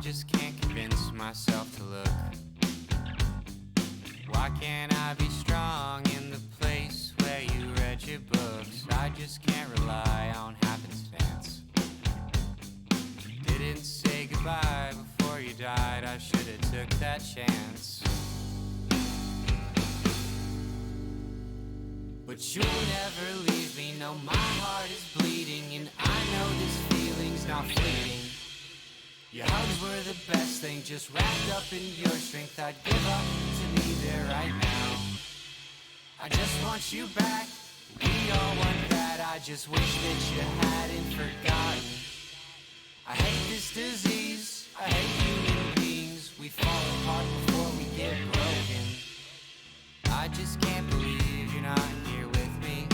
just can't convince myself to look. Why can't I be strong in the place where you read your books? I just can't rely on happenstance. Didn't say goodbye before you died, I should've took that chance. But you'll never leave me, no, my heart is bleeding, and I know this feeling's not fleeting. Your hugs were the best thing, just wrapped up in your strength. I'd give up to be there right now. I just want you back, we all want that. I just wish that you hadn't forgotten. I hate this disease, I hate human beings. We fall apart before we get broken. I just can't believe you're not here with me.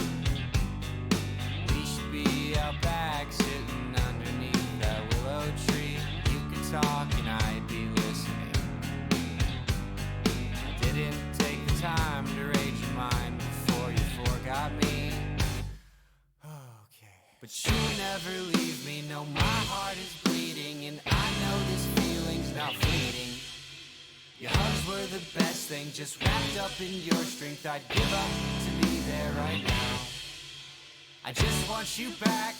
We should be out back sitting underneath that willow tree. You could talk and I'd be listening. I didn't take the time to read your mind before you forgot me. Okay. But you'll never leave me, no, my heart is bleeding, and I know this feeling's not fleeting. Your hugs were the best thing, just wrapped up in your strength. I'd give up to be there right now. I just want you back,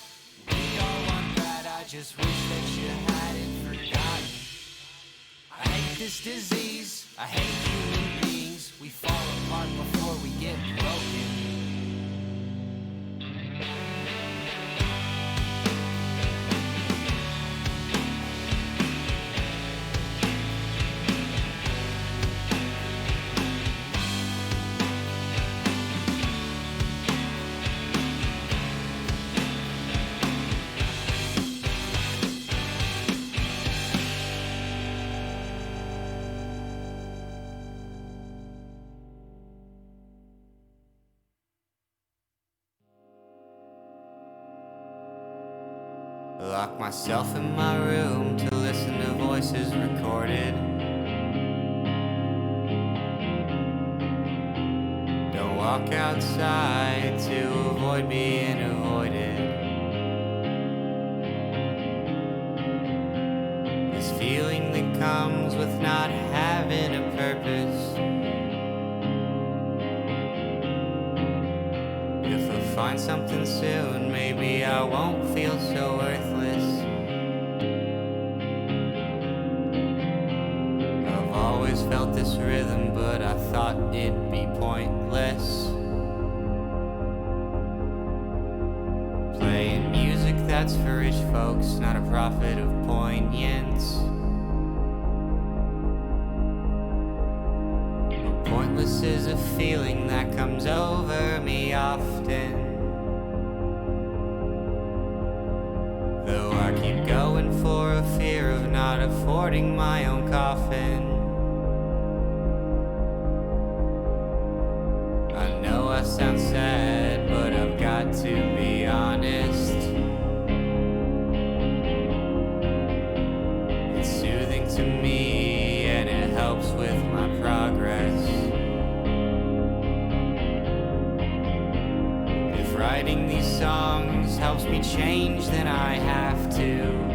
we all want that. I just wish that you hadn't forgotten. I hate this disease, I hate human beings. We fall apart before we get broken. Lock myself in my room to listen to voices recorded. Don't walk outside to avoid being avoided. This feeling that comes with not having a purpose. If I find something soon, maybe I won't feel so worthless. I've always felt this rhythm, but I thought it'd be pointless. Playing music that's for rich folks, not a prophet of poignance. But pointless is a feeling that comes over me often. Though I keep going for a fear of not affording my own coffin. I know I sound sad, but I've got to be honest. It's soothing to me and it helps with my progress. If writing these songs helps me change, then I have to.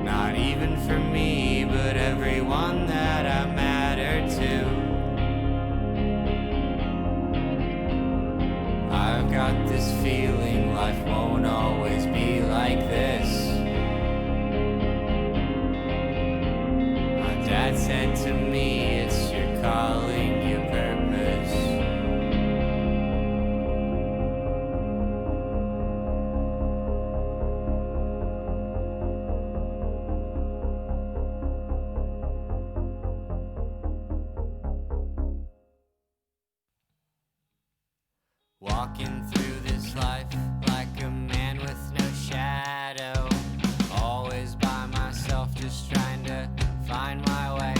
Not even for me, but everyone that I matter to. I've got this feeling life won't always be like this. My dad said to me, it's your calling, your purpose. Walking through this life like a man with no shadow. Always by myself, just trying to find my way.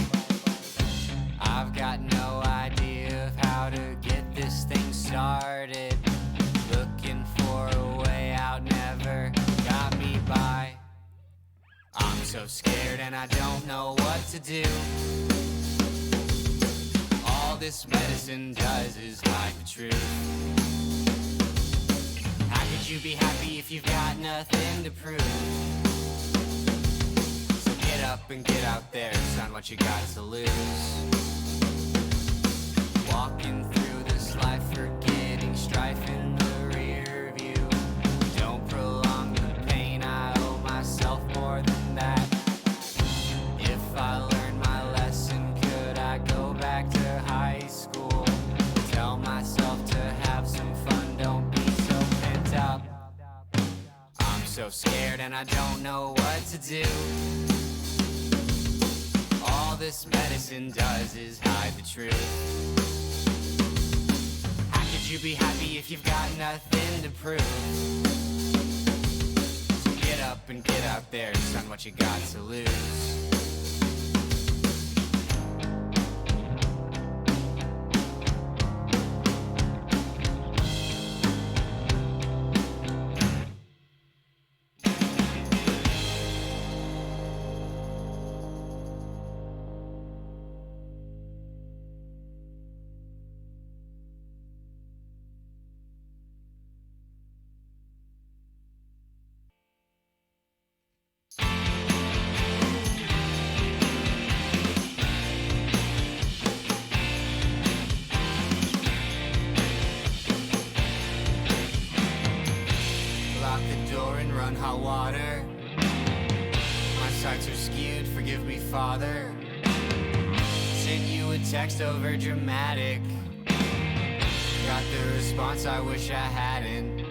I've got no idea of how to get this thing started. Looking for a way out never got me by. I'm so scared and I don't know what to do. All this medicine does is hide the truth. I could could you be happy if you've got nothing to prove? So get up and get out there, son, what you got to lose? Walking through this life, forgetting strife in the rear view. Don't prolong the pain, I owe myself more than that. If I learned my lesson, could I go back to high school? Tell myself to have some fun, don't be so pent up. I'm so scared and I don't know what to do. All this medicine does is hide the truth. How could you be happy if you've got nothing to prove? So get up and get out there, son, what you got to lose? Lock the door and run hot water. My sights are skewed, forgive me, Father. Sent you a text over dramatic. Got the response I wish I hadn't.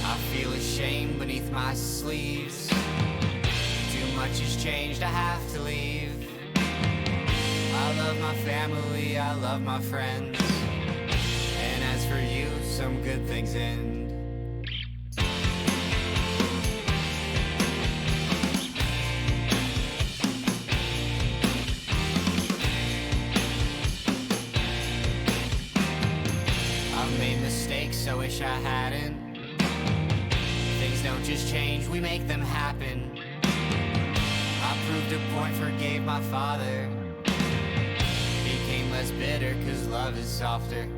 I feel ashamed beneath my sleeves. Too much has changed, I have to leave. I love my family, I love my friends. And as for you, some good things end. I've made mistakes, I wish I hadn't. Things don't just change, we make them happen. I proved a point, forgave my father. Became less bitter, cause love is softer.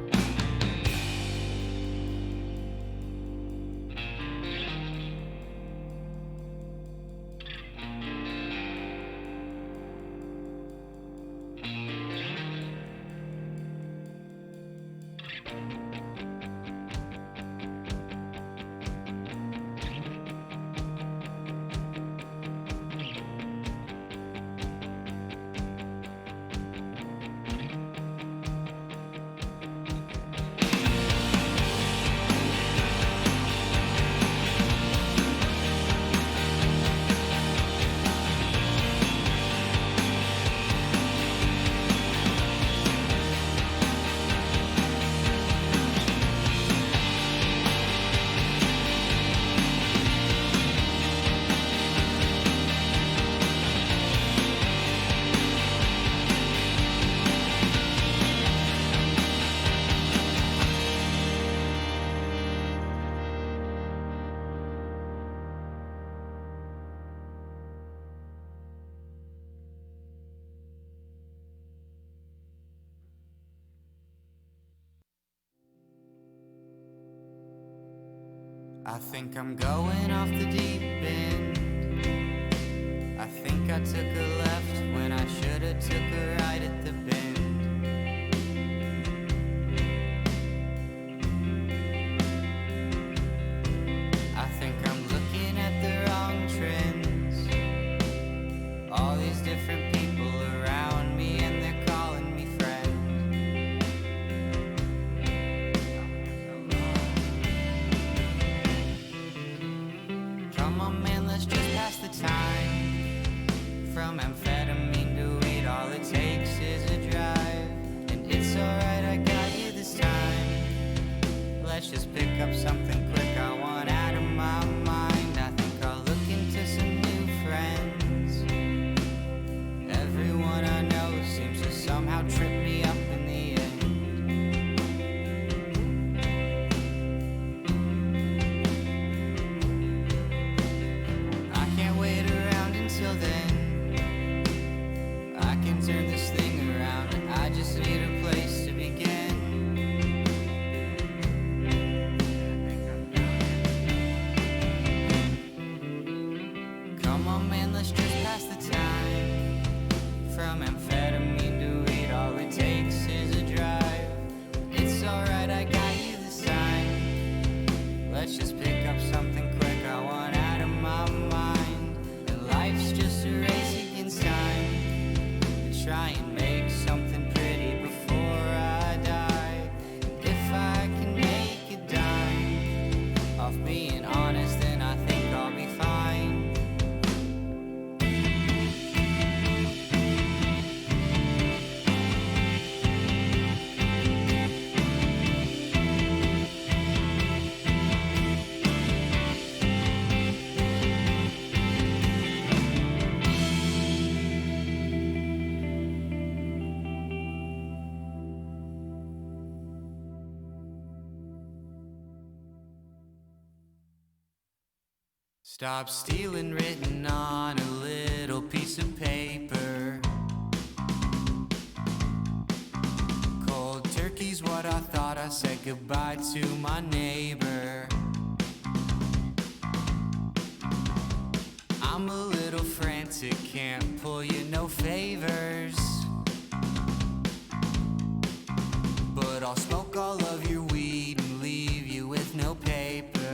I think I'm going off the deep end. I think I took a left when I should've took a right at the bend. I think I'm looking at the wrong trends. All these different people around me and they're calling me friend. Come on man, let's just pass the time. From Stop stealing written on a little piece of paper. Cold turkey's what I thought. I said goodbye to my neighbor. I'm a little frantic, can't pull you no favors, but I'll smoke all of your weed and leave you with no papers.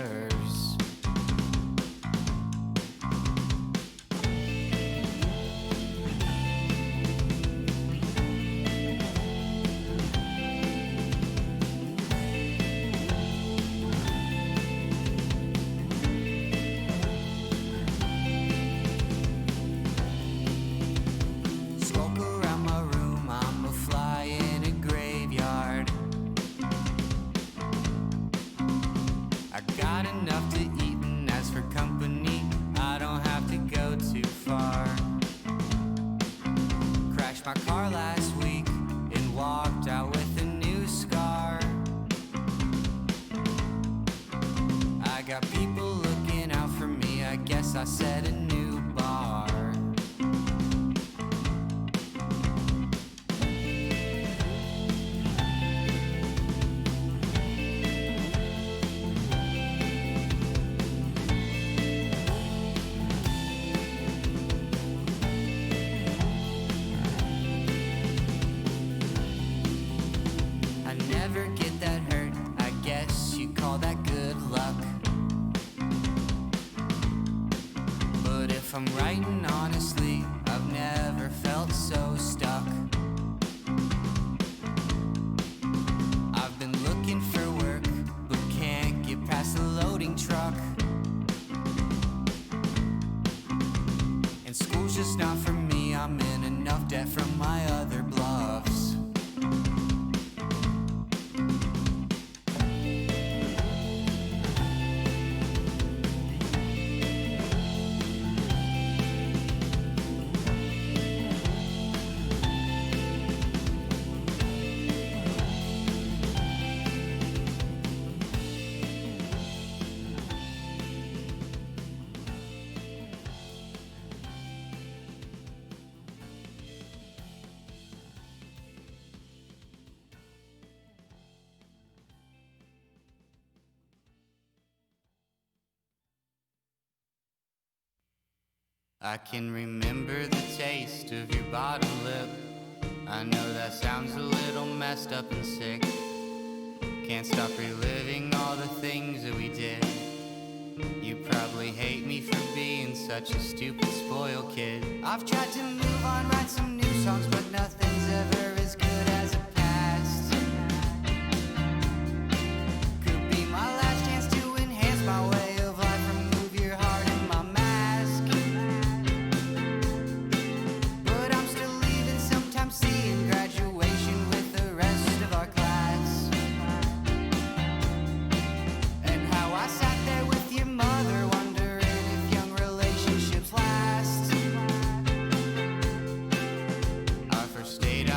My car last week and walked out with a new scar. I got people looking out for me, I guess I set a new bar. Never get that hurt, I guess you call that good luck. But if I'm writing honestly, I've never felt so stuck. I've been looking for work, but can't get past the loading truck. And school's just not for me, I'm in enough debt from my other bluffs. I can remember the taste of your bottom lip. I know that sounds a little messed up and sick. Can't stop reliving all the things that we did. You probably hate me for being such a stupid spoiled kid. I've tried to move on, write some new songs, but nothing's ever as good as a past. Could be my last chance to enhance my way of life, remove your heart and my mask. But I'm still leaving, sometimes seeing graduation with the rest of our class. And how I sat there with your mother, wondering if young relationships last. Our first date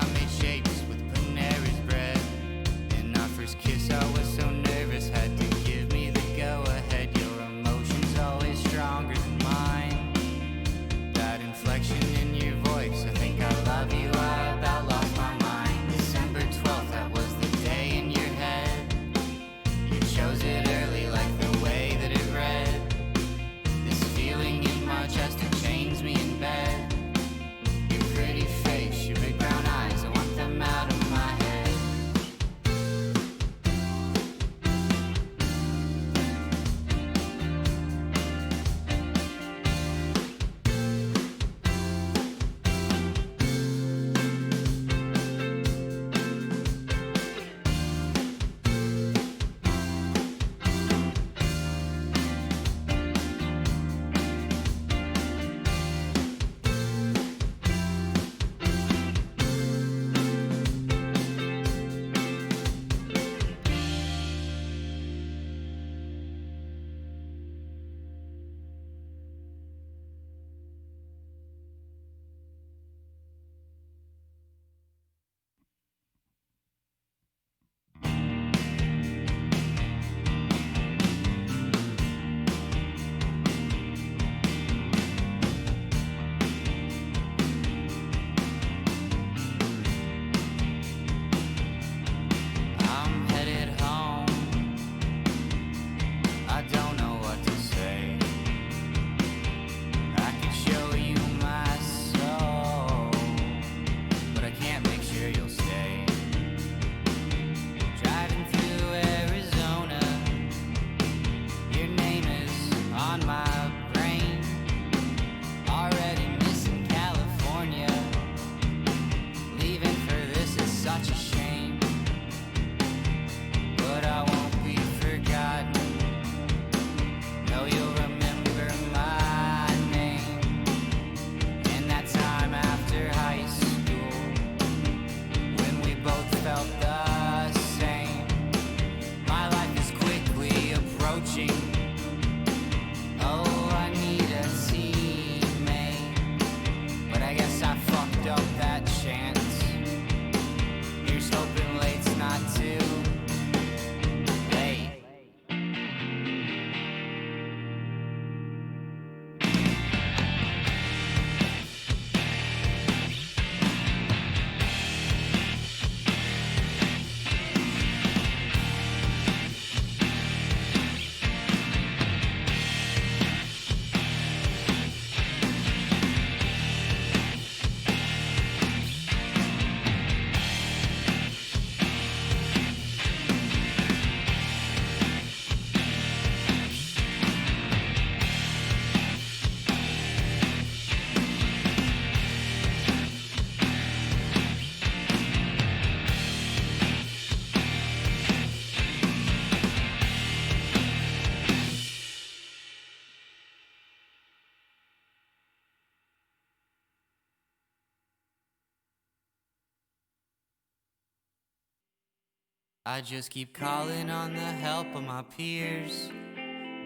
I just keep calling on the help of my peers,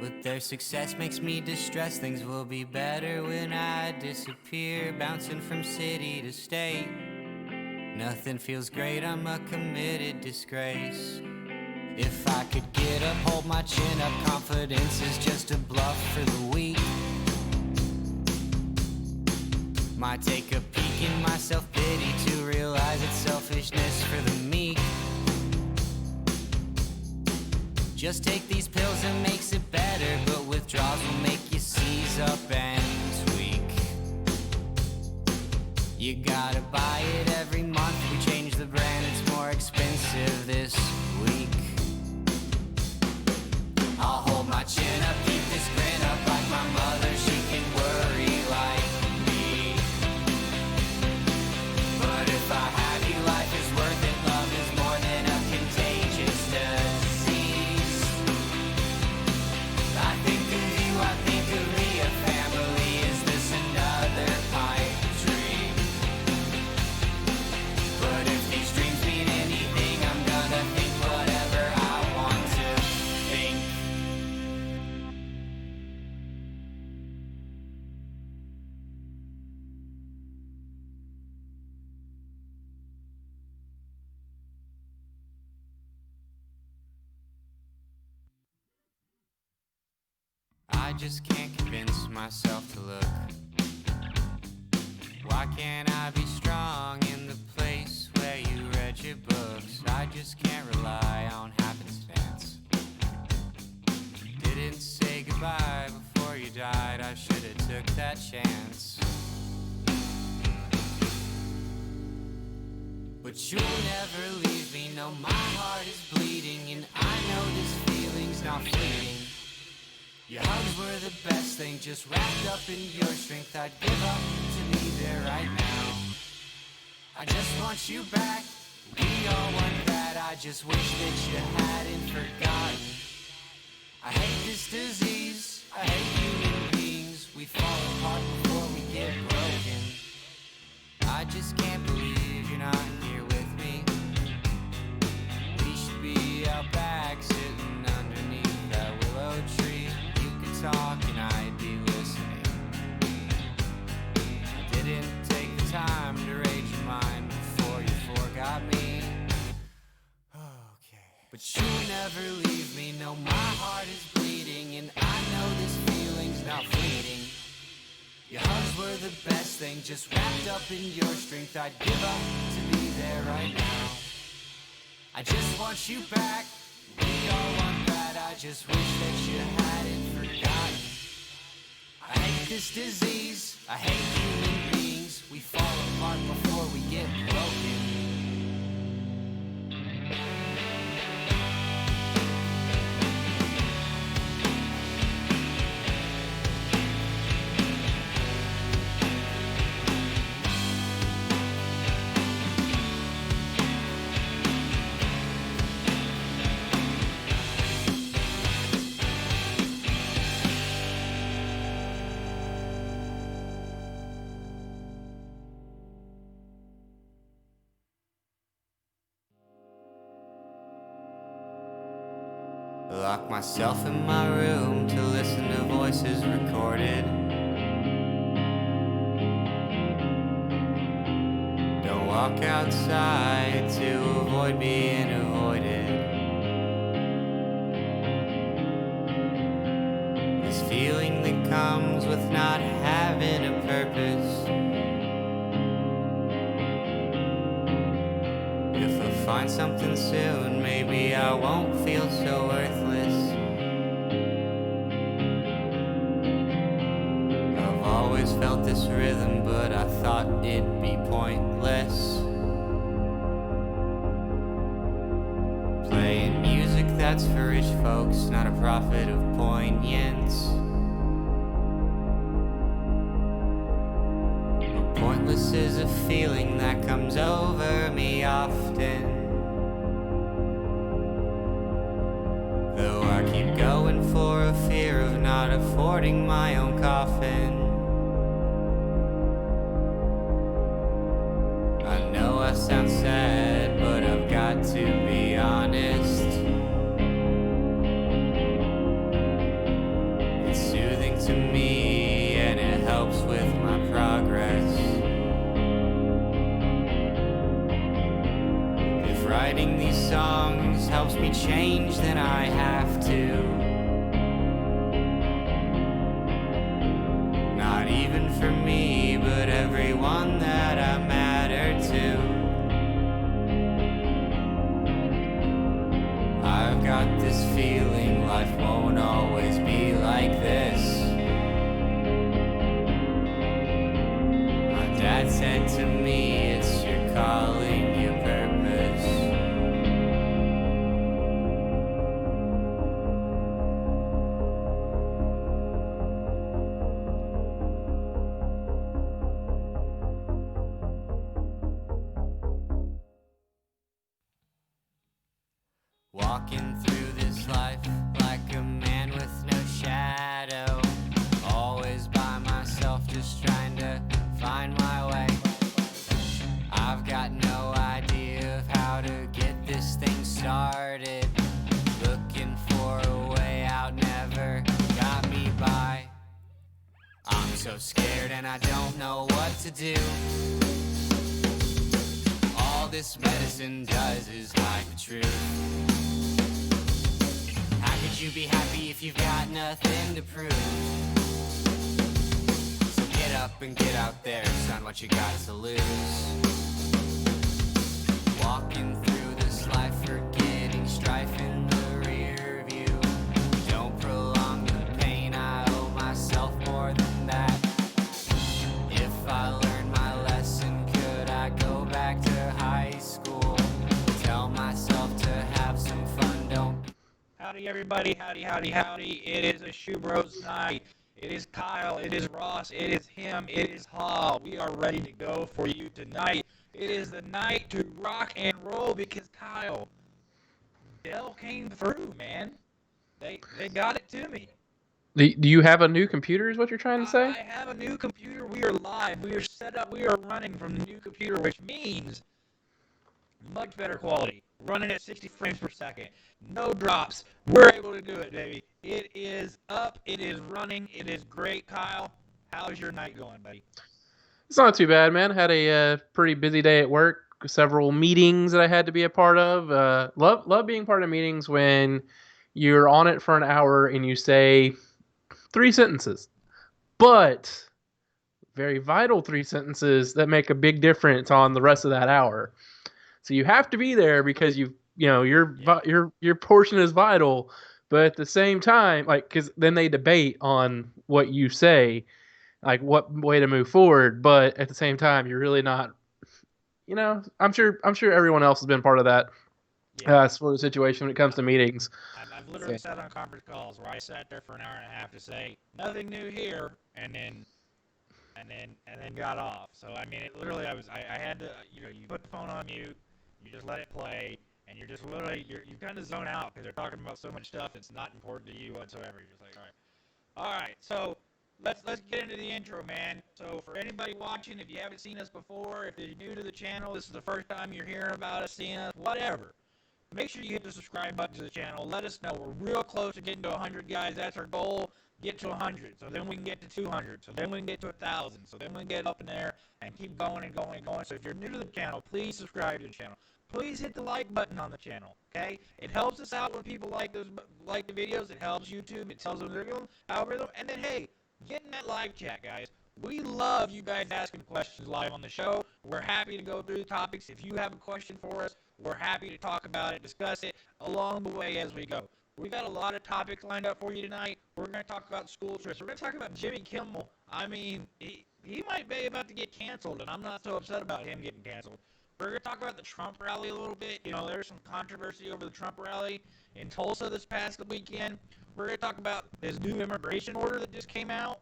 but their success makes me distressed. Things will be better when I disappear, bouncing from city to state. Nothing feels great, I'm a committed disgrace. If I could get up, hold my chin up, confidence is just a bluff for the weak. Might take a peek in my self-pity to realize it's selfishness for the meek. Just take these pills and makes it better, but withdrawals will make you seize up and tweak. You gotta buy it every month, we change the brand, it's more expensive this week. I'll hold my chin up, keep this grin up like my mother, she can worry like me. But if I have you, life is worth it, love is more than a contagious disease. I think of you, I think of me, a family, is this another pipe dream? But if these dreams mean anything, I'm gonna think whatever I want to think. I just can't convince myself to look. Why can't I be strong in the place where you read your books? I just can't rely on happenstance. Didn't say goodbye before you died, I should've took that chance. But you'll never leave me, no, my heart is bleeding, and I know this feeling's not fleeting. Your hugs were the best thing, just wrapped up in your strength. I'd give up to be there right now. I just want you back, we all want that. I just wish that you hadn't forgotten. I hate this disease, I hate human beings. We fall apart before we get broken. I just can't believe you're not here with me. We should be out back, sitting underneath that willow tree. Talk and I'd be listening. I didn't take the time to read your mind before you forgot me. Okay. But you'll never leave me, no, my heart is bleeding, and I know this feeling's not fleeting. Your hugs were the best thing, just wrapped up in your strength. I'd give up to be there right now. I just want you back, we all want that. I just wish that you hadn't forgotten. I hate this disease, I hate human beings. We fall apart before we get broken. Lock myself in my room to listen to voices recorded. Don't walk outside to avoid being avoided. This feeling that comes with not having a purpose. If I find something soon, maybe I won't feel so worthless. I've always felt this rhythm, but I thought it'd be pointless. Playing music that's for rich folks, not a prophet of poignance. But pointless is a feeling that comes over me often. Though I keep going for a fear of not affording my own coffin. I know I sound sad, but I've got to be honest. Writing these songs helps me change, then I have to. Not even for me, but everyone that I matter to. I've got this feeling life won't always be like this. My dad said to me, it's your calling, your purpose. Walking through this life like a man with no shadow. Always by myself, just trying to find my way. I've got no idea of how to get this thing started. Looking for a way out never got me by. I'm so scared and I don't know what to do. All this medicine does is hide the truth. How could you be happy if you've got nothing to prove? So get up and get out there, son, what you got to lose. Walking through this life, forgetting strife in the rear view. Don't prolong the pain, I owe myself more than that. If I learned my lesson, could I go back to high school? Tell myself to have some fun, don't. Howdy, everybody. Howdy, howdy, howdy. It is a SchuBros night. It is Kyle. It is Ross. It is him. It is Hall. We are ready to go for you tonight. It is the night to rock and roll because, Kyle, Dell came through, man. They got it to me. Do you have a new computer is what you're trying to say? I have a new computer. We are live. We are set up. We are running from the new computer, which means much better quality. Running at 60 frames per second. No drops. We're able to do it, baby. It is up. It is running. It is great. Kyle, how's your night going, buddy? It's not too bad, man. Had a pretty busy day at work. Several meetings that I had to be a part of. Love being part of meetings when you're on it for an hour and you say 3 sentences, but very vital 3 sentences that make a big difference on the rest of that hour. So you have to be there because your portion is vital, but at the same time, like, because then they debate on what you say, like what way to move forward. But at the same time, you're really not. I'm sure everyone else has been part of that sort of situation when it comes to meetings. I've literally sat on conference calls where I sat there for an hour and a half to say nothing new here, and then got off. So I mean, it literally, I had to, you put the phone on mute, you just let it play, and you're just literally you kind of zone out because they're talking about so much stuff that's not important to you whatsoever. You're just like, all right. So let's get into the intro, man. So for anybody watching, if you haven't seen us before, if you're new to the channel, this is the first time you're hearing about us, seeing us, whatever. Make sure you hit the subscribe button to the channel. Let us know. We're real close to getting to 100, guys. That's our goal. Get to 100. So then we can get to 200. So then we can get to 1,000. So then we can get up in there and keep going and going and going. So if you're new to the channel, please subscribe to the channel. Please hit the like button on the channel, okay? It helps us out when people like the videos. It helps YouTube. It tells them the algorithm. And then, hey, get in that live chat, guys. We love you guys asking questions live on the show. We're happy to go through the topics. If you have a question for us, we're happy to talk about it, discuss it along the way as we go. We got a lot of topics lined up for you tonight. We're going to talk about school trips. We're going to talk about Jimmy Kimmel. I mean, he might be about to get canceled, and I'm not so upset about him getting canceled. We're going to talk about the Trump rally a little bit. There's some controversy over the Trump rally in Tulsa this past weekend. We're going to talk about this new immigration order that just came out.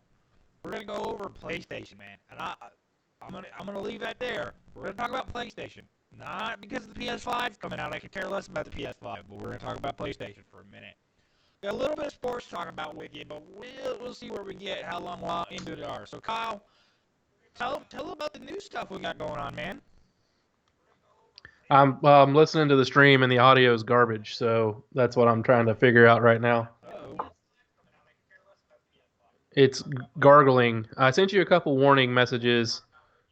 We're going to go over PlayStation, man. And I'm gonna leave that there. We're going to talk about PlayStation. Not because the PS5 is coming out. I could care less about the PS5. But we're going to talk about PlayStation for a minute. Got a little bit of sports to talk about with you, but we'll see where we get, how long into it are. So, Kyle, tell them about the new stuff we got going on, man. I'm listening to the stream and the audio is garbage, so that's what I'm trying to figure out right now. Uh-oh. It's gargling. I sent you a couple warning messages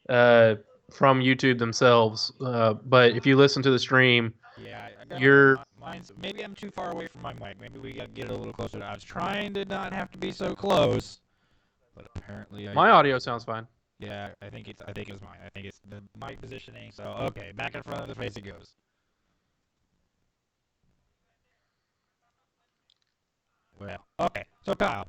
from YouTube themselves, but if you listen to the stream, mine's maybe I'm too far away from my mic. Maybe we gotta get a little closer. I was trying to not have to be so close, but apparently My audio sounds fine. yeah, I think it's mine. I think it's the mic positioning. So okay, back in front of the face it goes. Well, okay. So Kyle,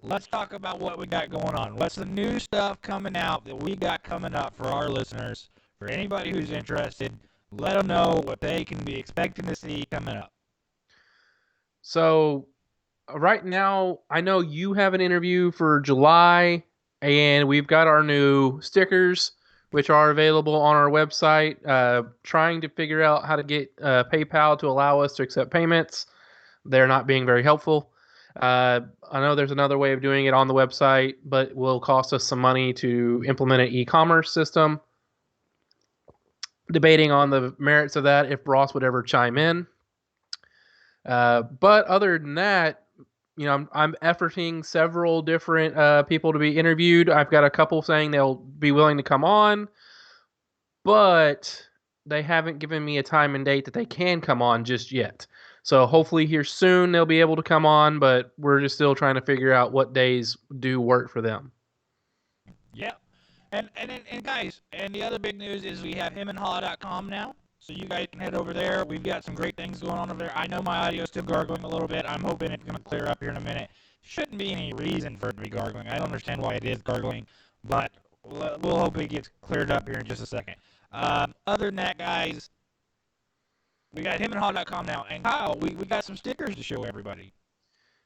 let's talk about what we got going on. What's the new stuff coming out that we got coming up for our listeners? For anybody who's interested, let them know what they can be expecting to see coming up. So right now, I know you have an interview for July, and we've got our new stickers, which are available on our website. Trying to figure out how to get PayPal to allow us to accept payments. They're not being very helpful. I know there's another way of doing it on the website, but it will cost us some money to implement an e-commerce system. Debating on the merits of that if Ross would ever chime in. But other than that, I'm efforting several different people to be interviewed. I've got a couple saying they'll be willing to come on, but they haven't given me a time and date that they can come on just yet. So hopefully here soon they'll be able to come on, but we're just still trying to figure out what days do work for them. Yeah. And guys, and the other big news is we have himandhaw.com now. So you guys can head over there. We've got some great things going on over there. I know my audio is still gargling a little bit. I'm hoping it's going to clear up here in a minute. Shouldn't be any reason for it to be gargling. I don't understand why it is gargling, but we'll hope it gets cleared up here in just a second. Other than that, guys, we got himandhaw.com now. And Kyle, we got some stickers to show everybody.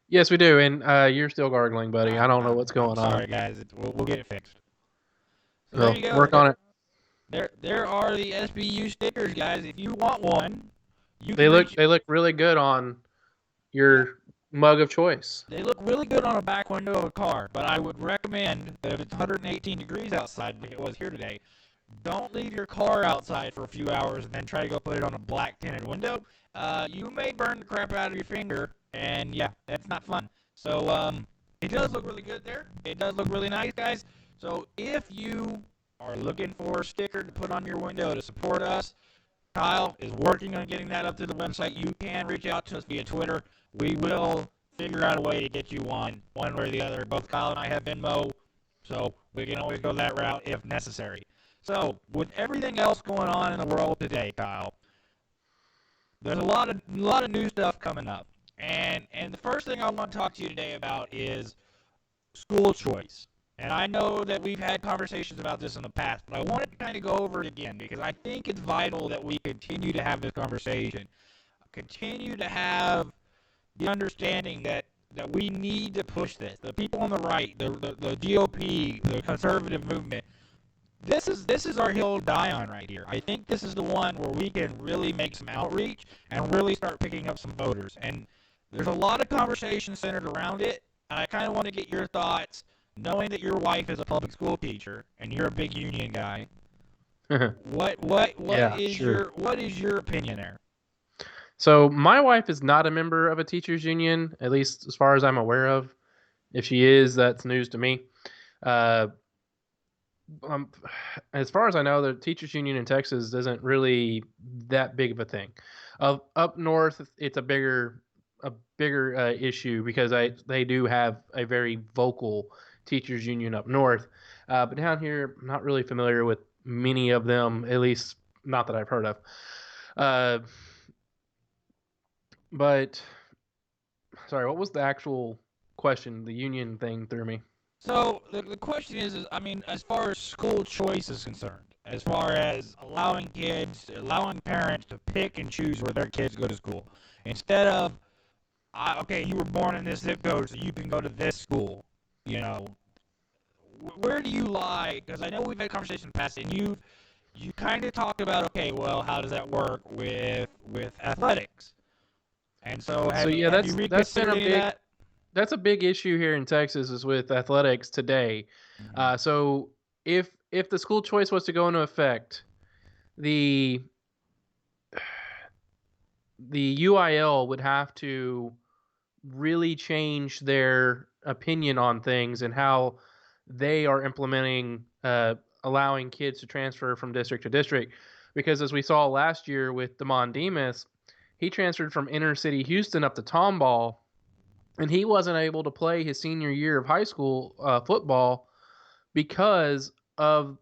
Yes, we do. And you're still gargling, buddy. I don't know what's going on. Sorry, guys. We'll get it fixed. So Well, there you go. work on it. There are the SBU stickers, guys. If you want one, They look really good on your mug of choice. They look really good on a back window of a car, but I would recommend that if it's 118 degrees outside, like it was here today, don't leave your car outside for a few hours and then try to go put it on a black tinted window. You may burn the crap out of your finger, and yeah, that's not fun. So it does look really good there. It does look really nice, guys. So if you are looking for a sticker to put on your window to support us, Kyle is working on getting that up to the website. You can reach out to us via Twitter. We will figure out a way to get you one way or the other. Both Kyle and I have Venmo, so we can always go that route if necessary. So with everything else going on in the world today, Kyle, there's a lot of new stuff coming up. And the first thing I want to talk to you today about is school choice. And I know that we've had conversations about this in the past, but I wanted to kind of go over it again because I think it's vital that we continue to have this conversation. Continue to have the understanding that we need to push this. The people on the right, the GOP, the conservative movement, this is our hill to die on right here. I think this is the one where we can really make some outreach and really start picking up some voters. And there's a lot of conversation centered around it, and I kind of want to get your thoughts. Knowing that your wife is a public school teacher and you're a big union guy, what is your opinion there? So my wife is not a member of a teachers union, at least as far as I'm aware of. If she is, that's news to me. As far as I know, the teachers union in Texas isn't really that big of a thing. Up north, it's a bigger issue because they do have a very vocal teachers union up north. But down here, I'm not really familiar with many of them, at least not that I've heard of. But sorry, what was the actual question? The union thing threw me. So the question is, I mean, as far as school choice is concerned, as far as allowing parents to pick and choose where their kids go to school, instead of, okay, you were born in this zip code, so you can go to this school, you know. Where do you lie? Because I know we've had conversations in the past, and you kind of talked about, okay, well, how does that work with athletics? And so have you reconsidered that's a big issue here in Texas is with athletics today. Mm-hmm. So if the school choice was to go into effect, the UIL would have to really change their opinion on things and how they are implementing allowing kids to transfer from district to district, because as we saw last year with Damon Demas, he transferred from inner city Houston up to Tomball, and he wasn't able to play his senior year of high school football because of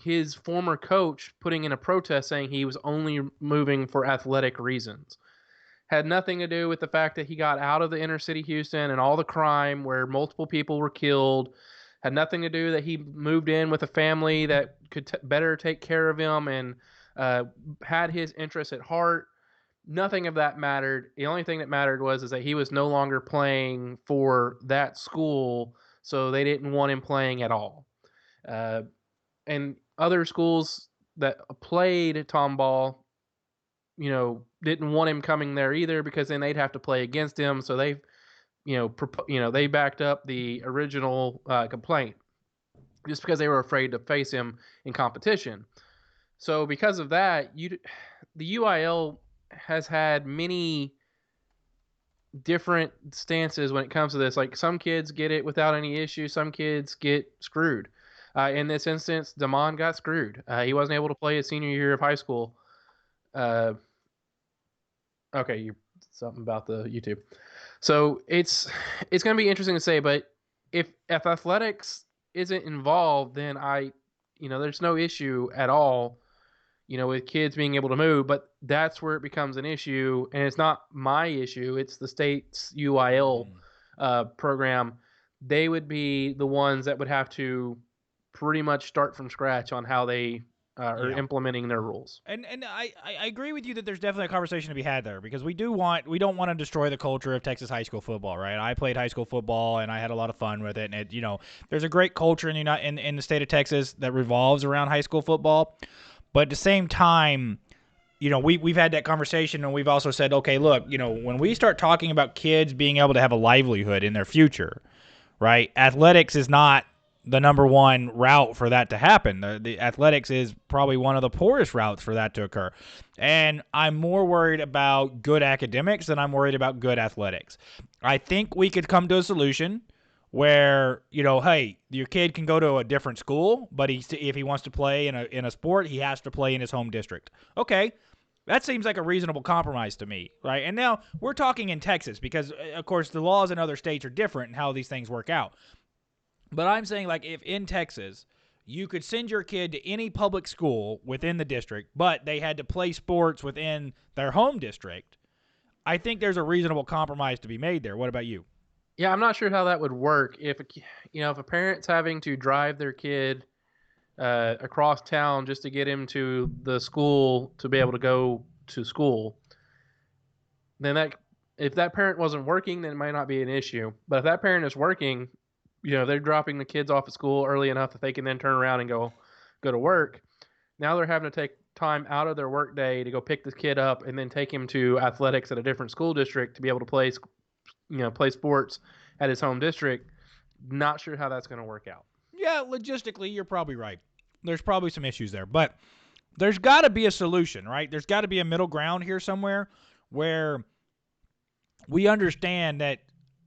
his former coach putting in a protest saying he was only moving for athletic reasons. Had nothing to do with the fact that he got out of the inner city Houston and all the crime where multiple people were killed. Had nothing to do that he moved in with a family that could better take care of him and had his interests at heart. Nothing of that mattered. The only thing that mattered was is that he was no longer playing for that school, so they didn't want him playing at all. And other schools that played Tomball, didn't want him coming there either because then they'd have to play against him. So they, they backed up the original complaint just because they were afraid to face him in competition. So because of that, the UIL has had many different stances when it comes to this. Like some kids get it without any issue, some kids get screwed. In this instance, Damon got screwed. He wasn't able to play his senior year of high school. Okay, something about the YouTube. So it's going to be interesting to say, but if athletics isn't involved, then there's no issue at all, with kids being able to move. But that's where it becomes an issue, and it's not my issue. It's the state's UIL program. They would be the ones that would have to pretty much start from scratch on how they are implementing their rules. And I agree with you that there's definitely a conversation to be had there because we don't want to destroy the culture of Texas high school football, right? I played high school football and I had a lot of fun with it, and there's a great culture in the state of Texas that revolves around high school football, but at the same time, we've had that conversation, and we've also said, okay, look, when we start talking about kids being able to have a livelihood in their future, right? Athletics is not the number one route for that to happen. The athletics is probably one of the poorest routes for that to occur. And I'm more worried about good academics than I'm worried about good athletics. I think we could come to a solution where, hey, your kid can go to a different school, but if he wants to play in a sport, he has to play in his home district. Okay. That seems like a reasonable compromise to me, right? And now we're talking in Texas because, of course, the laws in other states are different in how these things work out. But I'm saying, like, if in Texas you could send your kid to any public school within the district, but they had to play sports within their home district, I think there's a reasonable compromise to be made there. What about you? Yeah, I'm not sure how that would work if a parent's having to drive their kid across town just to get him to the school to be able to go to school. Then if that parent wasn't working, then it might not be an issue. But if that parent is working, they're dropping the kids off at school early enough that they can then turn around and go to work. Now they're having to take time out of their work day to go pick the kid up and then take him to athletics at a different school district to be able to play sports at his home district. Not sure how that's going to work out. Yeah, logistically, you're probably right. There's probably some issues there, but there's got to be a solution, right? There's got to be a middle ground here somewhere where we understand that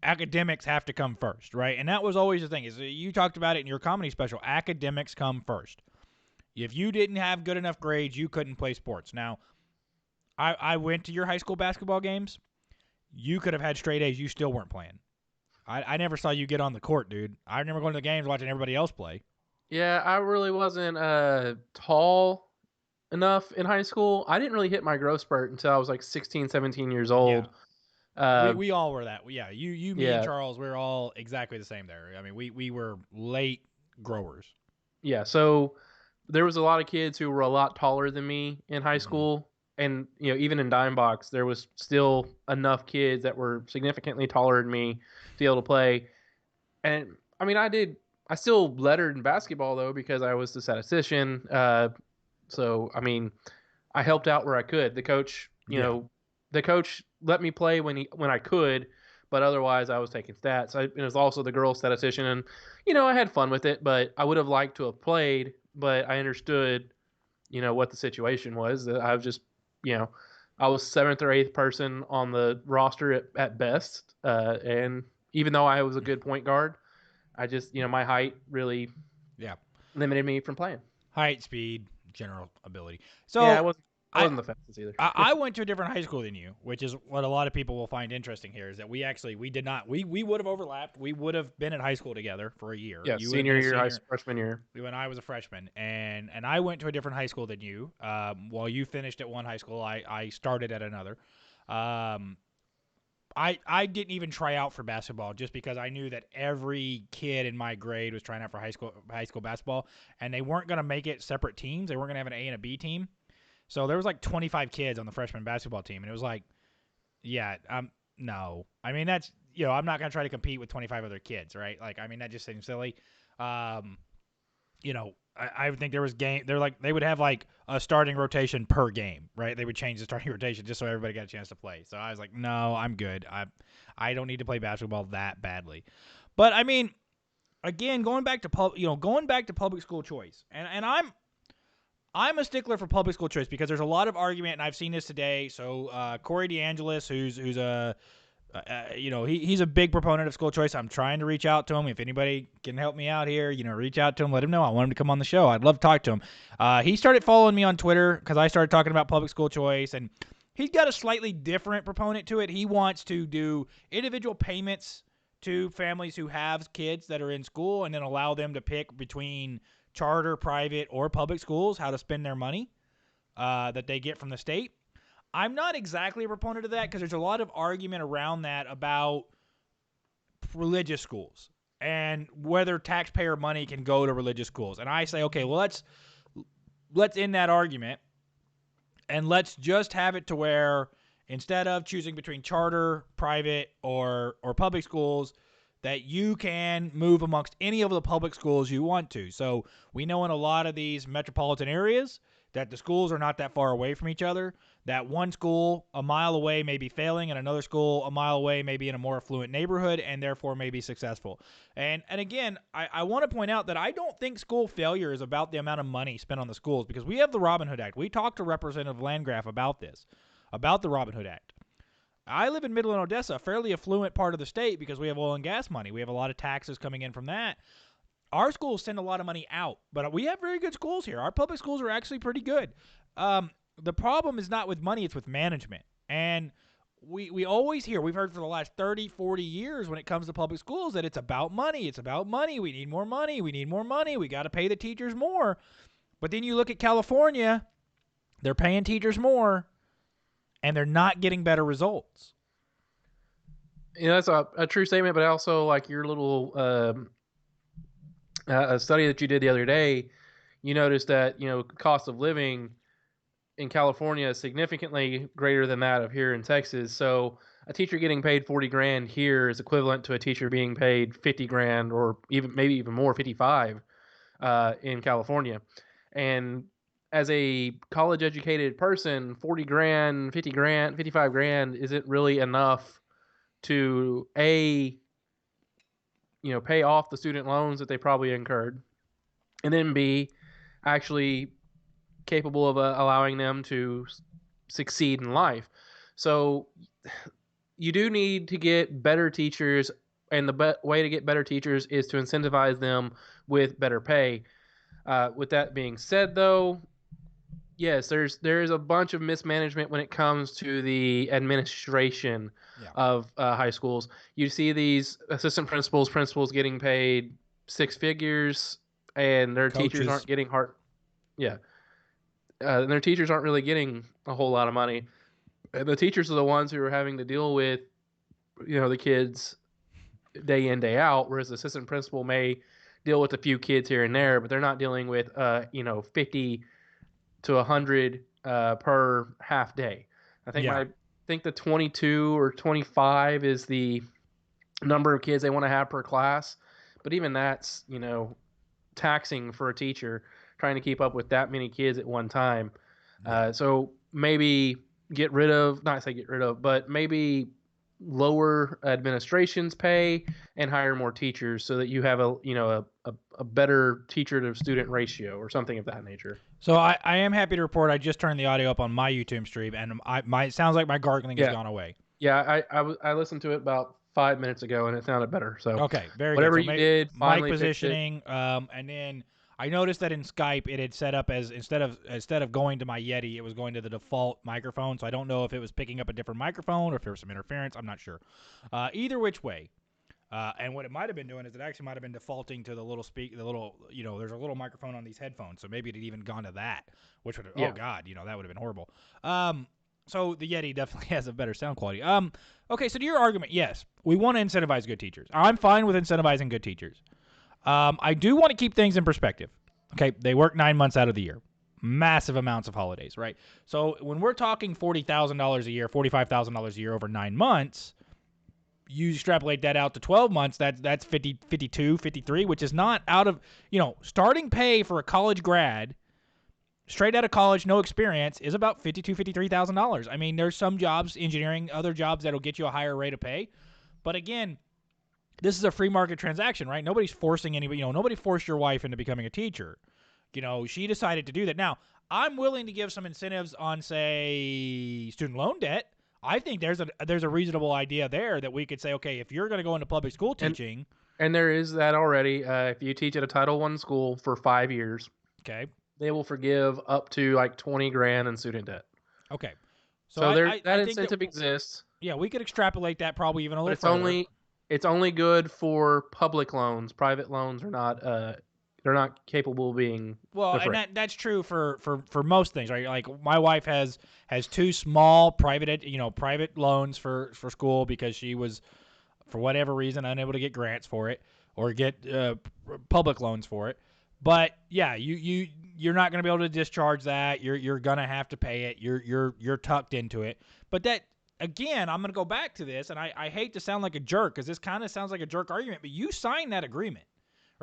academics have to come first, right? And that was always the thing. Is you talked about it in your comedy special. Academics come first. If you didn't have good enough grades, you couldn't play sports. Now, I went to your high school basketball games. You could have had straight A's. You still weren't playing. I never saw you get on the court, dude. I remember going to the games watching everybody else play. Yeah, I really wasn't tall enough in high school. I didn't really hit my growth spurt until I was like 16, 17 years old. Yeah. We all were that. Yeah, you, me, yeah. and Charles, we were all exactly the same there. I mean, we were late growers. Yeah, so there was a lot of kids who were a lot taller than me in high school. And, even in Dime Box, there was still enough kids that were significantly taller than me to be able to play. And, I mean, I still lettered in basketball, though, because I was the statistician. So, I mean, I helped out where I could. The coach, the coach let me play when I could, but otherwise I was taking stats. It was also the girl statistician, and, I had fun with it, but I would have liked to have played, but I understood, what the situation was. I was just, I was 7th or 8th person on the roster at best. And even though I was a good point guard, I just, my height really limited me from playing. Height, speed, general ability. So Yeah, I I, wasn't the fastest either. I went to a different high school than you, which is what a lot of people will find interesting here. Is that we did not we would have overlapped. We would have been in high school together for a year. Yeah, You would have senior been a year, senior freshman year. when I was a freshman, and I went to a different high school than you. While you finished at one high school, I started at another. Um, I didn't even try out for basketball just because I knew that every kid in my grade was trying out for high school basketball, and they weren't going to make it separate teams. They weren't going to have an A and a B team. So there was like 25 kids on the freshman basketball team, and it was like, yeah, no. I mean, that's, I'm not going to try to compete with 25 other kids, right? Like, I mean, that just seems silly. Um, I would think there was they would have like a starting rotation per game, right? They would change the starting rotation just so everybody got a chance to play. So I was like, no, I'm good. I don't need to play basketball that badly. But I mean, again, going back to public school choice, and I'm a stickler for public school choice because there's a lot of argument, and I've seen this today. So Corey DeAngelis, who's a he's a big proponent of school choice. I'm trying to reach out to him. If anybody can help me out here, reach out to him. Let him know. I want him to come on the show. I'd love to talk to him. He started following me on Twitter because I started talking about public school choice, and he's got a slightly different proponent to it. He wants to do individual payments to families who have kids that are in school and then allow them to pick between charter, private, or public schools how to spend their money that they get from the state. I'm not exactly a proponent of that because there's a lot of argument around that about religious schools and whether taxpayer money can go to religious schools. And I say, okay, well, let's end that argument and let's just have it to where instead of choosing between charter, private, or public schools, that you can move amongst any of the public schools you want to. So we know in a lot of these metropolitan areas that the schools are not that far away from each other, that one school a mile away may be failing and another school a mile away may be in a more affluent neighborhood and therefore may be successful. And again, I want to point out that I don't think school failure is about the amount of money spent on the schools because we have the Robin Hood Act. We talked to Representative Landgraf about this, about the Robin Hood Act. I live in Midland, Odessa, a fairly affluent part of the state because we have oil and gas money. We have a lot of taxes coming in from that. Our schools send a lot of money out, but we have very good schools here. Our public schools are actually pretty good. The problem is not with money, it's with management. And we always hear, we've heard for the last 30, 40 years when it comes to public schools that it's about money. It's about money. We need more money. We need more money. We got to pay the teachers more. But then you look at California, they're paying teachers more, and they're not getting better results. That's a true statement, but also like your little a study that you did the other day, you noticed that cost of living in California is significantly greater than that of here in Texas. So a teacher getting paid 40 grand here is equivalent to a teacher being paid 50 grand or maybe even more, 55 in California. And as a college educated person, 40 grand, 50 grand, 55 grand isn't really enough to pay off the student loans that they probably incurred, and then B, actually capable of allowing them to succeed in life. So you do need to get better teachers, and the way to get better teachers is to incentivize them with better pay. With that being said, though, yes, there's a bunch of mismanagement when it comes to the administration of high schools. You see these assistant principals getting paid six figures, and their teachers aren't getting and their teachers aren't really getting a whole lot of money. And the teachers are the ones who are having to deal with, the kids day in, day out, whereas the assistant principal may deal with a few kids here and there, but they're not dealing with 50 to 100 per half day. I think the 22 or 25 is the number of kids they want to have per class, but even that's taxing for a teacher trying to keep up with that many kids at one time. So maybe but maybe lower administration's pay and hire more teachers so that you have a better teacher to student ratio or something of that nature. So I am happy to report I just turned the audio up on my YouTube stream, and it sounds like my gargling has gone away. Yeah, I listened to it about 5 minutes ago, and it sounded better. So okay, very whatever good. So you did, mic positioning, and then I noticed that in Skype it had set up as instead of going to my Yeti, it was going to the default microphone. So I don't know if it was picking up a different microphone or if there was some interference. I'm not sure. Either which way. And what it might have been doing is it actually might have been defaulting to the little there's a little microphone on these headphones, so maybe it had even gone to that, which would have, oh god, that would have been horrible. So the Yeti definitely has a better sound quality. Okay, so to your argument, yes, we want to incentivize good teachers. I'm fine with incentivizing good teachers. I do want to keep things in perspective. Okay, they work 9 months out of the year. Massive amounts of holidays, right? So when we're talking $40,000 a year, $45,000 a year over 9 months, you extrapolate that out to 12 months, that's 50, 52, 53, which is not out of, starting pay for a college grad, straight out of college, no experience, is about $52,000, $53,000. I mean, there's some jobs, engineering, other jobs that'll get you a higher rate of pay. But again, this is a free market transaction, right? Nobody's forcing anybody, nobody forced your wife into becoming a teacher. She decided to do that. Now, I'm willing to give some incentives on, say, student loan debt. I think there's a reasonable idea there that we could say, okay, if you're going to go into public school teaching, and there is that already. If you teach at a Title I school for 5 years, okay, they will forgive up to like $20,000 in student debt. Okay, so that incentive exists. Yeah, we could extrapolate that probably even a little but further. It's only good for public loans. Private loans are not. They're not capable of being. Well, and that's true for most things, right? Like my wife has two small private loans for school because she was, for whatever reason, unable to get grants for it or get public loans for it. But yeah, you're not going to be able to discharge that. You're going to have to pay it. You're tucked into it. But that, again, I'm going to go back to this, and I hate to sound like a jerk because this kind of sounds like a jerk argument, but you signed that agreement.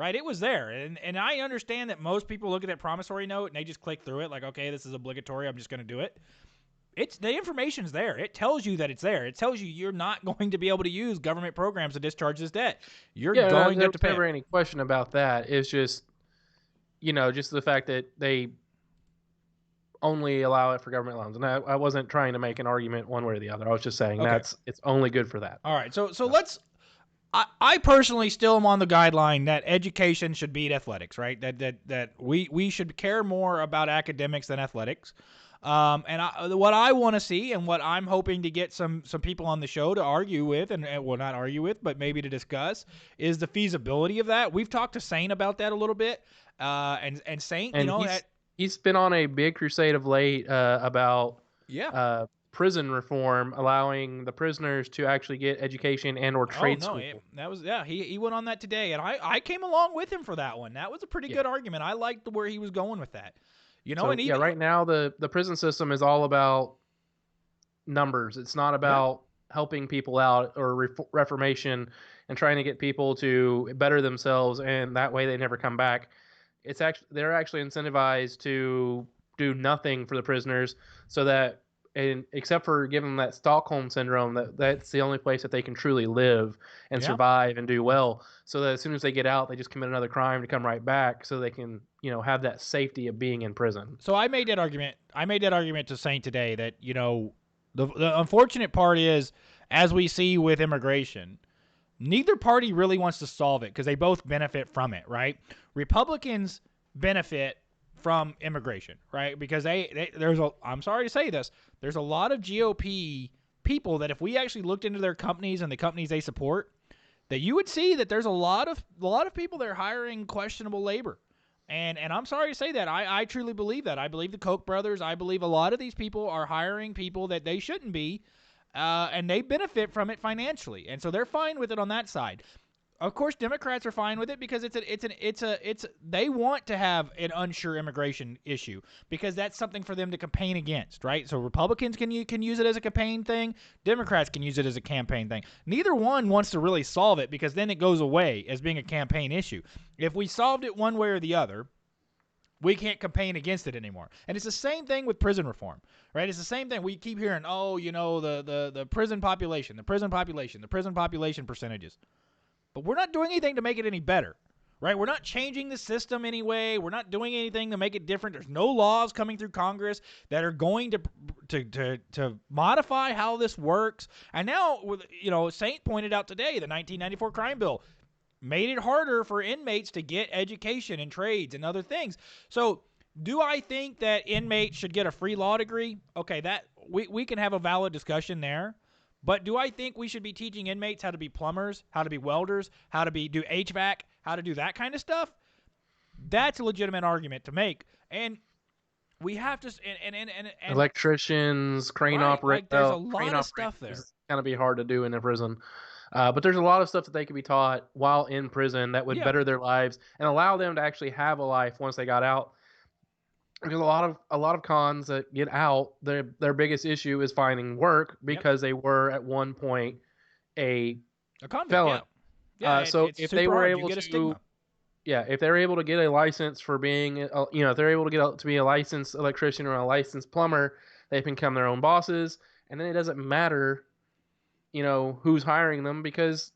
Right, it was there, and I understand that most people look at that promissory note and they just click through it like, okay, this is obligatory, I'm just going to do it. The information's there. It tells you that it's there. It tells you you're not going to be able to use government programs to discharge this debt. You're going to have to pay. Never any question about that. It's just, just the fact that they only allow it for government loans, and I wasn't trying to make an argument one way or the other. I was just saying it's only good for that. All right, so let's. I personally still am on the guideline that education should beat athletics, right? That we should care more about academics than athletics. What I want to see and what I'm hoping to get some people on the show to argue with, and well, not argue with, but maybe to discuss, is the feasibility of that. We've talked to Saint about that a little bit, and Saint, he's been on a big crusade of late about prison reform, allowing the prisoners to actually get education and or trade school. He went on that today, and I came along with him for that one. That was a pretty good argument. I liked where he was going with that. Right now the prison system is all about numbers. It's not about helping people out or reformation and trying to get people to better themselves, and that way they never come back. They're actually incentivized to do nothing for the prisoners, so that, and except for giving them that Stockholm syndrome, that's the only place that they can truly live and survive and do well. So that as soon as they get out, they just commit another crime to come right back, so they can, have that safety of being in prison. So I made that argument. To Saint today that, the unfortunate part is, as we see with immigration, neither party really wants to solve it because they both benefit from it, right? Republicans benefit from immigration, right? Because I'm sorry to say this, there's a lot of GOP people that if we actually looked into their companies and the companies they support, that you would see that there's a lot of people that are hiring questionable labor. And I'm sorry to say that. I truly believe that. I believe the Koch brothers, I believe a lot of these people are hiring people that they shouldn't be, and they benefit from it financially. And so they're fine with it on that side. Of course, Democrats are fine with it because they want to have an unsure immigration issue because that's something for them to campaign against, right? So Republicans can use it as a campaign thing. Democrats can use it as a campaign thing. Neither one wants to really solve it because then it goes away as being a campaign issue. If we solved it one way or the other, we can't campaign against it anymore. And it's the same thing with prison reform, right? It's the same thing. We keep hearing, the prison population, the prison population percentages. But we're not doing anything to make it any better, right? We're not changing the system anyway. We're not doing anything to make it different. There's no laws coming through Congress that are going to modify how this works. And now, Saint pointed out today, the 1994 crime bill, made it harder for inmates to get education and trades and other things. So do I think that inmates should get a free law degree? Okay, that we can have a valid discussion there. But do I think we should be teaching inmates how to be plumbers, how to be welders, how to do HVAC, how to do that kind of stuff? That's a legitimate argument to make. And we have to and Electricians, crane right, like there's a crane lot of operators stuff there. is gonna be hard to do in a prison. But there's a lot of stuff that they could be taught while in prison that would Yeah. better their lives and allow them to actually have a life once they got out. Because a lot of cons that get out, their biggest issue is finding work because they were at one point a convict. felon. Yeah. So it's if super they were hard. able You get a to, stigma. yeah, if they're able to get a license for being, if they're able to to be a licensed electrician or a licensed plumber, they can become their own bosses, and then it doesn't matter, who's hiring them because,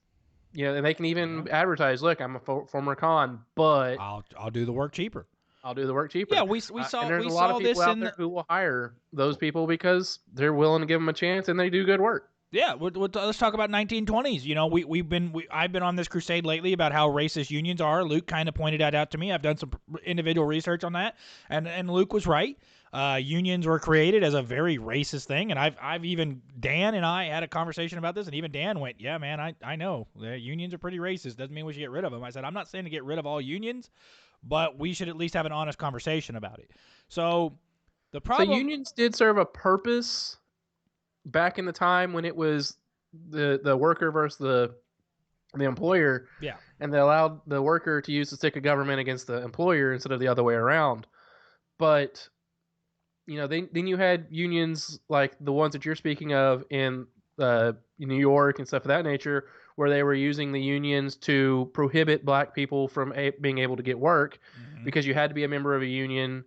and they can even advertise, look, I'm a former con, but I'll do the work cheaper. I'll do the work cheaper. Yeah, we saw and there's we a lot saw of people this out in there who will hire those people because they're willing to give them a chance and they do good work. Yeah, let's talk about 1920s. I've been on this crusade lately about how racist unions are. Luke kind of pointed that out to me. I've done some individual research on that, and Luke was right. Unions were created as a very racist thing, and I've even Dan and I had a conversation about this, and even Dan went, "Yeah, man, I know unions are pretty racist. Doesn't mean we should get rid of them." I said, "I'm not saying to get rid of all unions, but we should at least have an honest conversation about it." So the problem. So unions did serve a purpose back in the time when it was the worker versus the employer. Yeah. And they allowed the worker to use the stick of government against the employer instead of the other way around. But then you had unions like the ones that you're speaking of in New York and stuff of that nature, where they were using the unions to prohibit black people from being able to get work because you had to be a member of a union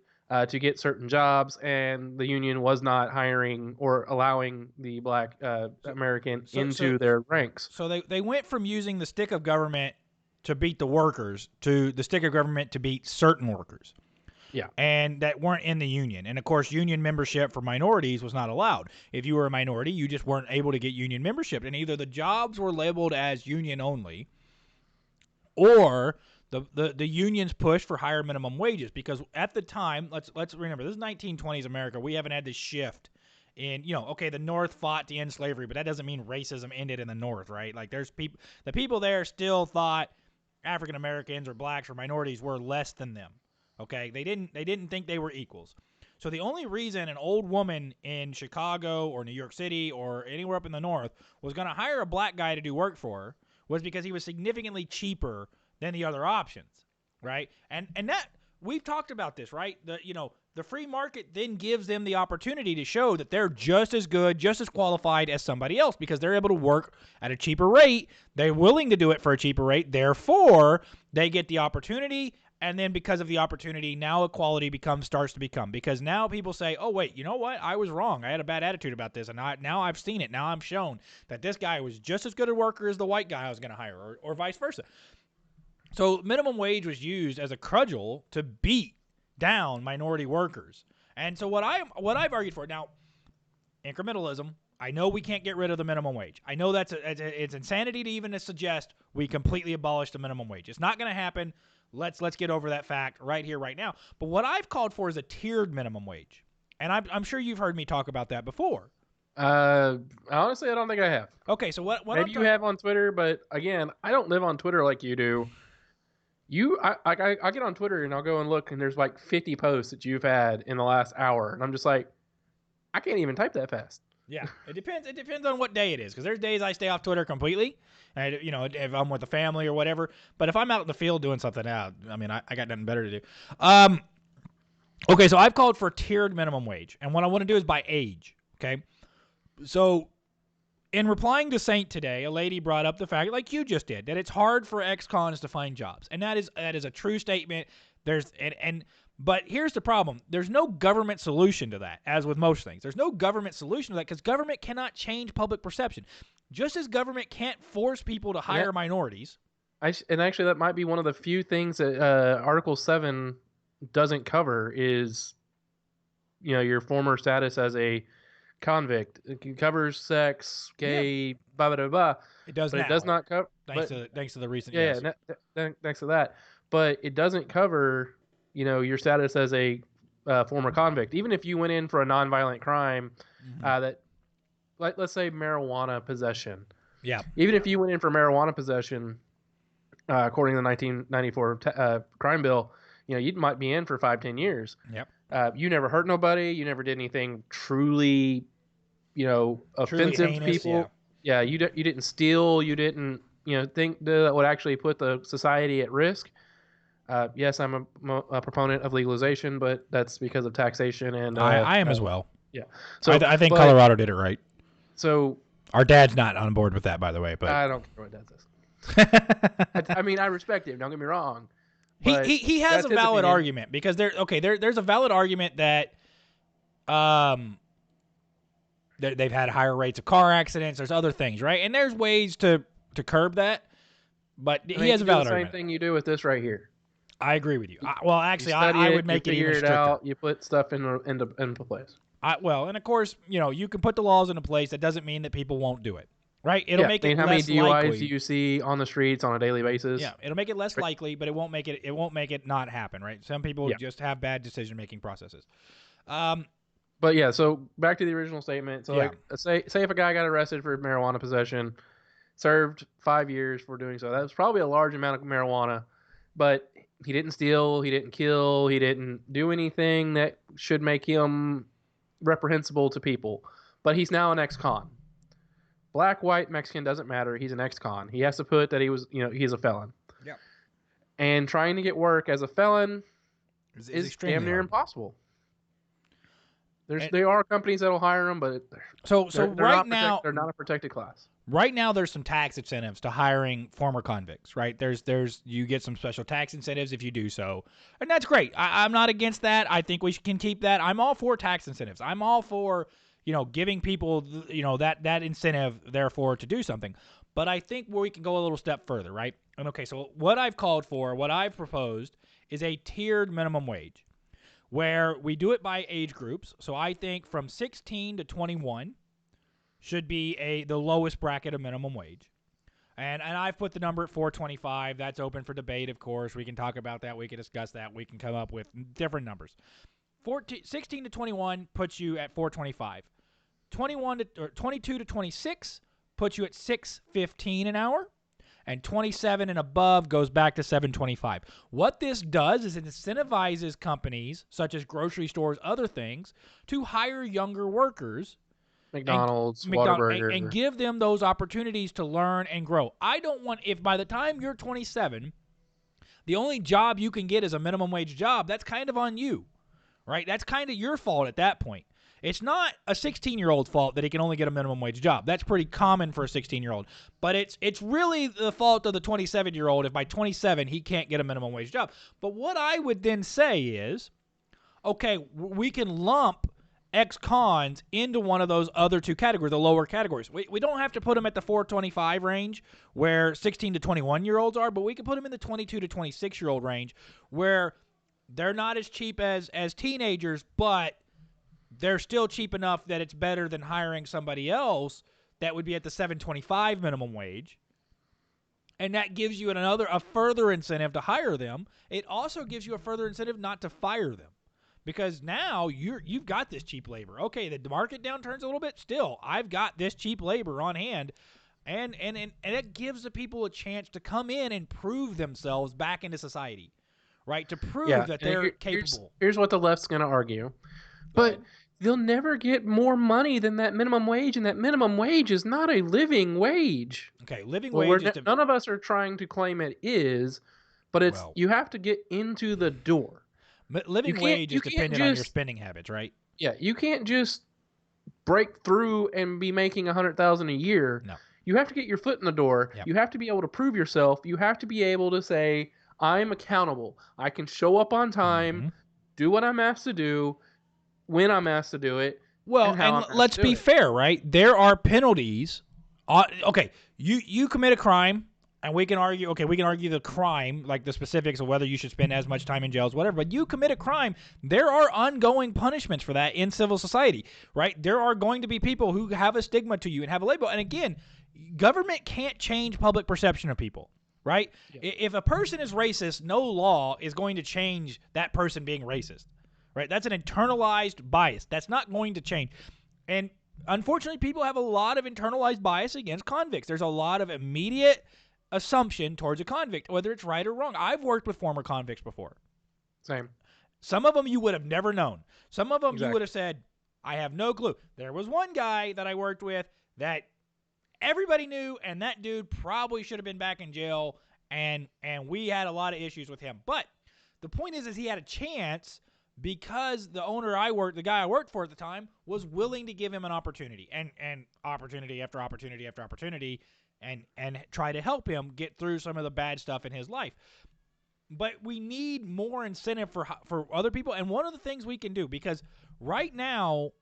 to get certain jobs, and the union was not hiring or allowing the black American into their ranks. So they went from using the stick of government to beat the workers to the stick of government to beat certain workers. Yeah. And that weren't in the union. And of course, union membership for minorities was not allowed. If you were a minority, you just weren't able to get union membership. And either the jobs were labeled as union only, or the unions push for higher minimum wages. Because at the time, let's remember, this is 1920s America. We haven't had this shift in, the North fought to end slavery, but that doesn't mean racism ended in the North, right? Like the people there still thought African Americans or blacks or minorities were less than them. Okay, they didn't think they were equals. So the only reason an old woman in Chicago or New York City or anywhere up in the North was going to hire a black guy to do work for her was because he was significantly cheaper than the other options, right? And that we've talked about this, right? The free market then gives them the opportunity to show that they're just as good, just as qualified as somebody else because they're able to work at a cheaper rate. They're willing to do it for a cheaper rate. Therefore, they get the opportunity. And then because of the opportunity, now equality starts to become. Because now people say, oh, wait, you know what? I was wrong. I had a bad attitude about this. And now I've seen it. Now I'm shown that this guy was just as good a worker as the white guy I was going to hire, or vice versa. So minimum wage was used as a cudgel to beat down minority workers. And so what I've argued for now, incrementalism. I know we can't get rid of the minimum wage. I know it's insanity to even suggest we completely abolish the minimum wage. It's not going to happen. Let's get over that fact right here, right now. But what I've called for is a tiered minimum wage. And I'm sure you've heard me talk about that before. Honestly, I don't think I have. Okay, so what maybe you have on Twitter, but again, I don't live on Twitter like you do. I get on Twitter and I'll go and look, and there's like 50 posts that you've had in the last hour, and I'm just like, I can't even type that fast. Yeah, it depends. It depends on what day it is, because there's days I stay off Twitter completely, and if I'm with the family or whatever. But if I'm out in the field doing something, I got nothing better to do. Okay, so I've called for tiered minimum wage, and what I want to do is by age. Okay, so in replying to Saint today, a lady brought up the fact, like you just did, that it's hard for ex-cons to find jobs, and that is a true statement. But here's the problem. There's no government solution to that, as with most things. There's no government solution to that because government cannot change public perception. Just as government can't force people to hire minorities. And actually, that might be one of the few things that Article 7 doesn't cover is, your former status as a convict. It covers sex, Yeah. gay, blah blah blah, blah, It does but now. it does not cover. Thanks to the recent Yeah, next to that, but it doesn't cover, your status as a former convict. Even if you went in for a nonviolent crime, that, let's say marijuana possession. Yeah. Even if you went in for marijuana possession, according to the 1994 crime bill, you might be in for 5-10 years. Yep. You never hurt nobody. You never did anything truly, offensive to heinous, people. Yeah, you didn't steal. You didn't, think that would actually put the society at risk. Yes, I'm a proponent of legalization, but that's because of taxation and. I am as well. Yeah. So I think Colorado did it right. So our dad's not on board with that, by the way. But I don't care what dad says. I mean, I respect him. Don't get me wrong. He has a valid argument because there's a valid argument that they've had higher rates of car accidents. There's other things, right? And there's ways to curb that. But he has a valid argument. Same thing you do with this right here. I agree with you. Well, actually, I would make it even stricter. Out, you put stuff into place. And of course, you can put the laws into place. That doesn't mean that people won't do it, right? It'll make it how less many DUIs likely. do you see on the streets on a daily basis? Yeah, it'll make it less likely, but it won't make it not happen, right? Some people just have bad decision-making processes. But yeah, so back to the original statement. So like, say if a guy got arrested for marijuana possession, served 5 years for doing so. That was probably a large amount of marijuana, but he didn't steal, he didn't kill, he didn't do anything that should make him reprehensible to people. But he's now an ex-con. Black, white, Mexican, doesn't matter. He's an ex-con. He has to put that he was, he's a felon. Yeah. And trying to get work as a felon is damn near hard. Impossible. There are companies that'll hire them, but they're right now they're not a protected class. Right now, there's some tax incentives to hiring former convicts. Right? You get some special tax incentives if you do so, and that's great. I'm not against that. I think we can keep that. I'm all for tax incentives. I'm all for giving people that incentive, therefore, to do something. But I think we can go a little step further, right? And okay, so what I've proposed is a tiered minimum wage, where we do it by age groups. So I think from 16 to 21 should be the lowest bracket of minimum wage. And I've put the number at $4.25. That's open for debate, of course. We can talk about that. We can discuss that. We can come up with different numbers. 16 to 21 puts you at $4.25. 22 to 26 puts you at $6.15 an hour. And 27 and above goes back to $7.25. What this does is it incentivizes companies, such as grocery stores, other things, to hire younger workers. McDonald's, Whataburger. And give them those opportunities to learn and grow. I don't want, if by the time you're 27, the only job you can get is a minimum wage job, that's kind of on you, right? That's kind of your fault at that point. It's not a 16-year-old's fault that he can only get a minimum wage job. That's pretty common for a 16-year-old. But it's really the fault of the 27-year-old if by 27 he can't get a minimum wage job. But what I would then say is, okay, we can lump ex-cons into one of those other two categories, the lower categories. We don't have to put them at the 425 range where 16 to 21-year-olds are, but we can put them in the 22 to 26-year-old range where they're not as cheap as teenagers, but they're still cheap enough that it's better than hiring somebody else that would be at the $7.25 minimum wage. And that gives you a further incentive to hire them. It also gives you a further incentive not to fire them. Because now you've got this cheap labor. Okay, the market downturns a little bit. Still, I've got this cheap labor on hand. And it gives the people a chance to come in and prove themselves back into society. Right? To prove that they're capable. Here's what the left's going to argue. But they'll never get more money than that minimum wage, and that minimum wage is not a living wage. Okay, living wage is... None of us are trying to claim it is, but you have to get into the door. Living wage is dependent on your spending habits, right? Yeah, you can't just break through and be making $100,000 a year. No. You have to get your foot in the door. Yep. You have to be able to prove yourself. You have to be able to say, I'm accountable. I can show up on time, do what I'm asked to do, when I'm asked to do it. Well, and let's be fair, right? There are penalties. Okay, you commit a crime, And we can argue, the crime, like the specifics of whether you should spend as much time in jails, whatever. But you commit a crime, there are ongoing punishments for that in civil society, right? There are going to be people who have a stigma to you and have a label. And again, government can't change public perception of people, right? Yeah. If a person is racist, no law is going to change that person being racist, right? That's an internalized bias. That's not going to change. And unfortunately, people have a lot of internalized bias against convicts. There's a lot of immediate assumption towards a convict, whether it's right or wrong. I've worked with former convicts before. Same. Some of them you would have never known. Some of them you would have said, I have no clue. There was one guy that I worked with that everybody knew, and that dude probably should have been back in jail, and we had a lot of issues with him. But the point is he had a chance because the guy I worked for at the time was willing to give him an opportunity, and opportunity after opportunity after opportunity, and try to help him get through some of the bad stuff in his life. But we need more incentive for other people. And one of the things we can do, because right now,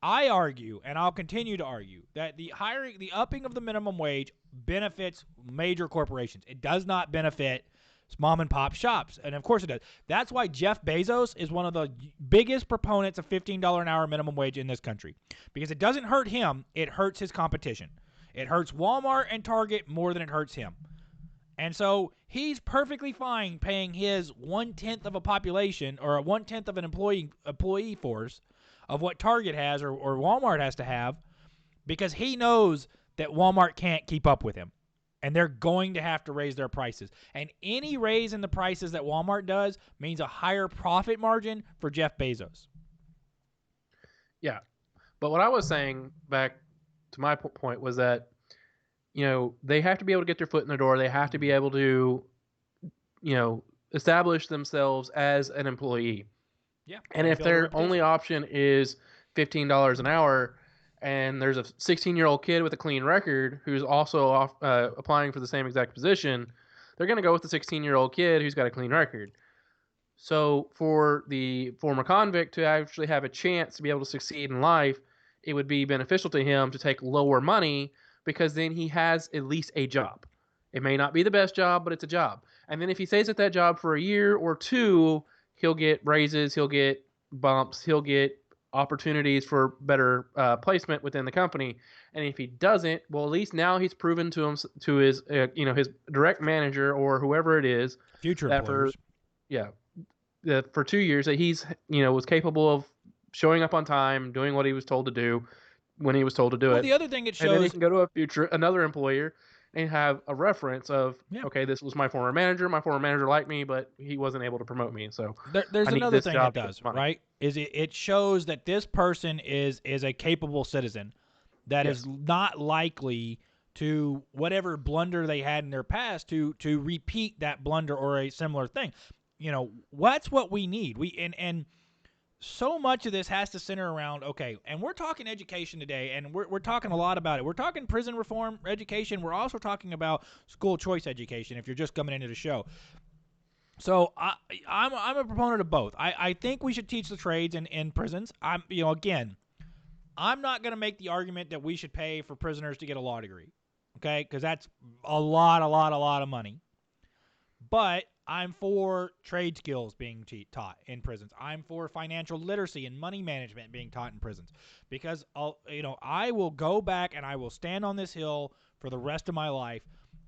I argue, and I'll continue to argue, that the upping of the minimum wage benefits major corporations. It does not benefit mom and pop shops. And of course it does. That's why Jeff Bezos is one of the biggest proponents of $15 an hour minimum wage in this country. Because it doesn't hurt him, it hurts his competition. It hurts Walmart and Target more than it hurts him. And so he's perfectly fine paying his 1/10 of a population, or a 1/10 of an employee force of what Target has or Walmart has to have, because he knows that Walmart can't keep up with him. And they're going to have to raise their prices. And any raise in the prices that Walmart does means a higher profit margin for Jeff Bezos. Yeah. But what I was saying back to my point was that, they have to be able to get their foot in the door. They have to be able to, establish themselves as an employee. Yeah. And if their only option is $15 an hour, and there's a 16-year-old kid with a clean record who's also applying for the same exact position, they're going to go with the 16-year-old kid who's got a clean record. So for the former convict to actually have a chance to be able to succeed in life, it would be beneficial to him to take lower money, because then he has at least a job. It may not be the best job, but it's a job. And then if he stays at that job for a year or two, he'll get raises, he'll get bumps, he'll get opportunities for better placement within the company. And if he doesn't, well, at least now he's proven to his his direct manager or whoever it is, future employers, for 2 years that he's was capable of showing up on time, doing what he was told to do when he was told to do it. The other thing it shows, and then he can go to another employer and have a reference of, okay, this was my former manager. My former manager liked me, but he wasn't able to promote me. So there's another thing it does, right? Is it shows that this person is a capable citizen that is not likely to, whatever blunder they had in their past, to repeat that blunder or a similar thing. That's what we need. And so much of this has to center around, okay, and we're talking education today, and we're talking a lot about it. We're talking prison reform education. We're also talking about school choice education if you're just coming into the show. So I'm a proponent of both. I think we should teach the trades in prisons. Again, I'm not going to make the argument that we should pay for prisoners to get a law degree, okay, because that's a lot of money. But I'm for trade skills being taught in prisons. I'm for financial literacy and money management being taught in prisons, because I will go back and I will stand on this hill for the rest of my life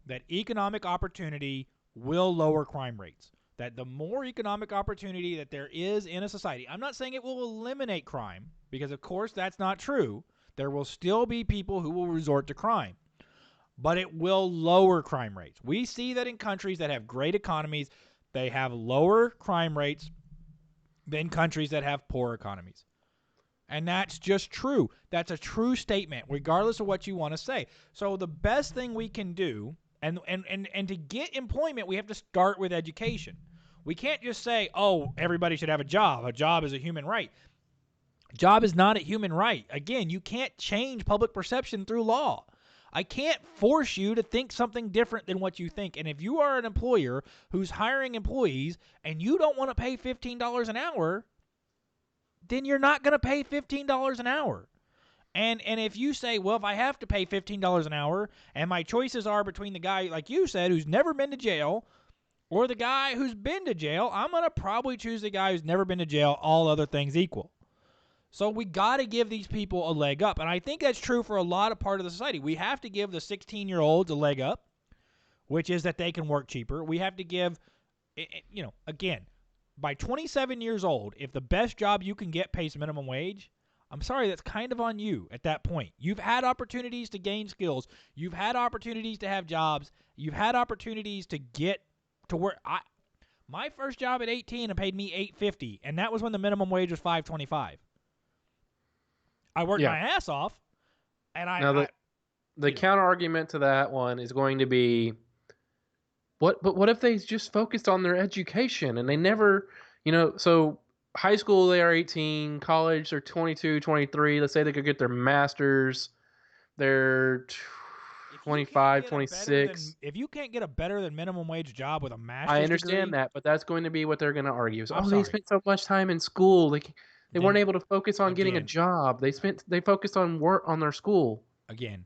that economic opportunity will lower crime rates. That the more economic opportunity that there is in a society, I'm not saying it will eliminate crime, because of course that's not true. There will still be people who will resort to crime, but it will lower crime rates. We see that in countries that have great economies, they have lower crime rates than countries that have poor economies. And that's just true. That's a true statement, regardless of what you want to say. So the best thing we can do, and to get employment, we have to start with education. We can't just say, oh, everybody should have a job. A job is a human right. Job is not a human right. Again, you can't change public perception through law. I can't force you to think something different than what you think. And if you are an employer who's hiring employees and you don't want to pay $15 an hour, then you're not going to pay $15 an hour. And if you say, well, if I have to pay $15 an hour and my choices are between the guy, like you said, who's never been to jail or the guy who's been to jail, I'm going to probably choose the guy who's never been to jail, all other things equal. So we got to give these people a leg up. And I think that's true for a lot of part of the society. We have to give the 16-year-olds a leg up, which is that they can work cheaper. We have to give, again, by 27 years old, if the best job you can get pays minimum wage, I'm sorry, that's kind of on you at that point. You've had opportunities to gain skills. You've had opportunities to have jobs. You've had opportunities to get to work. My first job at 18 paid me $8.50, and that was when the minimum wage was $5.25. I worked my ass off, and the counter argument to that one is going to be, what if they just focused on their education and they never, so high school they are 18, college they're 22, 23. Let's say they could get their masters, they're 25, 26. If you can't get a better than minimum wage job with a master's I understand degree, that, but that's going to be what they're going to argue. So, they spent so much time in school, they weren't able to focus on getting a job. They focused on work on their school. Again,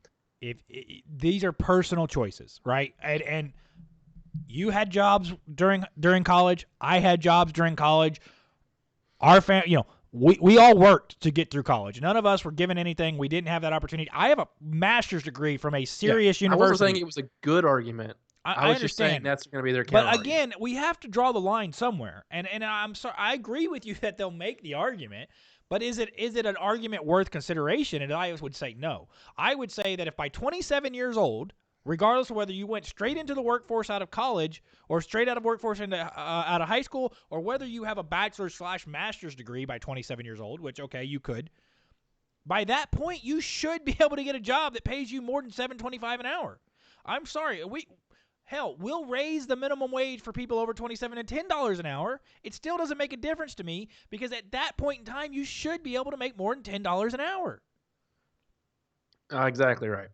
these are personal choices, right? And you had jobs during college. I had jobs during college. Our we all worked to get through college. None of us were given anything. We didn't have that opportunity. I have a master's degree from a serious university. I wasn't saying it was a good argument. I was just saying that's going to be their counter. But again, we have to draw the line somewhere. And I'm sorry, I agree with you that they'll make the argument. But is it an argument worth consideration? And I would say no. I would say that if by 27 years old, regardless of whether you went straight into the workforce out of college or straight out of workforce into out of high school, or whether you have a bachelor's/master's degree by 27 years old, which, okay, you could, by that point, you should be able to get a job that pays you more than $7.25 an hour. I'm sorry. We'll raise the minimum wage for people over 27 and $10 an hour. It still doesn't make a difference to me because at that point in time, you should be able to make more than $10 an hour. Exactly right.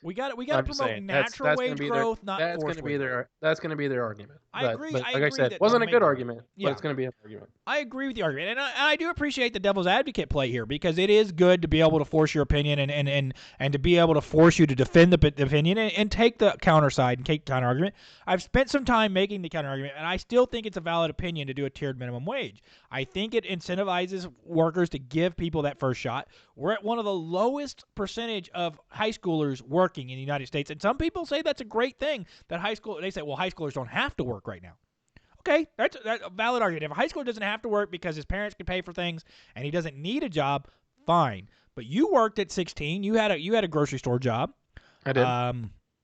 We got to promote natural wage growth, not forced wage. That's going to be their argument. I agree. But like I said, it wasn't a good argument, but it's going to be an argument. I agree with the argument, and I do appreciate the devil's advocate play here because it is good to be able to force your opinion and to be able to force you to defend the opinion and take the counter side and take the counter argument. I've spent some time making the counter argument, and I still think it's a valid opinion to do a tiered minimum wage. I think it incentivizes workers to give people that first shot. We're at one of the lowest percentage of high schoolers working in the United States, and some people say that's a great thing that they say, well, high schoolers don't have to work right now. Okay, that's a valid argument. If a high schooler doesn't have to work because his parents can pay for things and he doesn't need a job, fine. But you worked at 16. You had a grocery store job. I did.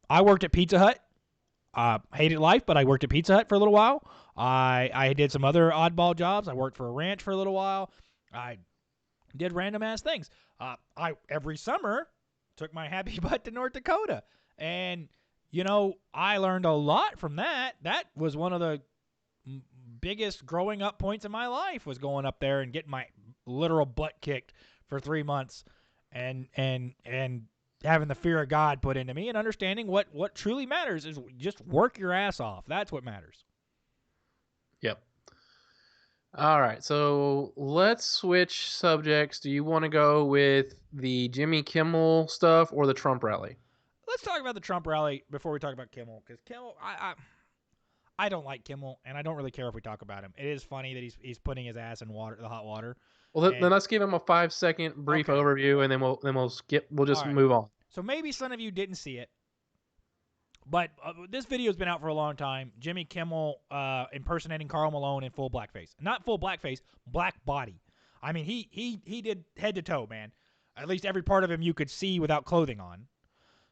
I worked at Pizza Hut. Hated life, but I worked at Pizza Hut for a little while. I did some other oddball jobs. I worked for a ranch for a little while. I did random ass things. I every summer took my happy butt to North Dakota, and I learned a lot from that. That was one of the biggest growing up points in my life, was going up there and getting my literal butt kicked for 3 months, and having the fear of God put into me and understanding what truly matters is just work your ass off. That's what matters. Yep. All right, so let's switch subjects. Do you want to go with the Jimmy Kimmel stuff or the Trump rally? Let's talk about the Trump rally before we talk about Kimmel, because Kimmel, I don't like Kimmel, and I don't really care if we talk about him. It is funny that he's putting his ass in the hot water. Well, then let's give him a 5-second brief overview, and then we'll just move on. So maybe some of you didn't see it, but this video's been out for a long time. Jimmy Kimmel impersonating Karl Malone in full blackface. Not full blackface, black body. I mean, he did head to toe, man. At least every part of him you could see without clothing on.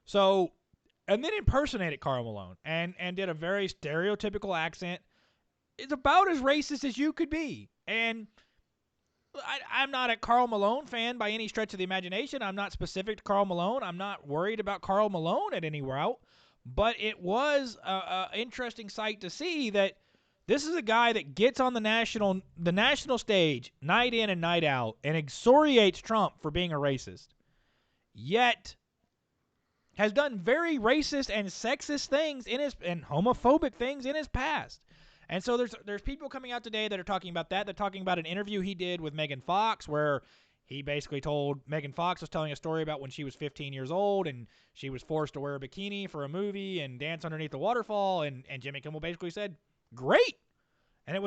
So, and then impersonated Karl Malone and did a very stereotypical accent. It's about as racist as you could be. And I'm not a Karl Malone fan by any stretch of the imagination. I'm not specific to Karl Malone. I'm not worried about Karl Malone at any route. But it was an interesting sight to see that this is a guy that gets on the national stage night in and night out and excoriates Trump for being a racist, yet has done very racist and sexist things and homophobic things in his past. And so there's people coming out today that are talking about that. They're talking about an interview he did with Megan Fox where he basically told Megan Fox was telling a story about when she was 15 years old and she was forced to wear a bikini for a movie and dance underneath the waterfall, and Jimmy Kimmel basically said, "Great." And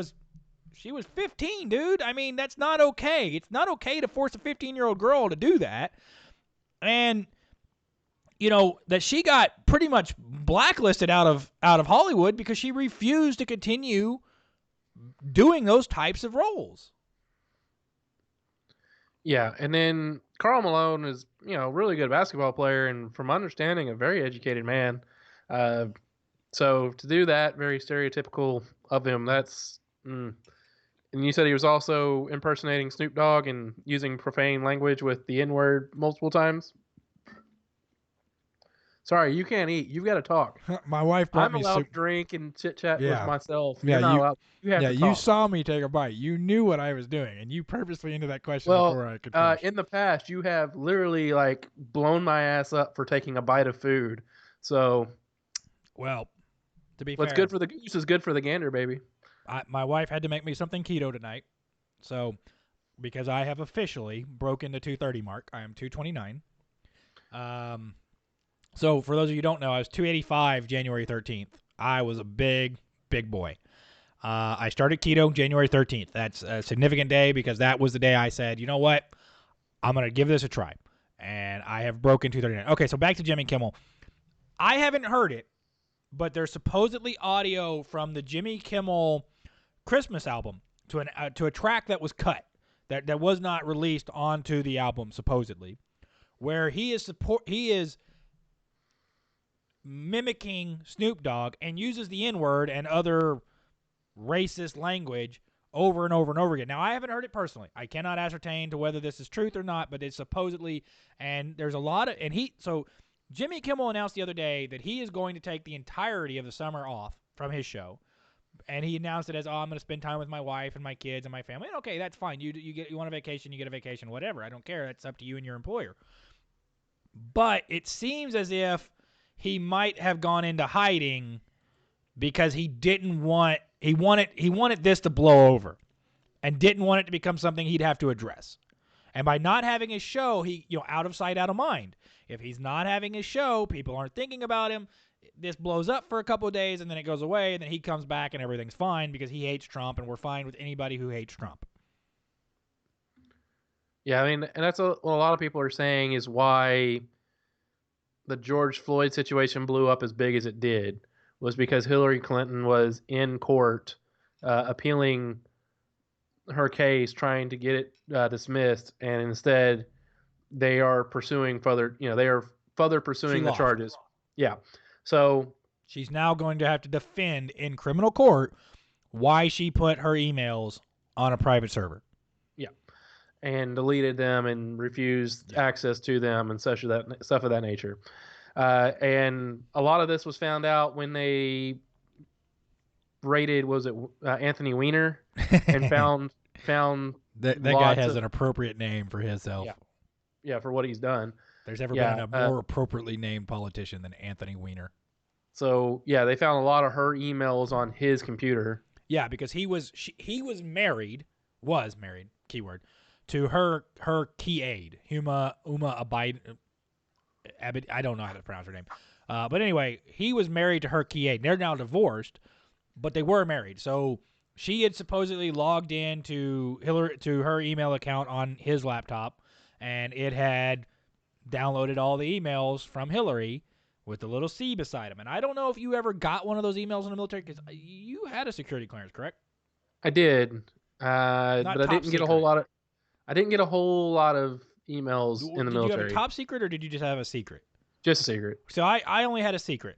she was 15, dude. I mean, that's not okay. It's not okay to force a 15-year-old girl to do that. And that she got pretty much blacklisted out of Hollywood because she refused to continue doing those types of roles. Yeah, and then Karl Malone is, really good basketball player, and from my understanding, a very educated man. So to do that, very stereotypical of him. That's. And you said he was also impersonating Snoop Dogg and using profane language with the N-word multiple times. Sorry, you can't eat. You've got to talk. My wife brought I'm me allowed soup. to drink and chit chat with Yeah. myself. Yeah, You're not allowed. You have to talk. You saw me take a bite. You knew what I was doing, and you purposely ended that question before I could finish. In the past, you have literally like blown my ass up for taking a bite of food. So, well, to be what's fair, good for the goose is good for the gander, baby. My wife had to make me something keto tonight. So, because I have officially broken the 230 mark, I am 229. So for those of you who don't know, I was 285 January 13th. I was a big boy. I started keto January 13th. That's a significant day because that was the day I said, you know what? I'm going to give this a try. And I have broken 239. Okay, so back to Jimmy Kimmel. I haven't heard it, but there's supposedly audio from the Jimmy Kimmel Christmas album to a track that was cut, that was not released onto the album, supposedly, where he is mimicking Snoop Dogg and uses the N-word and other racist language over and over and over again. Now, I haven't heard it personally. I cannot ascertain to whether this is truth or not, but it's supposedly, and there's a lot of, so Jimmy Kimmel announced the other day that he is going to take the entirety of the summer off from his show, and he announced it as, I'm going to spend time with my wife and my kids and my family. And okay, that's fine. You want a vacation, you get a vacation, whatever. I don't care. That's up to you and your employer. But it seems as if he might have gone into hiding because he wanted this to blow over and didn't want it to become something he'd have to address. And by not having his show, he, out of sight, out of mind. If he's not having his show, people aren't thinking about him. This blows up for a couple of days and then it goes away and then he comes back and everything's fine because he hates Trump and we're fine with anybody who hates Trump. Yeah, I mean, and that's what a lot of people are saying is why the George Floyd situation blew up as big as it did, was because Hillary Clinton was in court appealing her case, trying to get it dismissed, and instead they are pursuing further pursuing the charges. Yeah. So she's now going to have to defend in criminal court why she put her emails on a private server. Yeah. And deleted them and refused access to them and such of that stuff of that nature. And a lot of this was found out when they raided, Anthony Weiner, and found that guy has an appropriate name for himself. Yeah, for what he's done. There's ever been a more appropriately named politician than Anthony Weiner. So yeah, they found a lot of her emails on his computer. Yeah, because he was married, keyword, to her key aide, Uma Abid. I don't know how to pronounce her name. But anyway, he was married to her key aide. They're now divorced, but they were married. So she had supposedly logged in to her email account on his laptop, and it had downloaded all the emails from Hillary with the little C beside them. And I don't know if you ever got one of those emails in the military, because you had a security clearance, correct? I did, but I didn't get a whole lot of. I didn't get a whole lot of emails in the military. Did you have a top secret, or did you just have a secret? Just a secret. So I only had a secret,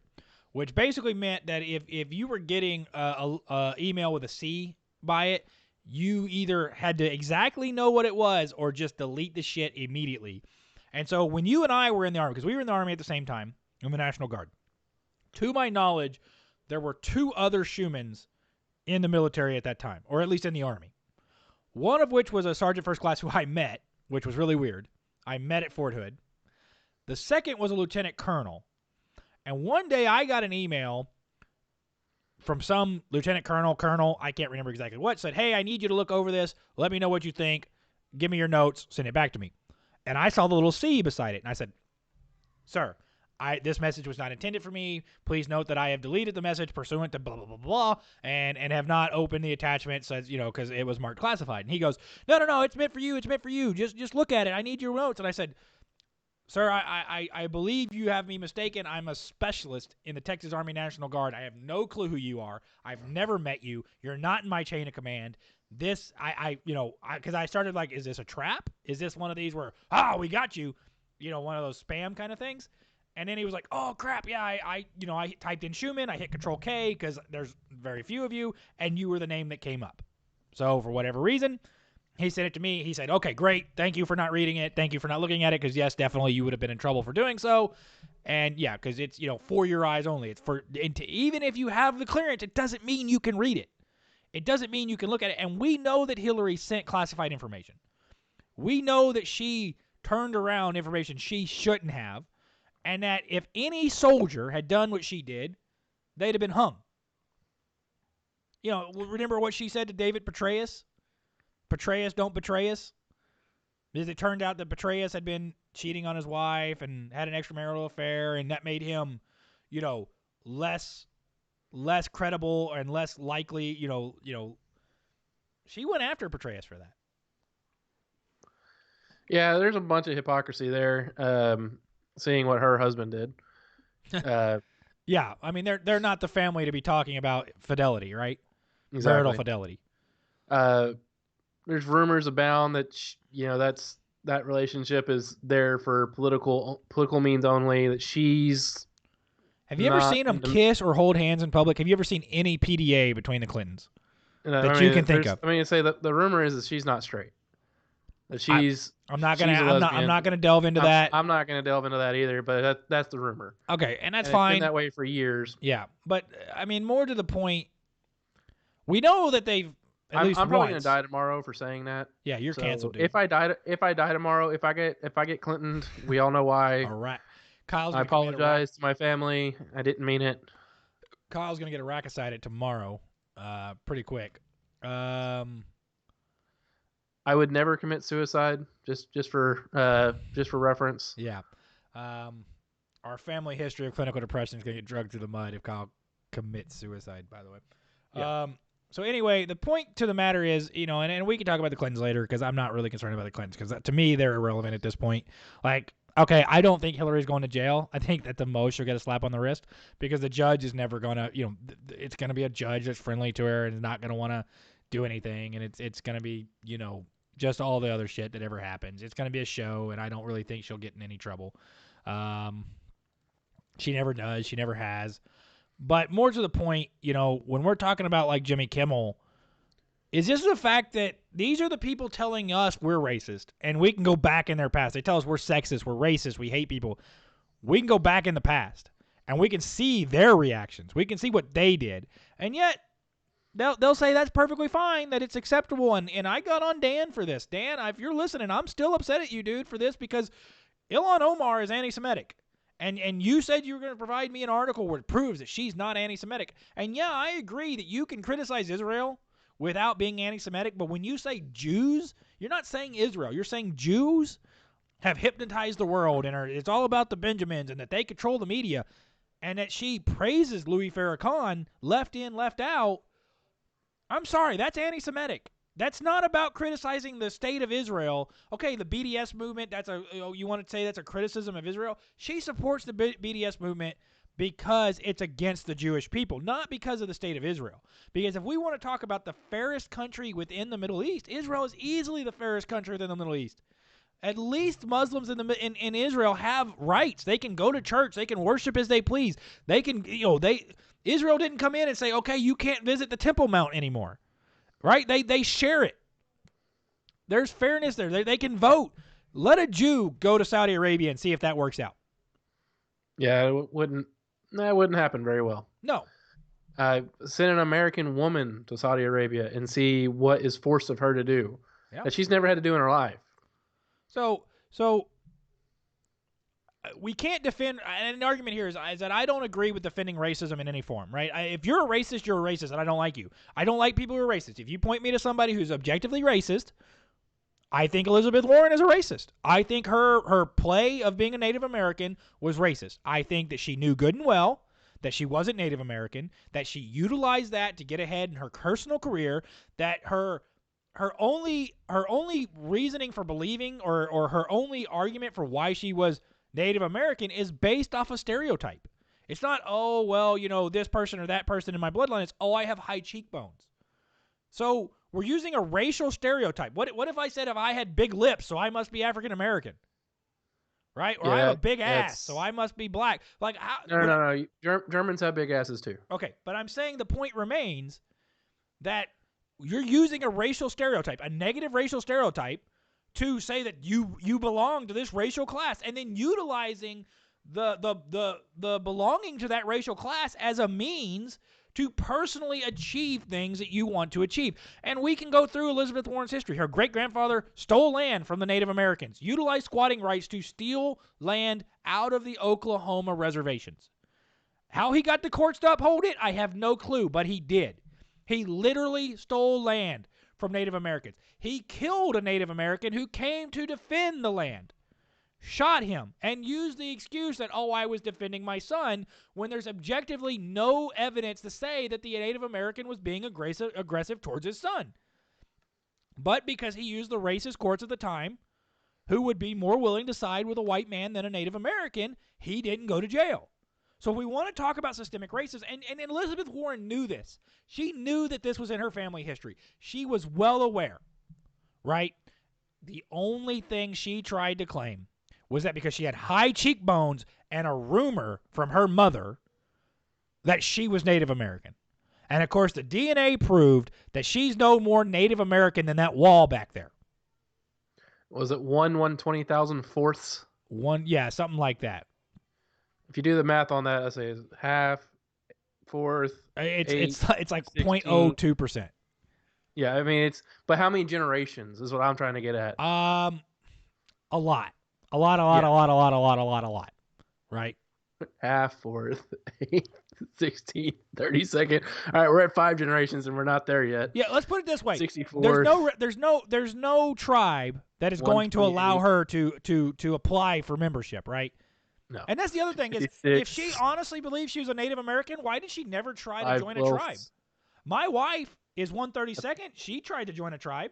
which basically meant that if you were getting a email with a C by it, you either had to exactly know what it was or just delete the shit immediately. And so when you and I were in the Army, because we were in the Army at the same time, in the National Guard, to my knowledge, there were 2 other Schumans in the military at that time, or at least in the Army. One of which was a Sergeant First Class who I met, which was really weird. I met at Fort Hood. The second was a Lieutenant Colonel. And one day I got an email from some Lieutenant Colonel, I can't remember exactly what, said, hey, I need you to look over this. Let me know what you think. Give me your notes. Send it back to me. And I saw the little C beside it. And I said, sir, this message was not intended for me. Please note that I have deleted the message pursuant to blah, blah, blah, blah, and have not opened the attachment, says, because it was marked classified. And he goes, no, it's meant for you. It's meant for you. Just look at it. I need your notes. And I said, sir, I believe you have me mistaken. I'm a specialist in the Texas Army National Guard. I have no clue who you are. I've never met you. You're not in my chain of command. This, because I started like, is this a trap? Is this one of these where, we got you, one of those spam kind of things? And then he was like, oh, crap, yeah, I typed in Schumann, I hit Control-K because there's very few of you, and you were the name that came up. So for whatever reason, he sent it to me. He said, okay, great, thank you for not reading it, thank you for not looking at it, because, yes, definitely you would have been in trouble for doing so. And, yeah, because it's, for your eyes only. It's even if you have the clearance, it doesn't mean you can read it. It doesn't mean you can look at it. And we know that Hillary sent classified information. We know that she turned around information she shouldn't have. And that if any soldier had done what she did, they'd have been hung. Remember what she said to David Petraeus? Petraeus, don't betray us. Because it turned out that Petraeus had been cheating on his wife and had an extramarital affair, and that made him, less credible and less likely. She went after Petraeus for that. Yeah, there's a bunch of hypocrisy there. Seeing what her husband did. Yeah, I mean they're not the family to be talking about fidelity, right? Exactly. Marital fidelity. There's rumors abound that that relationship is there for political means only. That she's. Have you ever seen them kiss or hold hands in public? Have you ever seen any PDA between the Clintons that you can think of? I mean, say that the rumor is that she's not straight. That I'm not gonna delve into that. I'm not gonna delve into that either. But that's the rumor. Okay, and that's It's fine. been that way for years. Yeah, but I mean, more to the point, we know that they've. I'm probably gonna die tomorrow for saying that. Yeah, you're canceled, dude. If I die tomorrow, if I get Clintoned, we all know why. All right, I apologize to my family. I didn't mean it. Kyle's gonna get a rack-a-sided tomorrow, pretty quick. I would never commit suicide, just for reference. Yeah. Our family history of clinical depression is going to get dragged through the mud if Kyle commits suicide, by the way. Yeah. So anyway, the point to the matter is, and we can talk about the Clintons later because I'm not really concerned about the Clintons because to me, they're irrelevant at this point. Like, okay, I don't think Hillary's going to jail. I think that the most she'll get a slap on the wrist because the judge is never going to, it's going to be a judge that's friendly to her and is not going to want to do anything. And it's going to be, just all the other shit that ever happens. It's going to be a show, and I don't really think she'll get in any trouble. She never does. She never has. But more to the point, when we're talking about like Jimmy Kimmel, is this the fact that these are the people telling us we're racist, and we can go back in their past. They tell us we're sexist, we're racist, we hate people. We can go back in the past, and we can see their reactions. We can see what they did. And yet, They'll say that's perfectly fine, that it's acceptable, and I got on Dan for this. Dan, if you're listening, I'm still upset at you, dude, for this because Ilhan Omar is anti-Semitic, and you said you were going to provide me an article where it proves that she's not anti-Semitic. And yeah, I agree that you can criticize Israel without being anti-Semitic, but when you say Jews, you're not saying Israel. You're saying Jews have hypnotized the world, and it's all about the Benjamins, and that they control the media, and that she praises Louis Farrakhan, left in, left out. I'm sorry, that's anti-Semitic. That's not about criticizing the state of Israel. Okay, the BDS movement, you want to say that's a criticism of Israel? She supports the BDS movement because it's against the Jewish people, not because of the state of Israel. Because if we want to talk about the fairest country within the Middle East, Israel is easily the fairest country within the Middle East. At least Muslims in Israel have rights. They can go to church. They can worship as they please. They can, Israel didn't come in and say, okay, you can't visit the Temple Mount anymore, right? They share it. There's fairness there. They can vote. Let a Jew go to Saudi Arabia and see if that works out. Yeah, it wouldn't happen very well. No. Send an American woman to Saudi Arabia and see what is forced of her to do that she's never had to do in her life. So we can't defend, and an argument here is that I don't agree with defending racism in any form, right? If you're a racist, you're a racist, and I don't like you. I don't like people who are racist. If you point me to somebody who's objectively racist, I think Elizabeth Warren is a racist. I think her play of being a Native American was racist. I think that she knew good and well that she wasn't Native American, that she utilized that to get ahead in her personal career, that her only reasoning for believing or her only argument for why she was Native American is based off a stereotype. It's not, oh, well, this person or that person in my bloodline. It's, oh, I have high cheekbones. So we're using a racial stereotype. What if I said if I had big lips, so I must be African American? Right? Or I have a big ass, so I must be black. Like, how? No. Germans have big asses too. Okay, but I'm saying the point remains that you're using a racial stereotype, a negative racial stereotype, to say that you belong to this racial class, and then utilizing the belonging to that racial class as a means to personally achieve things that you want to achieve. And we can go through Elizabeth Warren's history. Her great-grandfather stole land from the Native Americans, utilized squatting rights to steal land out of the Oklahoma reservations. How he got the courts to uphold it, I have no clue, but he did. He literally stole land from Native Americans. He killed a Native American who came to defend the land, shot him, and used the excuse that, oh, I was defending my son, when there's objectively no evidence to say that the Native American was being aggressive towards his son. But because he used the racist courts at the time, who would be more willing to side with a white man than a Native American, he didn't go to jail. So if we want to talk about systemic racism, and Elizabeth Warren knew this. She knew that this was in her family history. She was well aware, right? The only thing she tried to claim was that because she had high cheekbones and a rumor from her mother that she was Native American. And, of course, the DNA proved that she's no more Native American than that wall back there. Was it 1/20,000 Yeah, something like that. If you do the math on that, I say it's half, fourth. It's like 16. 0.02%. Yeah, I mean but how many generations is what I'm trying to get at. A lot. A lot. Right? Half, fourth, 8th, 16th, 32nd. All right, we're at 5 generations and we're not there yet. Yeah, let's put it this way. 64. There's no tribe that is going to allow her to apply for membership, right? No. And that's the other thing is, if she honestly believes she was a Native American, why did she never try to join a tribe? My wife is 132nd. She tried to join a tribe.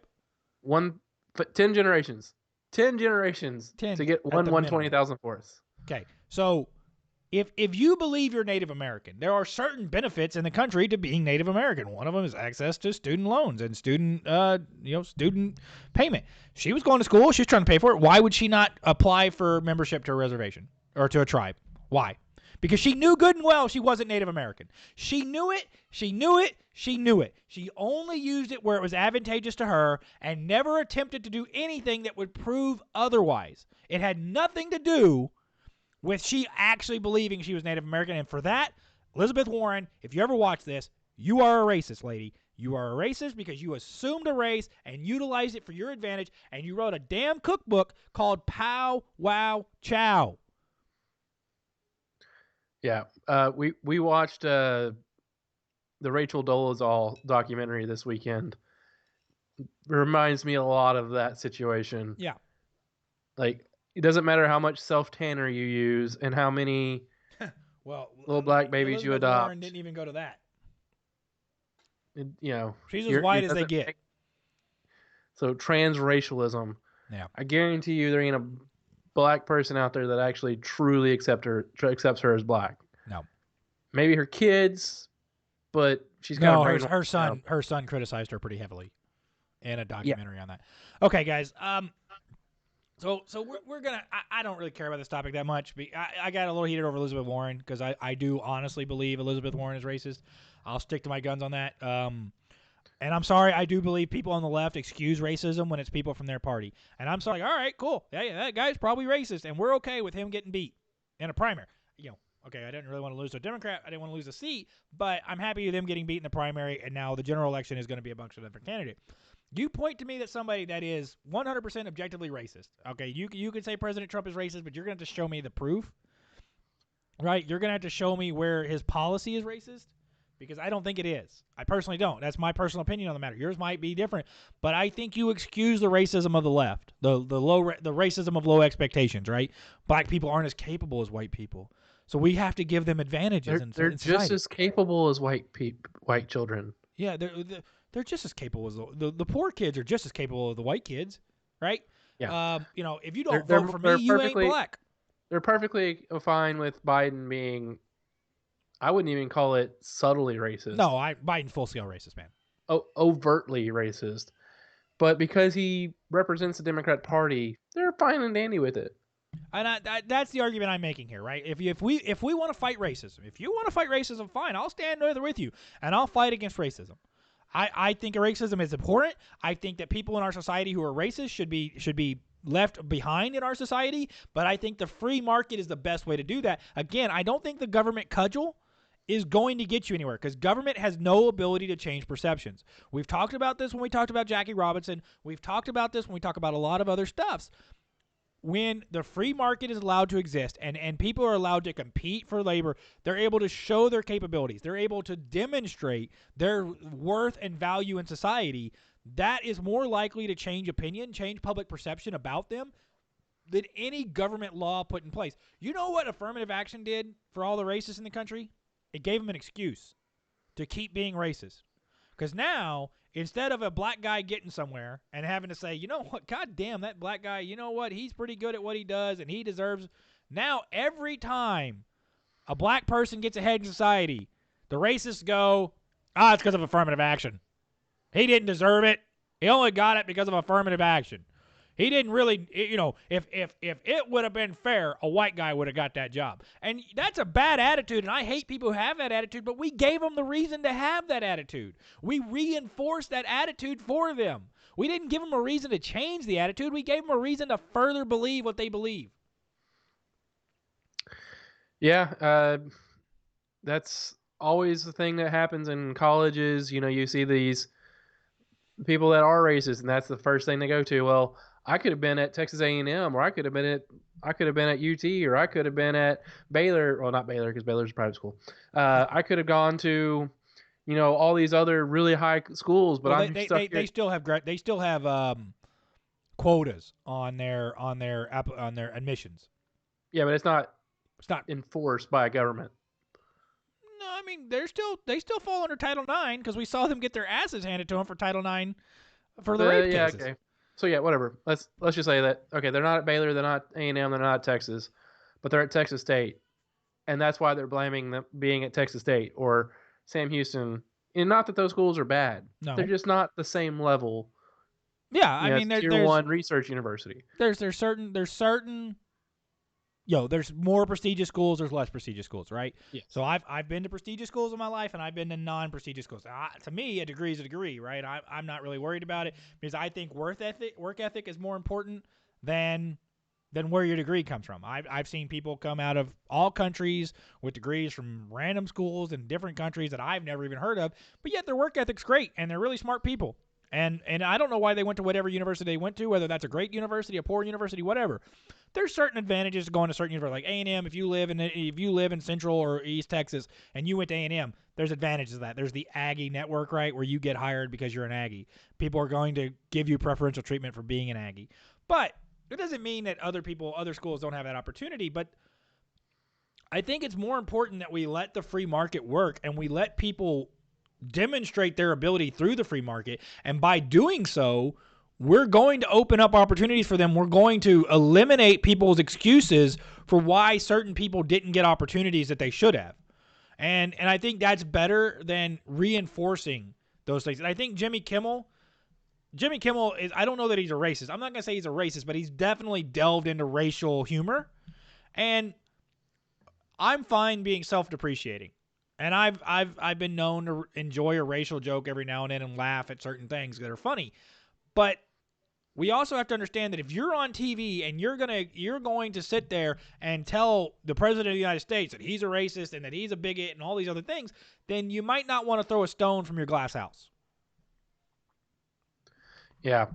10 generations. 10 generations 10 to get 1/20,000. Okay, so if you believe you're Native American, there are certain benefits in the country to being Native American. One of them is access to student loans and student payment. She was going to school. She's trying to pay for it. Why would she not apply for membership to a reservation or to a tribe? Why? Because she knew good and well she wasn't Native American. She knew it. She knew it. She knew it. She only used it where it was advantageous to her and never attempted to do anything that would prove otherwise. It had nothing to do with she actually believing she was Native American. And for that, Elizabeth Warren, if you ever watch this, you are a racist, lady. You are a racist because you assumed a race and utilized it for your advantage, and you wrote a damn cookbook called Pow Wow Chow. Yeah, we watched the Rachel Dolezal documentary this weekend. It reminds me a lot of that situation. Yeah. Like, it doesn't matter how much self-tanner you use and how many little black babies Elizabeth you adopt. Warren didn't even go to that. She's as it white as they get. So transracialism. Yeah. I guarantee you there ain't a black person out there that actually truly accepts her as black. No. Maybe her kids, but she's got her son criticized her pretty heavily in a documentary on that. Okay, guys. So we're gonna. I don't really care about this topic that much. I got a little heated over Elizabeth Warren because I do honestly believe Elizabeth Warren is racist. I'll stick to my guns on that. And I'm sorry, I do believe people on the left excuse racism when it's people from their party. And I'm sorry, all right, cool. Yeah, that guy's probably racist, and we're okay with him getting beat in a primary. Okay, I didn't really want to lose to a Democrat. I didn't want to lose a seat, but I'm happy with them getting beat in the primary, and now the general election is going to be a bunch of different candidates. You point to me that somebody that is 100% objectively racist. Okay, you could say President Trump is racist, but you're going to have to show me the proof, right? You're going to have to show me where his policy is racist, because I don't think it is. I personally don't. That's my personal opinion on the matter. Yours might be different, but I think you excuse the racism of the left, the racism of low expectations. Right? Black people aren't as capable as white people, so we have to give them advantages in They're society. just as capable as white children. Yeah, they're just as capable as the poor kids are just as capable as the white kids, right? Yeah. If you don't They're vote for me, you ain't black. They're perfectly fine with Biden being. I wouldn't even call it subtly racist. No, Biden's full scale racist, man. Overtly racist. But because he represents the Democrat Party, they're fine and dandy with it. And that's the argument I'm making here, right? If we want to fight racism, if you want to fight racism, fine, I'll stand there with you and I'll fight against racism. I think racism is important. I think that people in our society who are racist should be left behind in our society, but I think the free market is the best way to do that. Again, I don't think the government cudgel is going to get you anywhere because government has no ability to change perceptions. We've talked about this when we talked about Jackie Robinson. We've talked about this when we talk about a lot of other stuffs. When the free market is allowed to exist and people are allowed to compete for labor, they're able to show their capabilities. They're able to demonstrate their worth and value in society. That is more likely to change opinion, change public perception about them than any government law put in place. You know what affirmative action did for all the racists in the country? It gave them an excuse to keep being racist. Because now, instead of a black guy getting somewhere and having to say, you know what, God damn, that black guy, you know what, he's pretty good at what he does and he deserves. Now, every time a black person gets ahead in society, the racists go, it's because of affirmative action. He didn't deserve it. He only got it because of affirmative action. He didn't really, if it would have been fair, a white guy would have got that job. And that's a bad attitude, and I hate people who have that attitude, but we gave them the reason to have that attitude. We reinforced that attitude for them. We didn't give them a reason to change the attitude. We gave them a reason to further believe what they believe. Yeah, that's always the thing that happens in colleges. You see these people that are racist, and that's the first thing they go to. Well, I could have been at Texas A&M, or I could have been at UT, or I could have been at Baylor. Well, not Baylor because Baylor's a private school. I could have gone to, all these other really high schools, but they still have quotas on their admissions. Yeah, but it's not enforced by a government. No, I mean they still fall under Title IX because we saw them get their asses handed to them for Title IX for the rape cases. Okay. So yeah, whatever. Let's just say that they're not at Baylor, they're not A&M, they're not at Texas, but they're at Texas State, and that's why they're blaming them being at Texas State or Sam Houston. And not that those schools are bad. No, they're just not the same level. Yeah, I mean, Tier 1 research university. There's certain. There's more prestigious schools. There's less prestigious schools, right? Yes. So I've been to prestigious schools in my life, and I've been to non-prestigious schools. To me, a degree is a degree, right? I'm not really worried about it because I think work ethic is more important than where your degree comes from. I've seen people come out of all countries with degrees from random schools in different countries that I've never even heard of, but yet their work ethic's great, and they're really smart people. And I don't know why they went to whatever university they went to, whether that's a great university, a poor university, whatever. There's certain advantages to going to certain universities, like A&M. If you live in Central or East Texas and you went to A&M, there's advantages to that. There's the Aggie network, right, where you get hired because you're an Aggie. People are going to give you preferential treatment for being an Aggie. But it doesn't mean that other schools don't have that opportunity. But I think it's more important that we let the free market work and we let people demonstrate their ability through the free market, and by doing so, we're going to open up opportunities for them. We're going to eliminate people's excuses for why certain people didn't get opportunities that they should have, and I think that's better than reinforcing those things. And I think Jimmy Kimmel is, I don't know that he's a racist. I'm not going to say he's a racist, but he's definitely delved into racial humor, and I'm fine being self-depreciating. And I've been known to enjoy a racial joke every now and then and laugh at certain things that are funny. But we also have to understand that if you're on TV and you're going to sit there and tell the president of the United States that he's a racist and that he's a bigot and all these other things, then you might not want to throw a stone from your glass house. Yeah.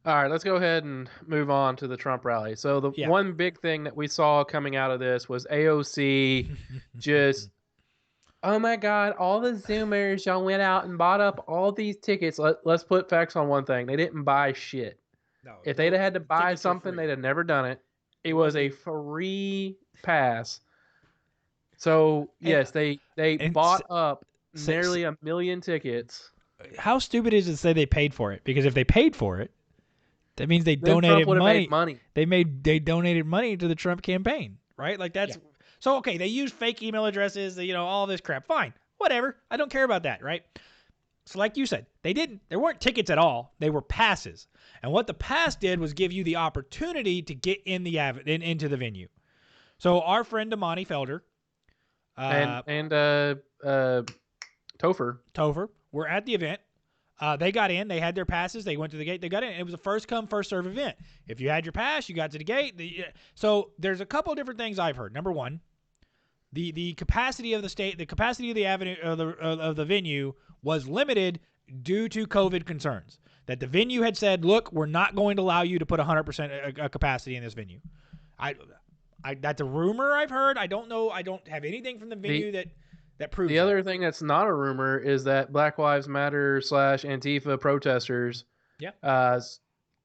All right, let's go ahead and move on to the Trump rally. So the one big thing that we saw coming out of this was AOC just oh my God, all the Zoomers, y'all went out and bought up all these tickets. Let's put facts on one thing. They didn't buy shit. No, If they'd have had to buy tickets were something, free. they'd have never done it. It It was wasn't a even- free pass. So yes, they and bought up say- nearly 1 million tickets. How stupid is it to say they paid for it? Because if they paid for it, that means they Then Trump donated would have money. made money. They donated money to the Trump campaign, right? Like that's so okay. They used fake email addresses, all this crap. Fine, whatever. I don't care about that, right? So like you said, there weren't tickets at all. They were passes. And what the pass did was give you the opportunity to get into the venue. So our friend Damani Felder And Topher. were at the event. They got in. They had their passes. They went to the gate. They got in. It was a first come, first serve event. If you had your pass, you got to the gate. So there's a couple of different things I've heard. Number one, the capacity of the capacity of the avenue of the venue was limited due to COVID concerns. That the venue had said, look, we're not going to allow you to put 100% capacity in this venue. That's a rumor I've heard. I don't know. I don't have anything from the venue that proves the other thing that's not a rumor is that Black Lives Matter / Antifa protesters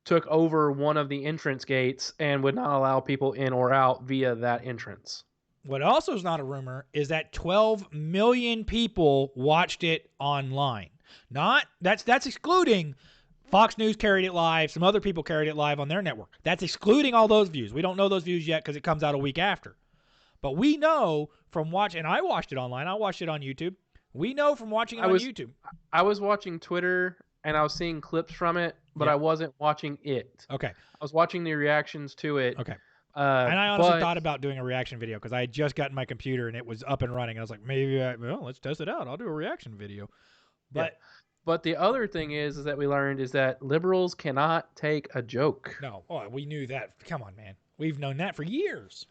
took over one of the entrance gates and would not allow people in or out via that entrance. What also is not a rumor is that 12 million people watched it online. That's excluding Fox News carried it live. Some other people carried it live on their network. That's excluding all those views. We don't know those views yet because it comes out a week after. But we know from watching, and I watched it online. I watched it on YouTube. We know from watching it on YouTube. I was watching Twitter and I was seeing clips from it, but I wasn't watching it. Okay. I was watching the reactions to it. Okay. And I honestly thought about doing a reaction video because I had just gotten my computer and it was up and running. I was like, let's test it out. I'll do a reaction video. But the other thing is that we learned is that liberals cannot take a joke. No, we knew that. Come on, man. We've known that for years.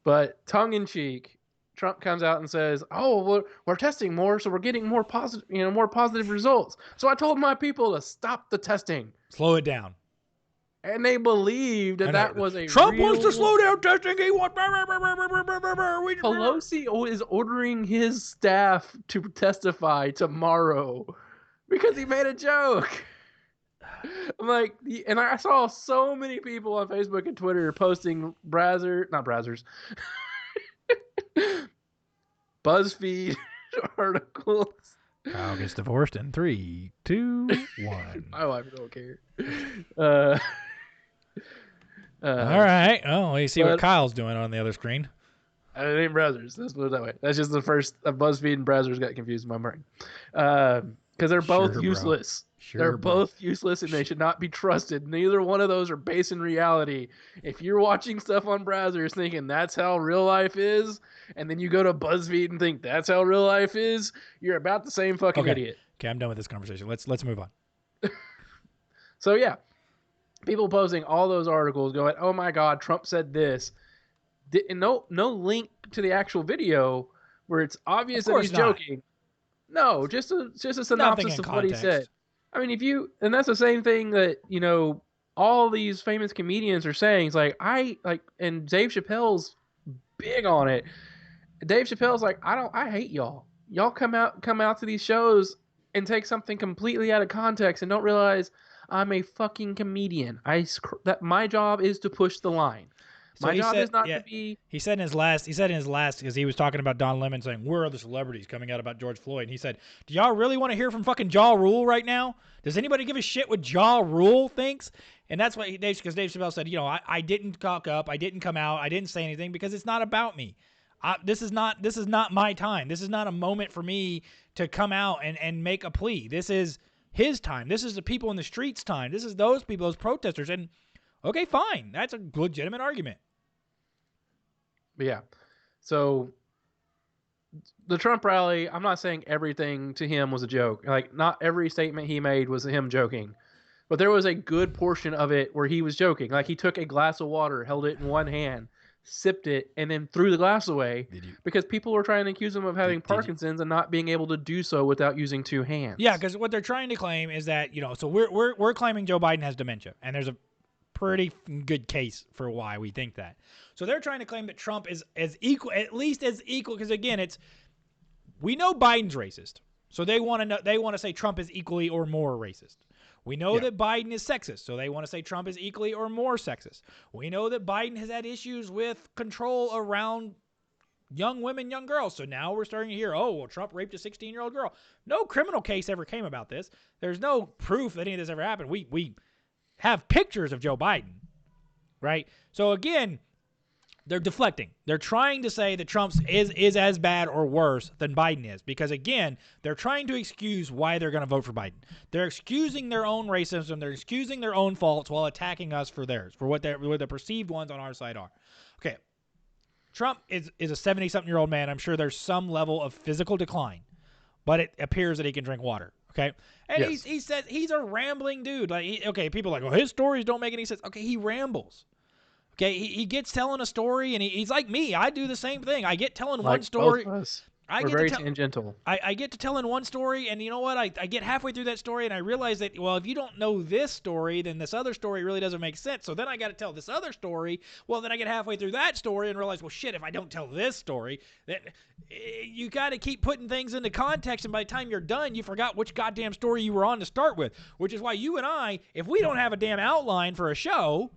But tongue in cheek, Trump comes out and says, "Oh, we're testing more, so we're getting more positive results." So I told my people to stop the testing. Slow it down. And they believed that was a Trump wants to slow down testing. He wants. Pelosi is ordering his staff to testify tomorrow because he made a joke. I'm like, and I saw so many people on Facebook and Twitter posting BuzzFeed articles. Kyle gets divorced in 3, 2, 1. My wife don't care. All right. Oh, you see what Kyle's doing on the other screen. It ain't browsers. Let's put it that way. That's just the first BuzzFeed and browsers got confused in my brain. Because they're both useless. They're both useless and they should not be trusted. Neither one of those are based in reality. If you're watching stuff on browsers thinking that's how real life is, and then you go to BuzzFeed and think that's how real life is, you're about the same fucking idiot. Okay, I'm done with this conversation. Let's move on. So yeah, people posting all those articles going, "Oh my God, Trump said this." No link to the actual video where it's obvious that he's joking. No, just a synopsis of what he said. I mean, and that's the same thing that, all these famous comedians are saying. It's like, and Dave Chappelle's big on it. Dave Chappelle's like, I hate y'all. Y'all come out to these shows and take something completely out of context and don't realize I'm a fucking comedian. That my job is to push the line. My job is not to be. He said in his last, because he was talking about Don Lemon saying, where are the celebrities coming out about George Floyd? And he said, do y'all really want to hear from fucking Ja Rule right now? Does anybody give a shit what Ja Rule thinks? And that's what because Dave Chappelle said, I didn't cock up. I didn't come out. I didn't say anything because it's not about me. This is not my time. This is not a moment for me to come out and make a plea. This is his time. This is the people in the streets' time. This is those people, those protesters. And okay, fine. That's a legitimate argument. But yeah. So the Trump rally, I'm not saying everything to him was a joke. Like, not every statement he made was him joking. But there was a good portion of it where he was joking. Like, he took a glass of water, held it in one hand, sipped it, and then threw the glass away because people were trying to accuse him of having Parkinson's and not being able to do so without using two hands. Yeah, because what they're trying to claim is that, so we're claiming Joe Biden has dementia, and there's a pretty good case for why we think that. So they're trying to claim that Trump is as equal, at least as equal, because again, we know Biden's racist, so they want to say Trump is equally or more racist. We know that Biden is sexist, so they want to say Trump is equally or more sexist. We know that Biden has had issues with control around young women, young girls. So now we're starting to hear, oh, well, Trump raped a 16-year-old girl. No criminal case ever came about this. There's no proof that any of this ever happened. We have pictures of Joe Biden, right? So again, they're deflecting. They're trying to say that Trump is as bad or worse than Biden is because, again, they're trying to excuse why they're going to vote for Biden. They're excusing their own racism. They're excusing their own faults while attacking us for theirs, for what the perceived ones on our side are. Okay, Trump is a 70-something-year-old man. I'm sure there's some level of physical decline, but it appears that he can drink water. Okay, and Yes. he says he's a rambling dude. People are like, well, his stories don't make any sense. Okay, he rambles. Okay, he gets telling a story, and he's like me. I do the same thing. I get telling one story. Both of us. I We're get very to tangential. I get to telling one story, and you know what? I get halfway through that story, and I realize that, well, if you don't know this story, then this other story really doesn't make sense. So then I got to tell this other story. Well, then I get halfway through that story and realize, well, shit, if I don't tell this story, then you got to keep putting things into context, and by the time you're done, you forgot which goddamn story you were on to start with, which is why you and I, if we don't have a damn outline for a show,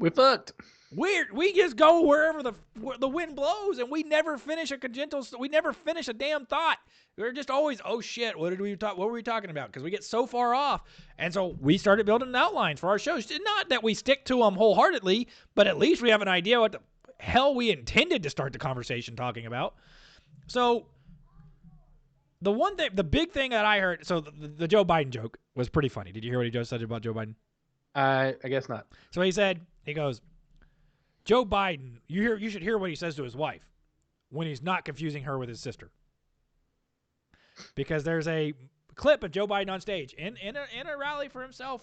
We fucked. we just go wherever the wind blows, and we never finish we never finish a damn thought. We're just always, oh shit, what were we talking about? Because we get so far off, and so we started building an outline for our shows. Not that we stick to them wholeheartedly, but at least we have an idea what the hell we intended to start the conversation talking about. So the big thing that I heard, so the Joe Biden joke was pretty funny. Did you hear what he just said about Joe Biden? I guess not. So he goes, Joe Biden, you should hear what he says to his wife when he's not confusing her with his sister. Because there's a clip of Joe Biden on stage in a rally for himself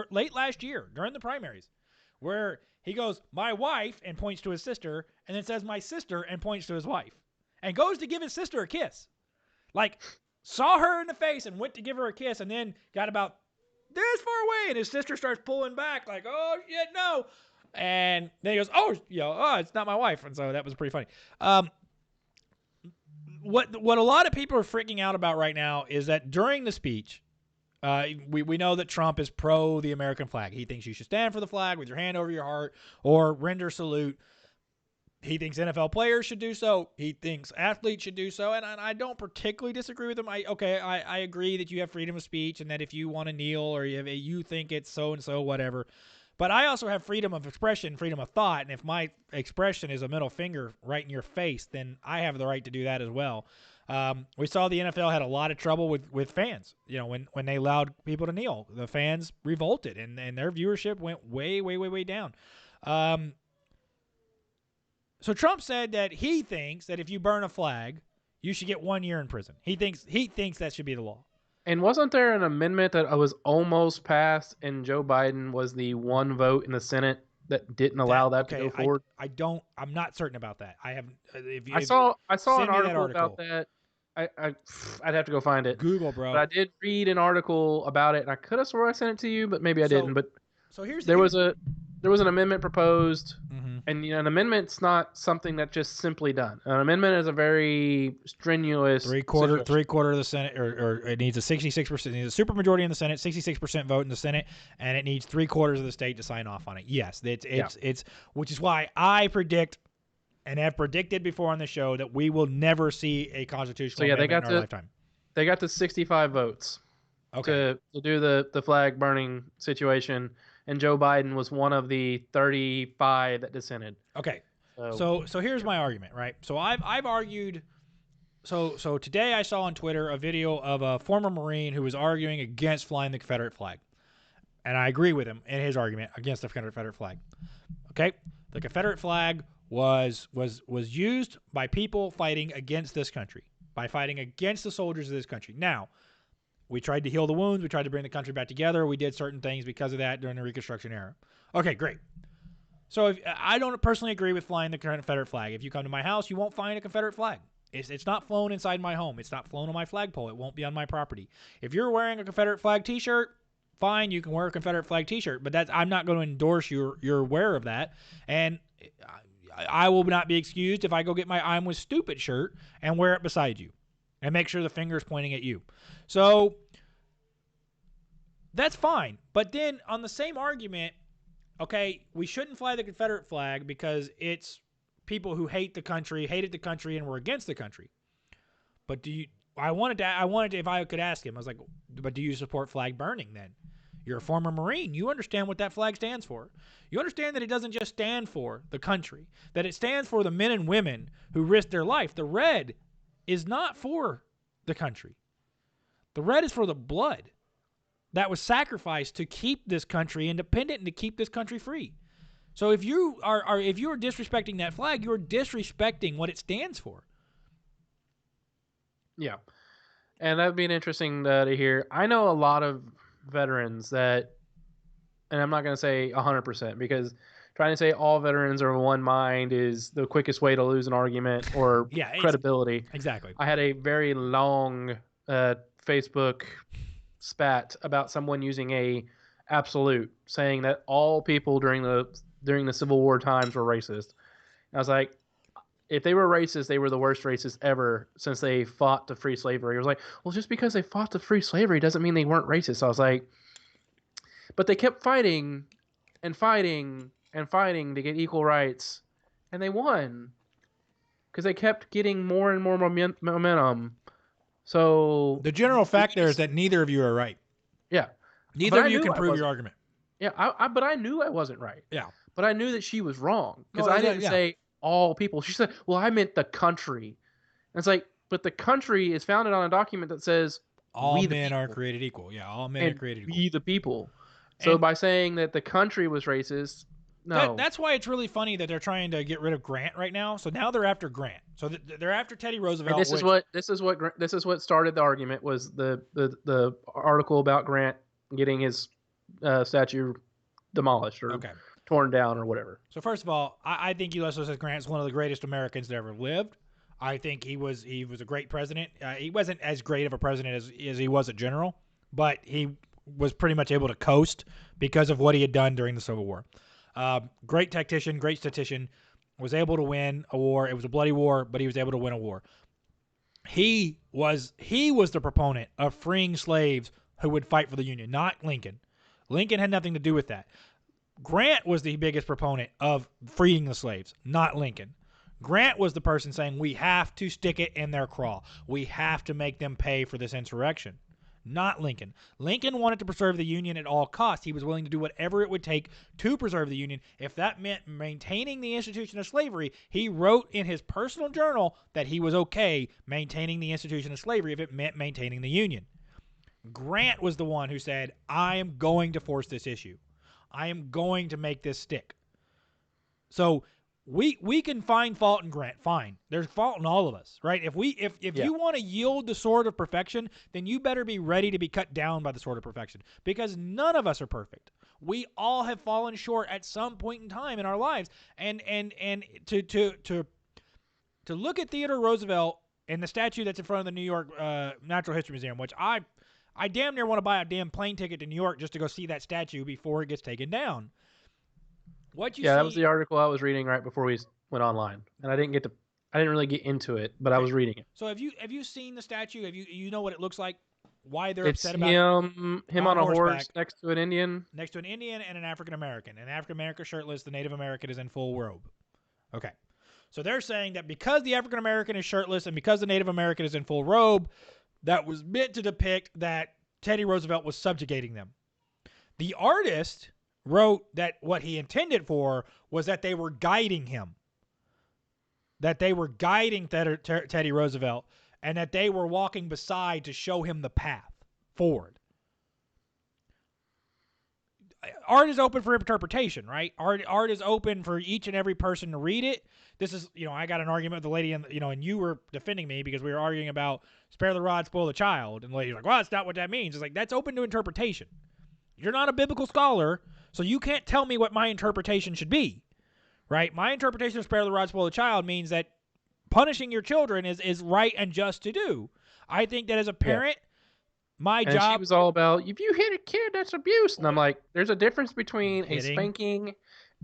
late last year during the primaries where he goes, my wife, and points to his sister, and then says my sister and points to his wife and goes to give his sister a kiss. Like, saw her in the face and went to give her a kiss and then got about this far away, and his sister starts pulling back like, oh shit, no. And then he goes, oh, it's not my wife. And so that was pretty funny. What a lot of people are freaking out about right now is that during the speech, we know that Trump is pro the American flag. He thinks you should stand for the flag with your hand over your heart or render salute. He thinks NFL players should do so. He thinks athletes should do so. And I don't particularly disagree with him. I agree that you have freedom of speech and that if you want to kneel or you think it's so-and-so, whatever. But I also have freedom of expression, freedom of thought. And if my expression is a middle finger right in your face, then I have the right to do that as well. We saw the NFL had a lot of trouble with fans. When they allowed people to kneel, the fans revolted and their viewership went way, way, way, way down. So Trump said that he thinks that if you burn a flag, you should get 1 year in prison. He thinks that should be the law. And wasn't there an amendment that was almost passed, and Joe Biden was the one vote in the Senate that didn't allow that to go forward? I'm not certain about that. I haven't. I saw send an me that article about that. I'd have to go find it. Google, bro. But I did read an article about it, and I could have swore I sent it to you, but maybe I didn't. But so there was an amendment proposed, mm-hmm. and an amendment's not something that's just simply done. An amendment is a very strenuous three quarter of the Senate, or it needs a 66%. It needs a supermajority in the Senate, 66% vote in the Senate, and it needs 3/4 of the state to sign off on it. Yes, it's which is why I predict and have predicted before on the show that we will never see a constitutional amendment in our lifetime. They got to 65 votes to do the flag burning situation. And Joe Biden was one of the 35 that dissented. Okay. So here's my argument, right? So I've argued. So today I saw on Twitter a video of a former Marine who was arguing against flying the Confederate flag, and I agree with him in his argument against the Confederate flag. Okay, the Confederate flag was used by people fighting against this country, by fighting against the soldiers of this country. Now, we tried to heal the wounds. We tried to bring the country back together. We did certain things because of that during the Reconstruction era. Okay, great. So I don't personally agree with flying the Confederate flag. If you come to my house, you won't find a Confederate flag. It's not flown inside my home. It's not flown on my flagpole. It won't be on my property. If you're wearing a Confederate flag T-shirt, fine, you can wear a Confederate flag T-shirt. But I'm not going to endorse your wear of that. And I will not be excused if I go get my I'm with stupid shirt and wear it beside you and make sure the finger is pointing at you. So that's fine. But then on the same argument, okay, we shouldn't fly the Confederate flag because it's people who hated the country, and were against the country. But I wanted to, if I could ask him, I was like, but do you support flag burning then? You're a former Marine. You understand what that flag stands for. You understand that it doesn't just stand for the country, that it stands for the men and women who risked their life. The red is not for the country. The red is for the blood that was sacrificed to keep this country independent and to keep this country free. So if you are disrespecting that flag, you're disrespecting what it stands for. Yeah. And that'd be interesting to hear. I know a lot of veterans that, and I'm not going to say 100% because trying to say all veterans are of one mind is the quickest way to lose an argument or credibility. Exactly. I had a very long Facebook spat about someone using a absolute, saying that all people during the Civil War times were racist. And I was like, if they were racist, they were the worst racists ever since they fought to free slavery. It was like, well, just because they fought to free slavery doesn't mean they weren't racist. So I was like, but they kept fighting and fighting and fighting to get equal rights, and they won because they kept getting more and more momentum. So the general fact there is that neither of you are right. Yeah. Neither of you can prove your argument. Yeah, but I knew I wasn't right. Yeah. But I knew that she was wrong because I didn't say all people. She said, well, I meant the country. And it's like, but the country is founded on a document that says all men are created equal. Yeah, all men are created equal. We the people. So by saying that the country was racist, no. That's why it's really funny that they're trying to get rid of Grant right now. So now they're after Grant. So they're after Teddy Roosevelt. And this is what started the argument, was the article about Grant getting his statue demolished or torn down or whatever. So first of all, I think Ulysses S. Grant is one of the greatest Americans that ever lived. I think he was a great president. He wasn't as great of a president as he was a general, but he was pretty much able to coast because of what he had done during the Civil War. Great tactician, great statistician, was able to win a war. It was a bloody war, but he was able to win a war. He was the proponent of freeing slaves who would fight for the Union, not Lincoln. Lincoln had nothing to do with that. Grant was the biggest proponent of freeing the slaves, not Lincoln. Grant was the person saying, we have to stick it in their craw. We have to make them pay for this insurrection. Not Lincoln. Lincoln wanted to preserve the Union at all costs. He was willing to do whatever it would take to preserve the Union. If that meant maintaining the institution of slavery, he wrote in his personal journal that he was okay maintaining the institution of slavery if it meant maintaining the Union. Grant was the one who said, I am going to force this issue. I am going to make this stick. So we can find fault in Grant. Fine. There's fault in all of us, right? If you want to yield the sword of perfection, then you better be ready to be cut down by the sword of perfection, because none of us are perfect. We all have fallen short at some point in time in our lives. And to look at Theodore Roosevelt and the statue that's in front of the New York Natural History Museum, which I damn near want to buy a damn plane ticket to New York just to go see that statue before it gets taken down. That was the article I was reading right before we went online, and I didn't really get into it, but I was reading it. So have you seen the statue? Have you know what it looks like? Why they're It's upset about it? him on a horse next to an Indian. Next to an Indian and an African American. An African American shirtless, the Native American is in full robe. Okay. So they're saying that because the African American is shirtless and because the Native American is in full robe, that was meant to depict that Teddy Roosevelt was subjugating them. The artist wrote that what he intended for was that they were guiding him. That they were guiding Teddy Roosevelt, and that they were walking beside to show him the path forward. Art is open for interpretation, right? Art is open for each and every person to read it. This is, I got an argument with the lady, and you were defending me because we were arguing about spare the rod, spoil the child. And the lady's like, well, that's not what that means. It's like, that's open to interpretation. You're not a biblical scholar, so you can't tell me what my interpretation should be, right? My interpretation of spare the rod, spoil the child means that punishing your children is right and just to do. I think that as a parent, my job... She was all about, if you hit a kid, that's abuse. And I'm like, there's a difference between a spanking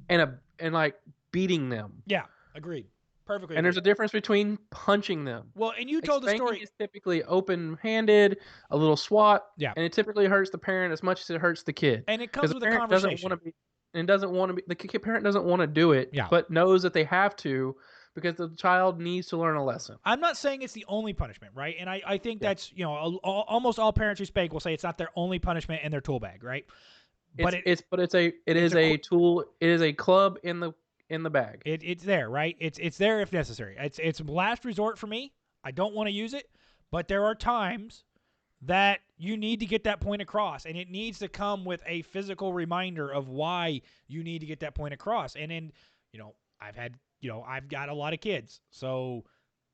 and like beating them. Yeah. Agreed. Perfectly And there's a agreed. difference between punching them. Well, and you Like told the spanking story. is typically open-handed, a little swat, Yeah. and it typically hurts the parent as much as it hurts the kid. And it Because comes the with a parent doesn't want conversation. to be, and doesn't want to be, parent doesn't want to do it, Yeah. but knows that they have to because the child needs to learn a lesson. I'm not saying it's the only punishment, right? And I think Yeah. that's, almost all parents who spank will say it's not their only punishment in their tool bag, right? But It is a tool. It is a club in the bag. it's there, right? It's there if necessary. It's last resort for me. I don't want to use it, but there are times that you need to get that point across, and it needs to come with a physical reminder of why you need to get that point across. And then, I've got a lot of kids, so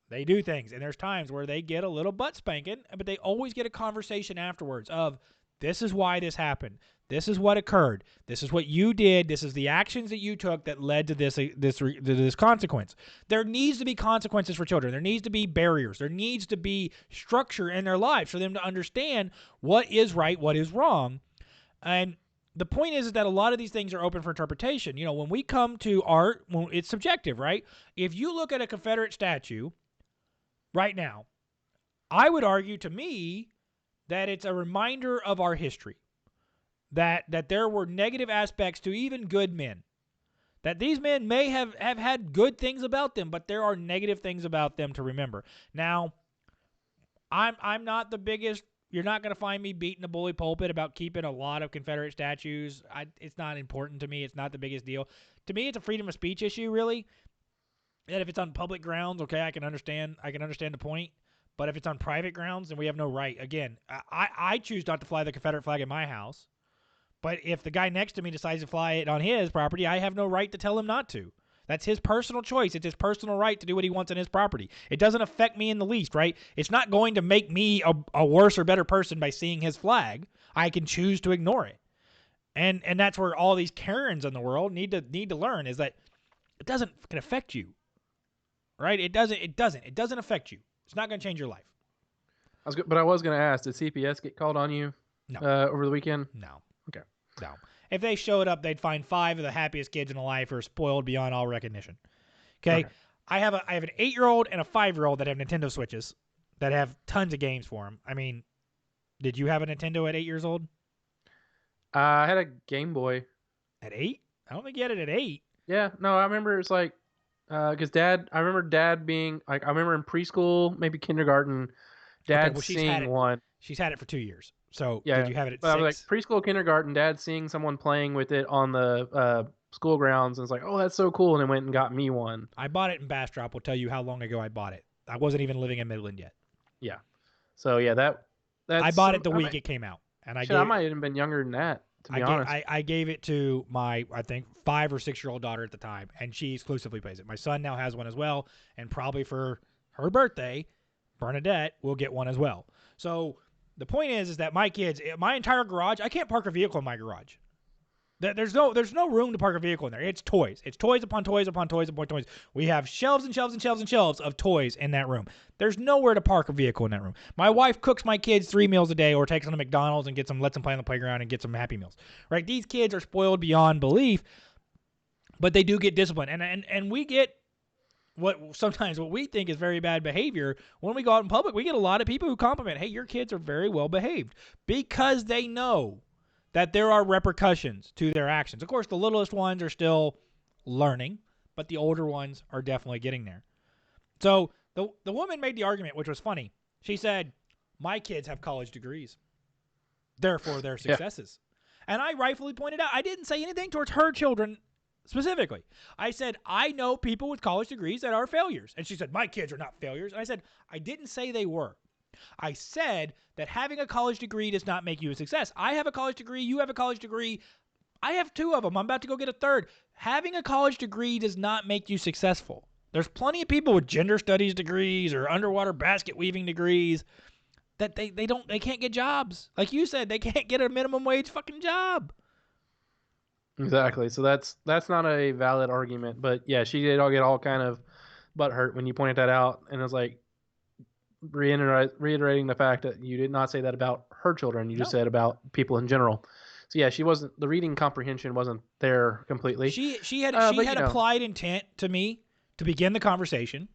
they do things, and there's times where they get a little butt spanking, but they always get a conversation afterwards of, this is why this happened. This is what occurred. This is what you did. This is the actions that you took that led to this consequence. There needs to be consequences for children. There needs to be barriers. There needs to be structure in their lives for them to understand what is right, what is wrong. And the point is that a lot of these things are open for interpretation. When we come to art, it's subjective, right? If you look at a Confederate statue right now, I would argue to me that it's a reminder of our history, that there were negative aspects to even good men, that these men may have had good things about them, but there are negative things about them to remember. Now, I'm not the biggest. You're not going to find me beating a bully pulpit about keeping a lot of Confederate statues. It's not important to me. It's not the biggest deal. To me, it's a freedom of speech issue, really. And if it's on public grounds, okay, I can understand the point. But if it's on private grounds, then we have no right. Again, I choose not to fly the Confederate flag in my house. But if the guy next to me decides to fly it on his property, I have no right to tell him not to. That's his personal choice. It's his personal right to do what he wants on his property. It doesn't affect me in the least, right? It's not going to make me a worse or better person by seeing his flag. I can choose to ignore it. And that's where all these Karens in the world need to learn, is that it doesn't fucking affect you. Right? It doesn't affect you. It's not going to change your life. But I was going to ask, did CPS get called on you No. over the weekend? No. Okay. No. If they showed up, they'd find 5 of the happiest kids in life are spoiled beyond all recognition. Okay? I have an 8-year-old and a 5-year-old that have Nintendo Switches that have tons of games for them. I mean, did you have a Nintendo at 8 years old? I had a Game Boy. At 8? I don't think you had it at 8. Yeah. No, I remember it's like, because I remember Dad being like, I remember in preschool, maybe kindergarten, Dad seeing one. She's had it for 2 years. So Yeah, did you have it at 6? I was like preschool, kindergarten, Dad seeing someone playing with it on the school grounds, and it's like, oh, that's so cool, and it went and got me one. I bought it in Bastrop. Will tell you how long ago I bought it. I wasn't even living in Midland yet. Yeah. So yeah, that's I bought it the week it came out, and I might have been younger than that. To be honest, I gave it to my, I think, 5 or 6-year-old daughter at the time, and she exclusively plays it. My son now has one as well, and probably for her birthday, Bernadette will get one as well. So the point is that my kids, my entire garage, I can't park a vehicle in my garage. There's no room to park a vehicle in there. It's toys. It's toys upon toys upon toys upon toys. We have shelves and shelves and shelves and shelves of toys in that room. There's nowhere to park a vehicle in that room. My wife cooks my kids 3 meals a day, or takes them to McDonald's and lets them play on the playground and gets them Happy Meals. Right? These kids are spoiled beyond belief, but they do get disciplined. And we get what we think is very bad behavior. When we go out in public, we get a lot of people who compliment, hey, your kids are very well behaved, because they know that there are repercussions to their actions. Of course, the littlest ones are still learning, but the older ones are definitely getting there. So the woman made the argument, which was funny. She said, my kids have college degrees, therefore they're successes. Yeah. And I rightfully pointed out, I didn't say anything towards her children specifically. I said, I know people with college degrees that are failures. And she said, my kids are not failures. And I said, I didn't say they were. I said that having a college degree does not make you a success. I have a college degree. You have a college degree. I have 2 of them. I'm about to go get a 3rd. Having a college degree does not make you successful. There's plenty of people with gender studies degrees or underwater basket weaving degrees that they can't get jobs. Like you said, they can't get a minimum wage fucking job. Exactly. So that's not a valid argument. But yeah, she did all get all kind of butthurt when you pointed that out, and it was like, reiterating the fact that you did not say that about her children. You just said about people in general. So yeah, the reading comprehension wasn't there completely. She had applied intent to me to begin the conversation.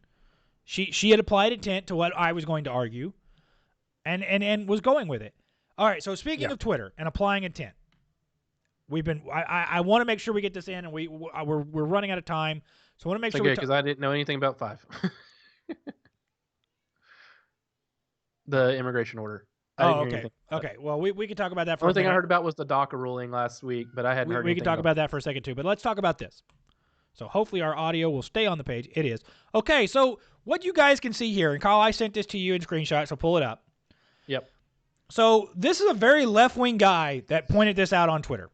She had applied intent to what I was going to argue, and was going with it. All right. So speaking of Twitter and applying intent, I want to make sure we get this in, and we're running out of time. So I want to make sure because I didn't know anything about 5. The immigration order. I didn't hear okay. anything. Okay. Well, we can talk about that for Only a minute. thing I heard about was the DACA ruling last week, but I hadn't heard We anything. can talk about that for a second too. But let's talk about this. So hopefully our audio will stay on the page. It is. Okay. So what you guys can see here, and Kyle, I sent this to you in screenshot, so pull it up. Yep. So this is a very left-wing guy that pointed this out on Twitter.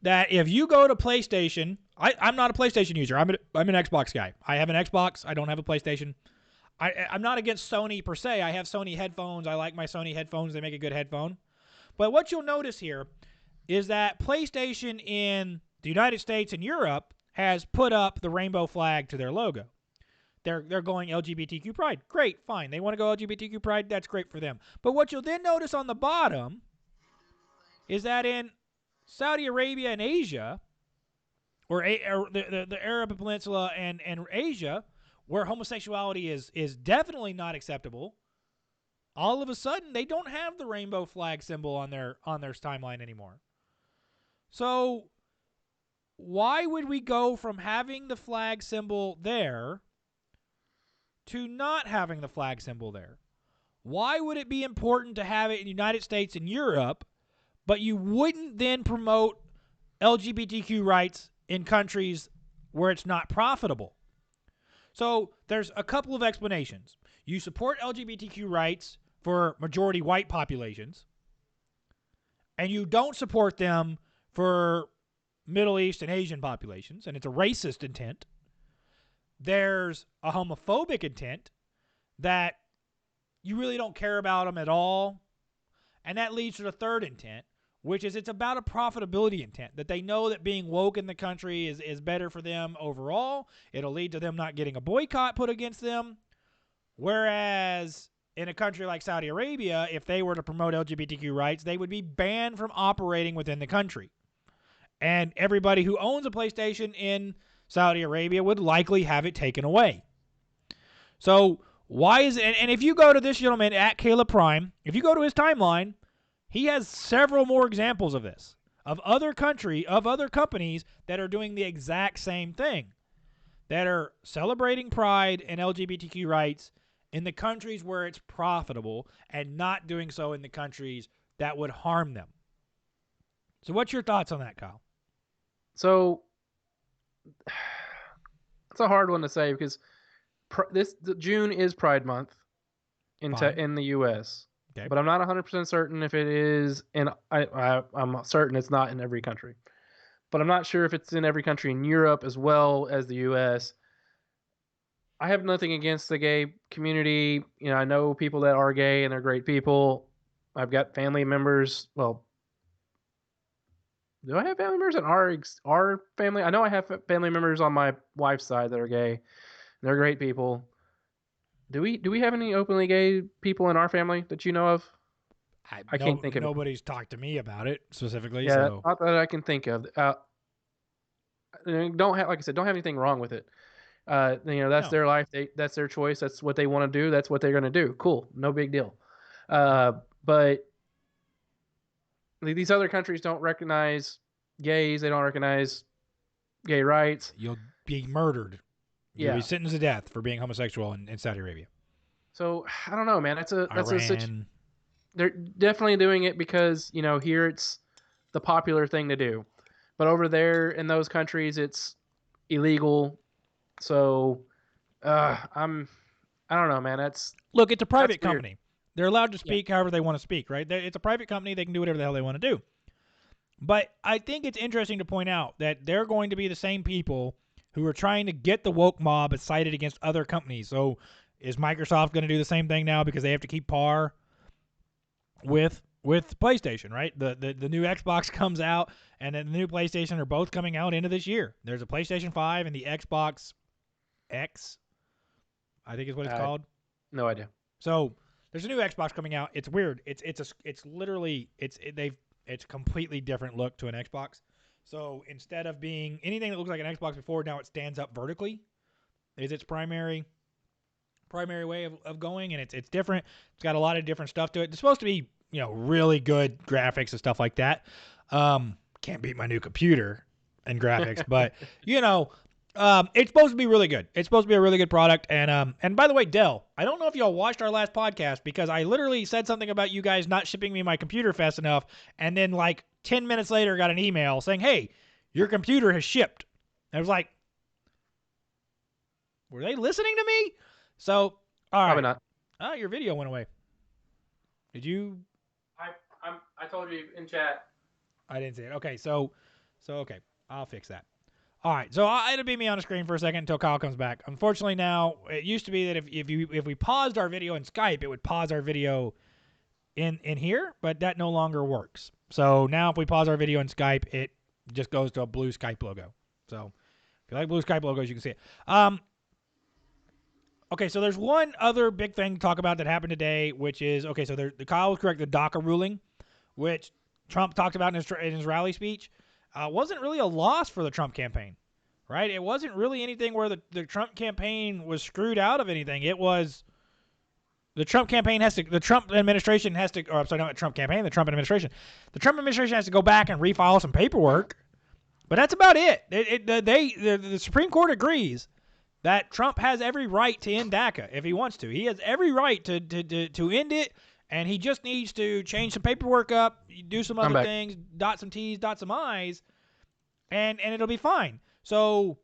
That if you go to PlayStation, I'm not a PlayStation user. I'm an Xbox guy. I have an Xbox. I don't have a PlayStation. I'm not against Sony per se. I have Sony headphones. I like my Sony headphones. They make a good headphone. But what you'll notice here is that PlayStation in the United States and Europe has put up the rainbow flag to their logo. They're going LGBTQ pride. Great, fine. They want to go LGBTQ pride. That's great for them. But what you'll then notice on the bottom is that in Saudi Arabia and Asia, or the Arab Peninsula and Asia, where homosexuality is definitely not acceptable, all of a sudden they don't have the rainbow flag symbol on their timeline anymore. So why would we go from having the flag symbol there to not having the flag symbol there? Why would it be important to have it in the United States and Europe, but you wouldn't then promote LGBTQ rights in countries where it's not profitable? So there's a couple of explanations. You support LGBTQ rights for majority white populations, and you don't support them for Middle East and Asian populations, and it's a racist intent. There's a homophobic intent that you really don't care about them at all, and that leads to the third intent, which is it's about a profitability intent, that they know that being woke in the country is better for them overall. It'll lead to them not getting a boycott put against them. Whereas in a country like Saudi Arabia, if they were to promote LGBTQ rights, they would be banned from operating within the country. And everybody who owns a PlayStation in Saudi Arabia would likely have it taken away. So why is it? And if you go to this gentleman at Caleb Prime, if you go to his timeline, he has several more examples of this, of other companies that are doing the exact same thing, that are celebrating pride and LGBTQ rights in the countries where it's profitable and not doing so in the countries that would harm them. So what's your thoughts on that, Kyle? So it's a hard one to say because June is Pride Month in the U.S. Okay. But I'm not 100% certain if it is, and I'm certain it's not in every country. But I'm not sure if it's in every country in Europe as well as the U.S. I have nothing against the gay community. You know, I know people that are gay and they're great people. I've got family members. Well, do I have family members in our family? I know I have family members on my wife's side that are gay. They're great people. Do we have any openly gay people in our family that you know of? I can't think of it. Nobody's talked to me about it specifically. Yeah, So. not that I can think of. Don't have, like I said, don't have anything wrong with it. That's their life. That's their choice. That's what they want to do. That's what they're going to do. Cool, no big deal. But these other countries don't recognize gays. They don't recognize gay rights. You'll be murdered. You'll be sentenced to death for being homosexual in Saudi Arabia. So I don't know, man. Iran. They're definitely doing it because here it's the popular thing to do, but over there in those countries it's illegal. So I don't know, man. Look, it's a private company. They're allowed to speak however they want to speak, right? It's a private company. They can do whatever the hell they want to do. But I think it's interesting to point out that they're going to be the same people who are trying to get the woke mob cited against other companies. So is Microsoft going to do the same thing now because they have to keep par with PlayStation, right? The new Xbox comes out and then the new PlayStation are both coming out into this year. There's a PlayStation 5 and the Xbox X, I think is what it's called. No idea. So there's a new Xbox coming out. It's weird. It's completely different look to an Xbox. So instead of being anything that looks like an Xbox before, now it stands up vertically. is its primary way of going, and it's different. It's got a lot of different stuff to it. It's supposed to be, really good graphics and stuff like that. Can't beat my new computer and graphics, but it's supposed to be really good. It's supposed to be a really good product. And by the way, Dell, I don't know if y'all watched our last podcast, because I literally said something about you guys not shipping me my computer fast enough, and then like 10 minutes later got an email saying, "Hey, your computer has shipped." And I was like, were they listening to me? So, all right. Probably not. Oh, your video went away. Did you? I told you in chat. I didn't see it. Okay, so okay, I'll fix that. All right, so it'll be me on the screen for a second until Kyle comes back. Unfortunately, now it used to be that if we paused our video in Skype, it would pause our video in here, but that no longer works. So now if we pause our video in Skype, it just goes to a blue Skype logo. So if you like blue Skype logos, you can see it. Okay, so there's one other big thing to talk about that happened today, which is, okay, so the Kyle was correct, the DACA ruling, which Trump talked about in his rally speech, wasn't really a loss for the Trump campaign, right? It wasn't really anything where the Trump campaign was screwed out of anything. It was the Trump administration has to go back and refile some paperwork, but that's about it. The Supreme Court agrees that Trump has every right to end DACA if he wants to. He has every right to end it, and he just needs to change some paperwork up, do some other things, dot some T's, dot some I's, and it'll be fine. So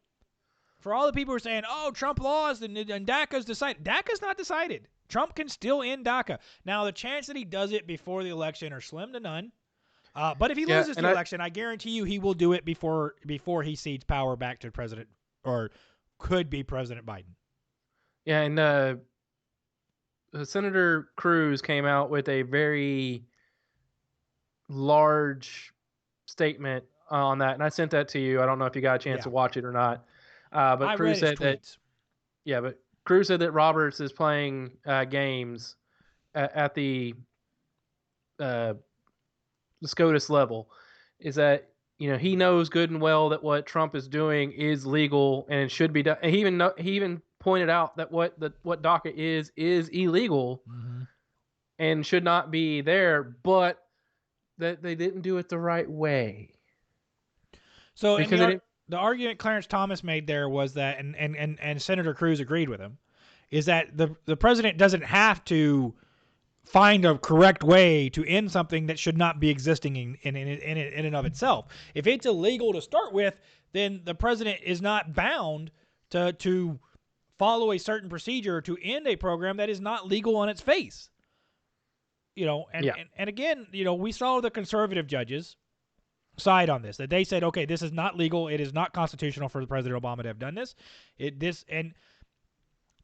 for all the people who are saying, oh, Trump lost and DACA's decided, DACA's not decided. Trump can still end DACA. Now, the chance that he does it before the election are slim to none. But if he loses the election, I guarantee you he will do it before he cedes power back to President, or could be President Biden. Yeah, and Senator Cruz came out with a very large statement on that, and I sent that to you. I don't know if you got a chance to watch it or not. But Cruz said that. Yeah, but Cruz said that Roberts is playing games at the SCOTUS level. Is that he knows good and well that what Trump is doing is legal and it should be done. And he even pointed out that what DACA is illegal and should not be there, but that they didn't do it the right way. So the argument Clarence Thomas made there was that, and Senator Cruz agreed with him, is that the president doesn't have to find a correct way to end something that should not be existing in and of itself. If it's illegal to start with, then the president is not bound to follow a certain procedure to end a program that is not legal on its face. And again, we saw the conservative judges side on this, that they said, okay, this is not legal. It is not constitutional for President Obama to have done this. And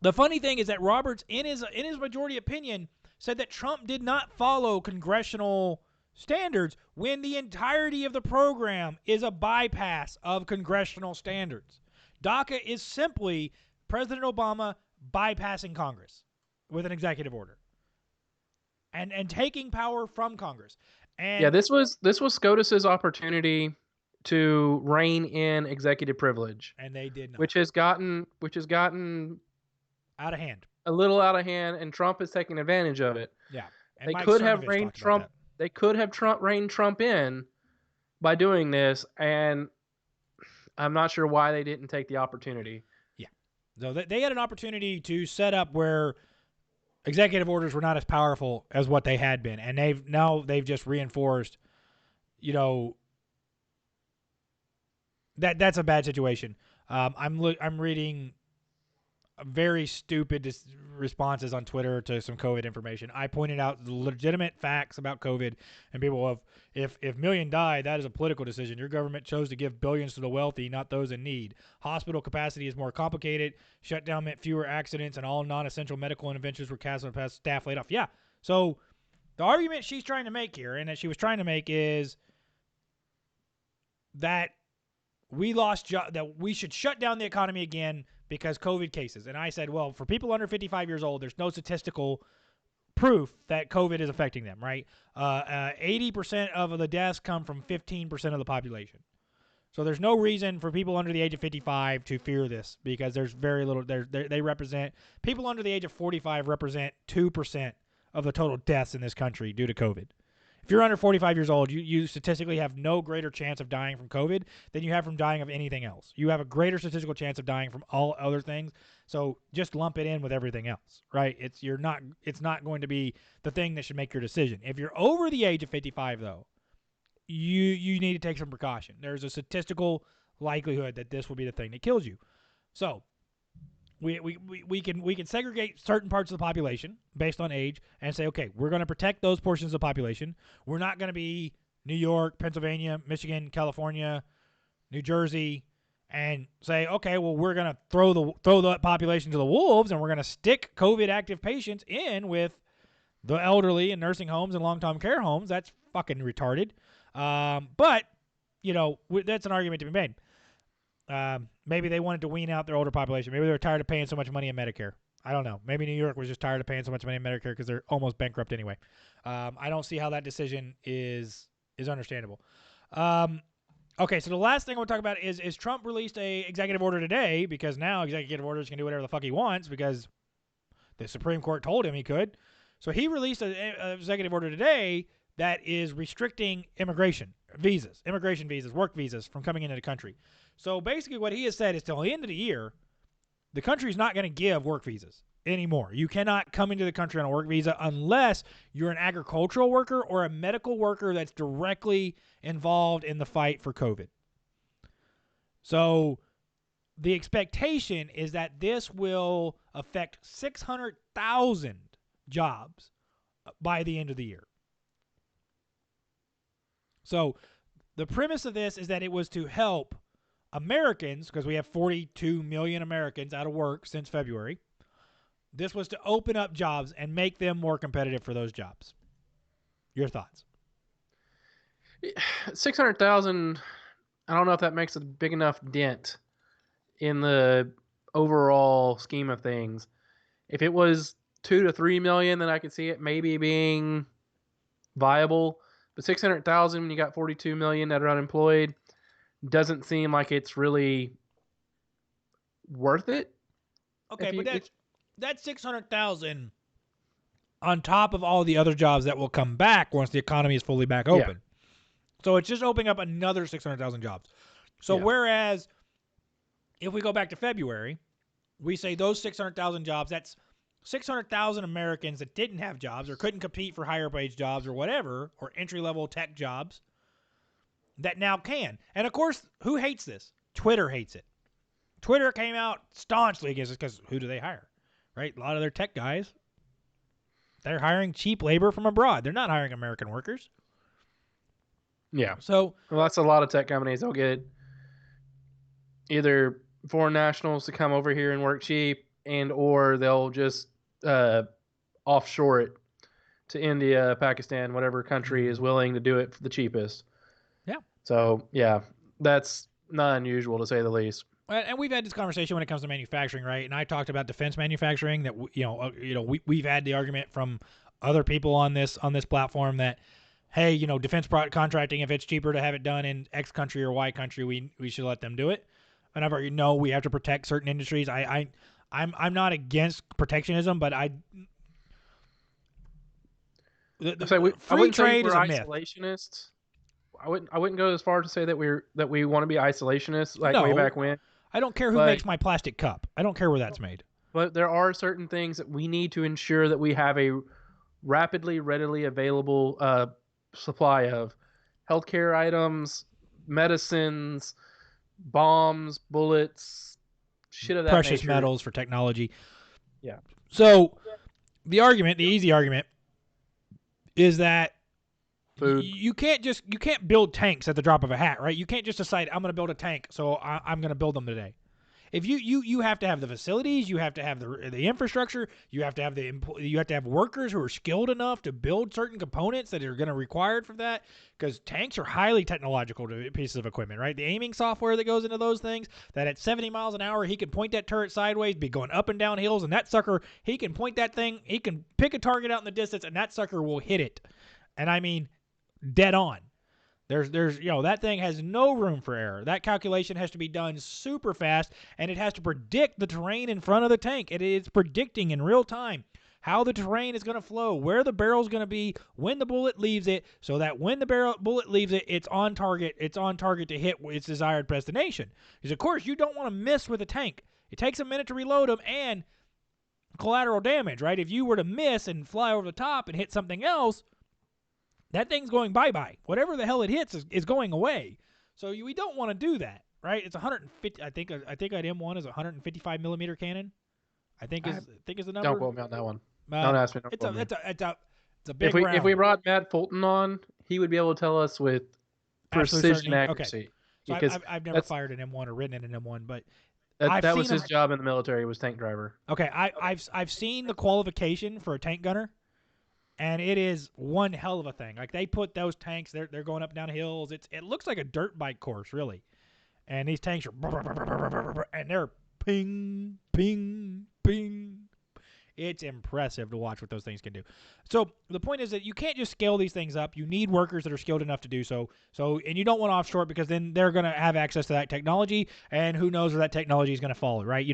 the funny thing is that Roberts, in his majority opinion, said that Trump did not follow congressional standards when the entirety of the program is a bypass of congressional standards. DACA is simply President Obama bypassing Congress with an executive order and taking power from Congress. And yeah, this was SCOTUS's opportunity to rein in executive privilege, and they did not, which has gotten out of hand. A little out of hand, and Trump is taking advantage of it. Yeah, and they could have reined Trump. They could have reined Trump in by doing this, and I'm not sure why they didn't take the opportunity. Yeah, so they had an opportunity to set up where executive orders were not as powerful as what they had been, and they've just reinforced, that's a bad situation. I'm reading very stupid responses on Twitter to some COVID information. I pointed out legitimate facts about COVID, and people have, if million die, that is a political decision. Your government chose to give billions to the wealthy, not those in need. Hospital capacity is more complicated. Shutdown meant fewer accidents, and all non-essential medical interventions were canceled and staff laid off. Yeah. So the argument she's trying to make here, and that she was trying to make, is that that we should shut down the economy again because COVID cases. And I said, well, for people under 55 years old, there's no statistical proof that COVID is affecting them, right? 80% of the deaths come from 15% of the population. So there's no reason for people under the age of 55 to fear this because there's very little. They represent people under the age of 45 represent 2% of the total deaths in this country due to COVID. If you're under 45 years old, you statistically have no greater chance of dying from COVID than you have from dying of anything else. You have a greater statistical chance of dying from all other things. So just lump it in with everything else, right? It's not going to be the thing that should make your decision. If you're over the age of 55, though, you need to take some precaution. There's a statistical likelihood that this will be the thing that kills you. So we can segregate certain parts of the population based on age and say, okay, we're going to protect those portions of the population. We're not going to be New York, Pennsylvania, Michigan, California, New Jersey, and say, okay, well, we're going to throw the population to the wolves, and we're going to stick COVID active patients in with the elderly in nursing homes and long-term care homes. That's fucking retarded. But that's an argument to be made. Maybe they wanted to wean out their older population. Maybe they were tired of paying so much money in Medicare. I don't know. Maybe New York was just tired of paying so much money in Medicare because they're almost bankrupt anyway. I don't see how that decision is understandable. Okay, so the last thing I want to talk about is Trump released a executive order today because now executive orders can do whatever the fuck he wants because the Supreme Court told him he could. So he released an executive order today that is restricting immigration visas, work visas from coming into the country. So basically what he has said is till the end of the year, the country's not going to give work visas anymore. You cannot come into the country on a work visa unless you're an agricultural worker or a medical worker that's directly involved in the fight for COVID. So the expectation is that this will affect 600,000 jobs by the end of the year. So the premise of this is that it was to help Americans, because we have 42 million Americans out of work since February. This was to open up jobs and make them more competitive for those jobs. Your thoughts? 600,000, I don't know if that makes a big enough dent in the overall scheme of things. If it was 2 to 3 million, then I could see it maybe being viable. But 600,000 when you got 42 million that are unemployed doesn't seem like it's really worth it. Okay, but that's 600,000 on top of all the other jobs that will come back once the economy is fully back open. Yeah. So it's just opening up another 600,000 jobs. So whereas if we go back to February, we say those 600,000 jobs, that's 600,000 Americans that didn't have jobs or couldn't compete for higher wage jobs or whatever, or entry-level tech jobs that now can. And of course, who hates this? Twitter hates it. Twitter came out staunchly against it because who do they hire? Right? A lot of their tech guys, they're hiring cheap labor from abroad. They're not hiring American workers. Yeah. So, well, that's a lot of tech companies. They'll get either foreign nationals to come over here and work cheap, and or they'll just offshore it to India, Pakistan, whatever country is willing to do it for the cheapest. Yeah. So, yeah, that's not unusual to say the least. And we've had this conversation when it comes to manufacturing, right? And I talked about defense manufacturing. That we've had the argument from other people on this platform that, hey, defense contracting, if it's cheaper to have it done in X country or Y country, we should let them do it. And I've already we have to protect certain industries. I'm not against protectionism, but free trade is a myth. Isolationists. I wouldn't go as far to say that we want to be isolationists way back when. I don't care who makes my plastic cup. I don't care where that's made. But there are certain things that we need to ensure that we have a rapidly, readily available supply of healthcare items, medicines, bombs, bullets, shit of that precious nature. Metals for technology. Yeah. So the easy argument, is that food. You can't build tanks at the drop of a hat, right? You can't just decide I'm going to build a tank, so I'm going to build them today. If you have to have the facilities, you have to have the infrastructure, you have to have workers who are skilled enough to build certain components that are going to required for that, because tanks are highly technological pieces of equipment, right? The aiming software that goes into those things, that at 70 miles an hour he can point that turret sideways, be going up and down hills, and that sucker, he can point that thing, he can pick a target out in the distance, and that sucker will hit it. And I mean, dead on. There's that thing has no room for error. That calculation has to be done super fast, and it has to predict the terrain in front of the tank. It is predicting in real time how the terrain is going to flow, where the barrel's going to be, when the bullet leaves it, so that when the bullet leaves it, it's on target. It's on target to hit its desired destination. Because of course you don't want to miss with a tank. It takes a minute to reload them, and collateral damage, right? If you were to miss and fly over the top and hit something else, that thing's going bye-bye. Whatever the hell it hits is going away. So we don't want to do that, right? It's 150. I think an M1 is a 155 millimeter cannon. I think is the number. Don't quote me on that one. Don't ask me. It's a big round. If we brought Matt Fulton on, he would be able to tell us with precision accuracy. Okay. So I've never fired an M1 or ridden in an M1, but that was his job in the military, was tank driver. Okay, I've seen the qualification for a tank gunner. And it is one hell of a thing. Like, they put those tanks, they're going up and down hills. It looks like a dirt bike course, really. And these tanks are, and they're ping, ping, ping. It's impressive to watch what those things can do. So the point is that you can't just scale these things up. You need workers that are skilled enough to do so. And you don't want to offshore it, because then they're going to have access to that technology, and who knows where that technology is going to follow, right?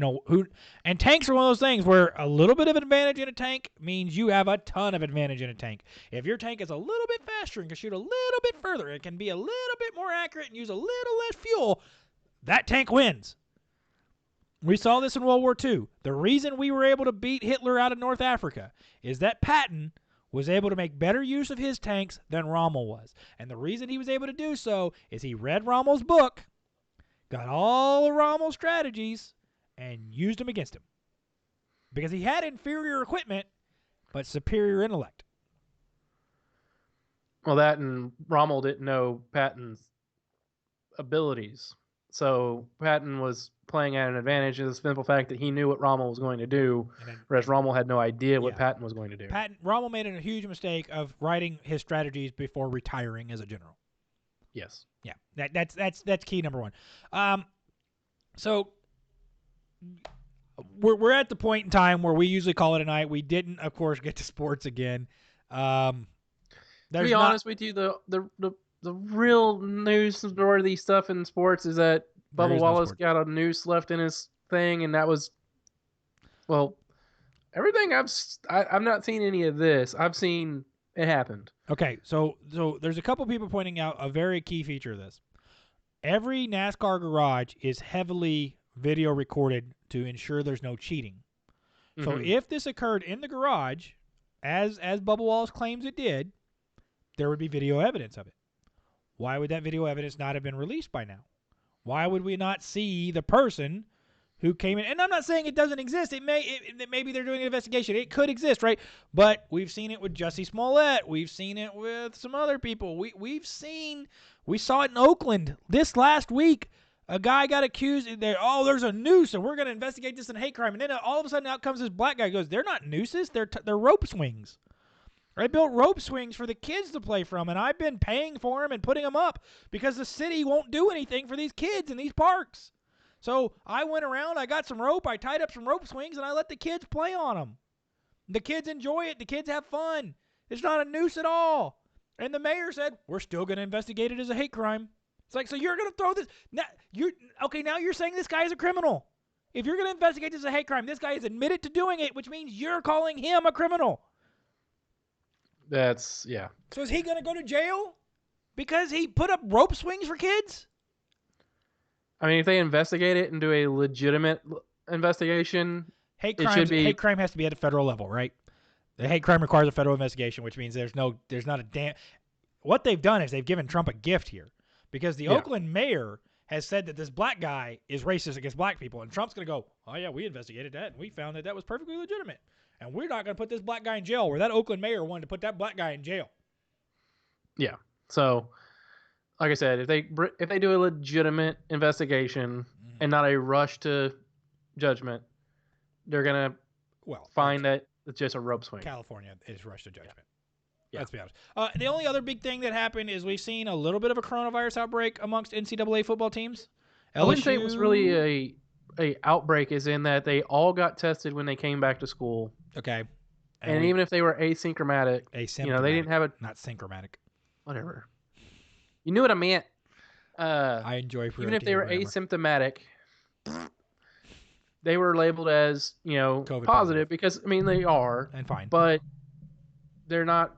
And tanks are one of those things where a little bit of advantage in a tank means you have a ton of advantage in a tank. If your tank is a little bit faster and can shoot a little bit further, it can be a little bit more accurate and use a little less fuel, that tank wins. We saw this in World War II. The reason we were able to beat Hitler out of North Africa is that Patton was able to make better use of his tanks than Rommel was. And the reason he was able to do so is he read Rommel's book, got all of Rommel's strategies, and used them against him. Because he had inferior equipment, but superior intellect. Well, that and Rommel didn't know Patton's abilities. So Patton was playing at an advantage in the simple fact that he knew what Rommel was going to do, whereas Rommel had no idea what Patton was going to do. Rommel made a huge mistake of writing his strategies before retiring as a general. Yes. Yeah, that's key number one. So we're at the point in time where we usually call it a night. We didn't, of course, get to sports again. To be honest with you, the real newsworthy stuff in sports is that Bubba Wallace got a noose left in his thing, and that was, well, everything I've not seen any of this. I've seen it happened. Okay, so there's a couple people pointing out a very key feature of this. Every NASCAR garage is heavily video recorded to ensure there's no cheating. Mm-hmm. So if this occurred in the garage, as Bubba Wallace claims it did, there would be video evidence of it. Why would that video evidence not have been released by now? Why would we not see the person who came in? And I'm not saying it doesn't exist. Maybe they're doing an investigation. It could exist, right? But we've seen it with Jussie Smollett. We've seen it with some other people. We saw it in Oakland this last week. A guy got accused. There's a noose, and we're going to investigate this in hate crime. And then all of a sudden out comes this black guy. Goes, they're not nooses. They're rope swings. I built rope swings for the kids to play from, and I've been paying for them and putting them up because the city won't do anything for these kids in these parks. So I went around, I got some rope, I tied up some rope swings, and I let the kids play on them. The kids enjoy it. The kids have fun. It's not a noose at all. And the mayor said, we're still going to investigate it as a hate crime. It's like, so you're going to throw this. Now you're saying this guy is a criminal. If you're going to investigate this as a hate crime, this guy has admitted to doing it, which means you're calling him a criminal. So is he going to go to jail because he put up rope swings for kids? I mean, if they investigate it and do a legitimate investigation, hate crime has to be at a federal level, right? The hate crime requires a federal investigation, which means there's not a damn. What they've done is they've given Trump a gift here, because the Oakland mayor has said that this black guy is racist against black people, and Trump's going to go, oh yeah, we investigated that and we found that was perfectly legitimate. And we're not going to put this black guy in jail, where that Oakland mayor wanted to put that black guy in jail. Yeah. So, like I said, if they do a legitimate investigation and not a rush to judgment, they're going to find that it's just a rope swing. California is rushed to judgment. Yeah. Let's be honest. The only other big thing that happened is we've seen a little bit of a coronavirus outbreak amongst NCAA football teams. I wouldn't say it was really a outbreak, is in that they all got tested when they came back to school. Okay. And even if they were asymptomatic, they didn't have not synchramatic. Whatever. You knew what I meant. I enjoy Even if they were grammar. asymptomatic, they were labeled as, COVID positive because, I mean, they are, and fine. but they're not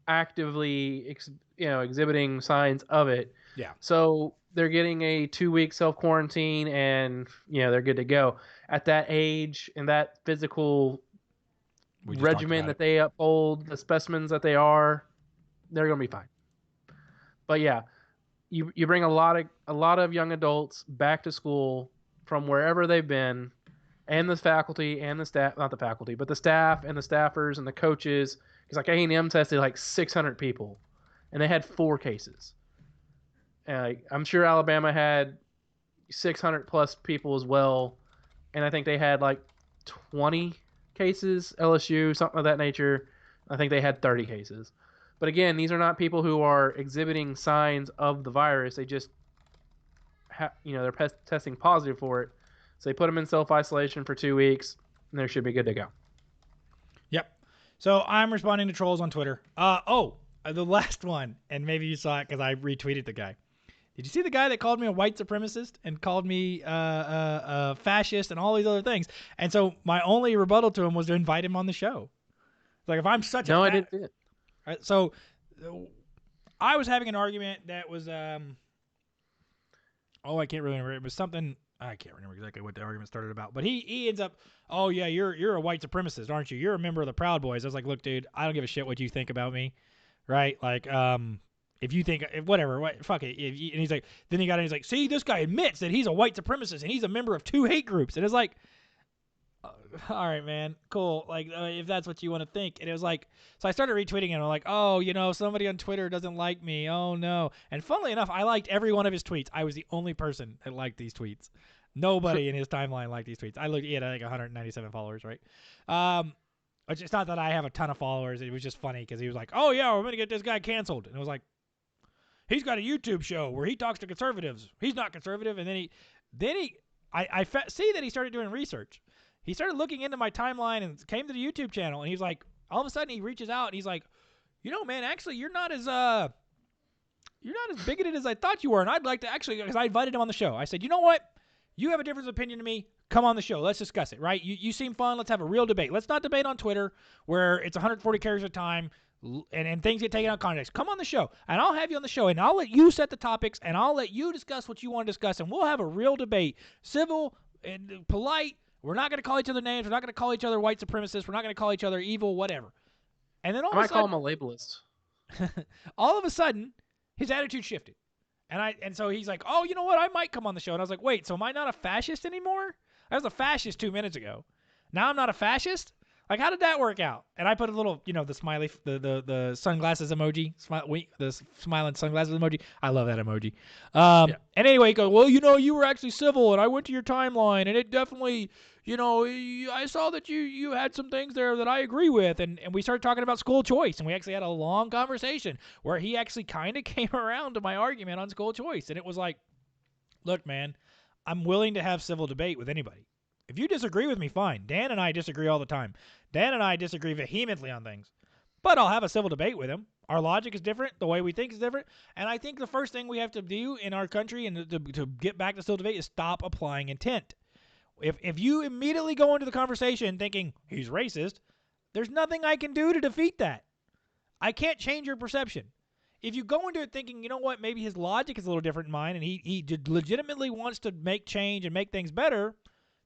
actively, exhibiting signs of it. Yeah. So they're getting a 2-week self-quarantine and, they're good to go. At that age and that physical We just talked regimen about that it. they uphold, the specimens that they are, they're going to be fine. But yeah, you bring a lot of young adults back to school from wherever they've been, and the faculty and the staff, not the faculty, but the staff and the staffers and the coaches. Because like A&M tested like 600 people, and they had 4 cases. And I'm sure Alabama had 600 plus people as well, and I think they had like 20 cases. LSU, something of that nature. I think they had 30 cases. But again, these are not people who are exhibiting signs of the virus. They just, they're testing positive for it. So they put them in self-isolation for 2 weeks, and they should be good to go. Yep. So I'm responding to trolls on Twitter. The last one, and maybe you saw it because I retweeted the guy. Did you see the guy that called me a white supremacist and called me a fascist and all these other things? And so my only rebuttal to him was to invite him on the show. Like, if I'm such a No, I didn't see it. Right, so I was having an argument that was I can't really remember. It was something I can't remember exactly what the argument started about. But he ends up, oh yeah, you're a white supremacist, aren't you? You're a member of the Proud Boys. I was like, look, dude, I don't give a shit what you think about me, right? Like, if you think whatever, fuck it. And he's like, then he got in. He's like, see, this guy admits that he's a white supremacist and he's a member of 2 hate groups. And it's like, all right, man, cool. Like, if that's what you want to think. And it was like, so I started retweeting it. And I'm like, oh, somebody on Twitter doesn't like me. Oh no. And funnily enough, I liked every one of his tweets. I was the only person that liked these tweets. Nobody in his timeline liked these tweets. I looked, he had like 197 followers, right? It's not that I have a ton of followers. It was just funny because he was like, oh yeah, we're gonna get this guy canceled. And it was like, he's got a YouTube show where he talks to conservatives. He's not conservative. And I see that he started doing research. He started looking into my timeline and came to the YouTube channel. And he's like, all of a sudden he reaches out and he's like, man, actually you're not as bigoted as I thought you were. And I'd like to actually, because I invited him on the show. I said, you know what? You have a different opinion to me. Come on the show. Let's discuss it, right? You seem fun. Let's have a real debate. Let's not debate on Twitter where it's 140 characters at a time and things get taken out of context. Come on the show, and I'll have you on the show, and I'll let you set the topics, and I'll let you discuss what you want to discuss, and we'll have a real debate. Civil and polite. We're not going to call each other names. We're not going to call each other white supremacists. We're not going to call each other evil, whatever. And then I might call him a labelist. all of a sudden, his attitude shifted. And so he's like, oh, you know what? I might come on the show. And I was like, wait, so am I not a fascist anymore? I was a fascist 2 minutes ago. Now I'm not a fascist? Like, how did that work out? And I put a little, the smiley, the sunglasses emoji, the smiling sunglasses emoji. I love that emoji. And anyway, he goes, well, you were actually civil, and I went to your timeline, and it definitely, I saw that you had some things there that I agree with. And we started talking about school choice, and we actually had a long conversation where he actually kind of came around to my argument on school choice. And it was like, look, man, I'm willing to have civil debate with anybody. If you disagree with me, fine. Dan and I disagree all the time. Dan and I disagree vehemently on things. But I'll have a civil debate with him. Our logic is different. The way we think is different. And I think the first thing we have to do in our country and to get back to civil debate is stop applying intent. If you immediately go into the conversation thinking he's racist, there's nothing I can do to defeat that. I can't change your perception. If you go into it thinking, you know what, maybe his logic is a little different than mine and he legitimately wants to make change and make things better,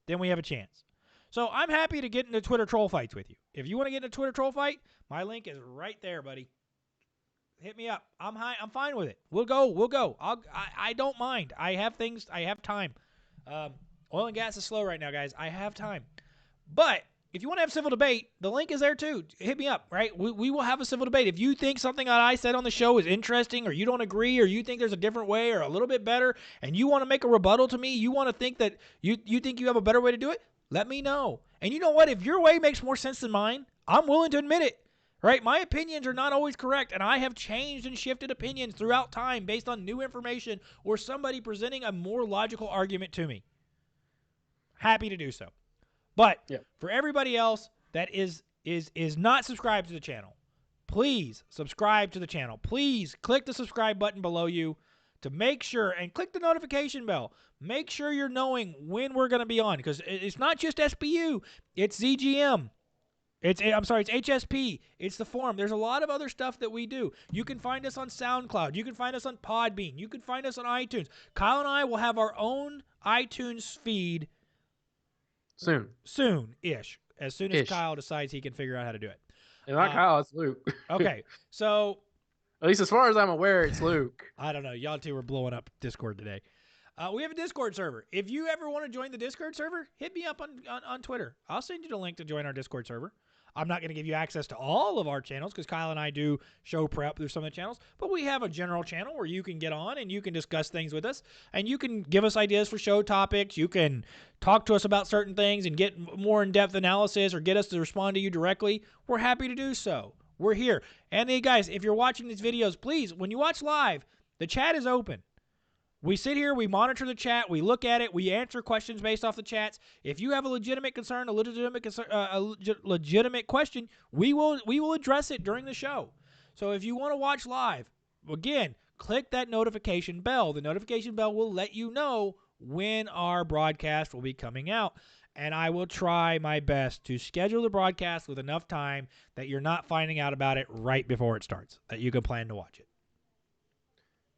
then we have a chance. So I'm happy to get into Twitter troll fights with you. If you want to get into a Twitter troll fight, my link is right there, buddy. Hit me up. I'm fine with it. We'll go. I don't mind. I have things. I have time. Oil and gas is slow right now, guys. I have time. But if you want to have civil debate, the link is there too. Hit me up, right? We will have a civil debate. If you think something that I said on the show is interesting, or you don't agree, or you think there's a different way or a little bit better, and you want to make a rebuttal to me, you want to think that you think you have a better way to do it, let me know. And you know what? If your way makes more sense than mine, I'm willing to admit it. Right? My opinions are not always correct, and I have changed and shifted opinions throughout time based on new information or somebody presenting a more logical argument to me. Happy to do so. But for everybody else that is not subscribed to the channel, please subscribe to the channel. Please click the subscribe button below you to make sure, and click the notification bell. Make sure you're knowing when we're going to be on, because it's not just SBU. It's ZGM. It's HSP. It's the forum. There's a lot of other stuff that we do. You can find us on SoundCloud. You can find us on Podbean. You can find us on iTunes. Kyle and I will have our own iTunes feed soon-ish, as soon as Kyle decides he can figure out how to do it. It's not Kyle, it's Luke. Okay, so at least as far as I'm aware, it's Luke. I don't know. Y'all two were blowing up Discord today. We have a Discord server. If you ever want to join the Discord server, hit me up on Twitter. I'll send you the link to join our Discord server. I'm not going to give you access to all of our channels because Kyle and I do show prep through some of the channels, but we have a general channel where you can get on and you can discuss things with us, and you can give us ideas for show topics. You can talk to us about certain things and get more in-depth analysis or get us to respond to you directly. We're happy to do so. We're here. And hey, guys, if you're watching these videos, please, when you watch live, the chat is open. We sit here, we monitor the chat, we look at it, we answer questions based off the chats. If you have a legitimate concern, a legitimate question, we will address it during the show. So if you want to watch live, again, click that notification bell. The notification bell will let you know when our broadcast will be coming out. And I will try my best to schedule the broadcast with enough time that you're not finding out about it right before it starts, that you can plan to watch it.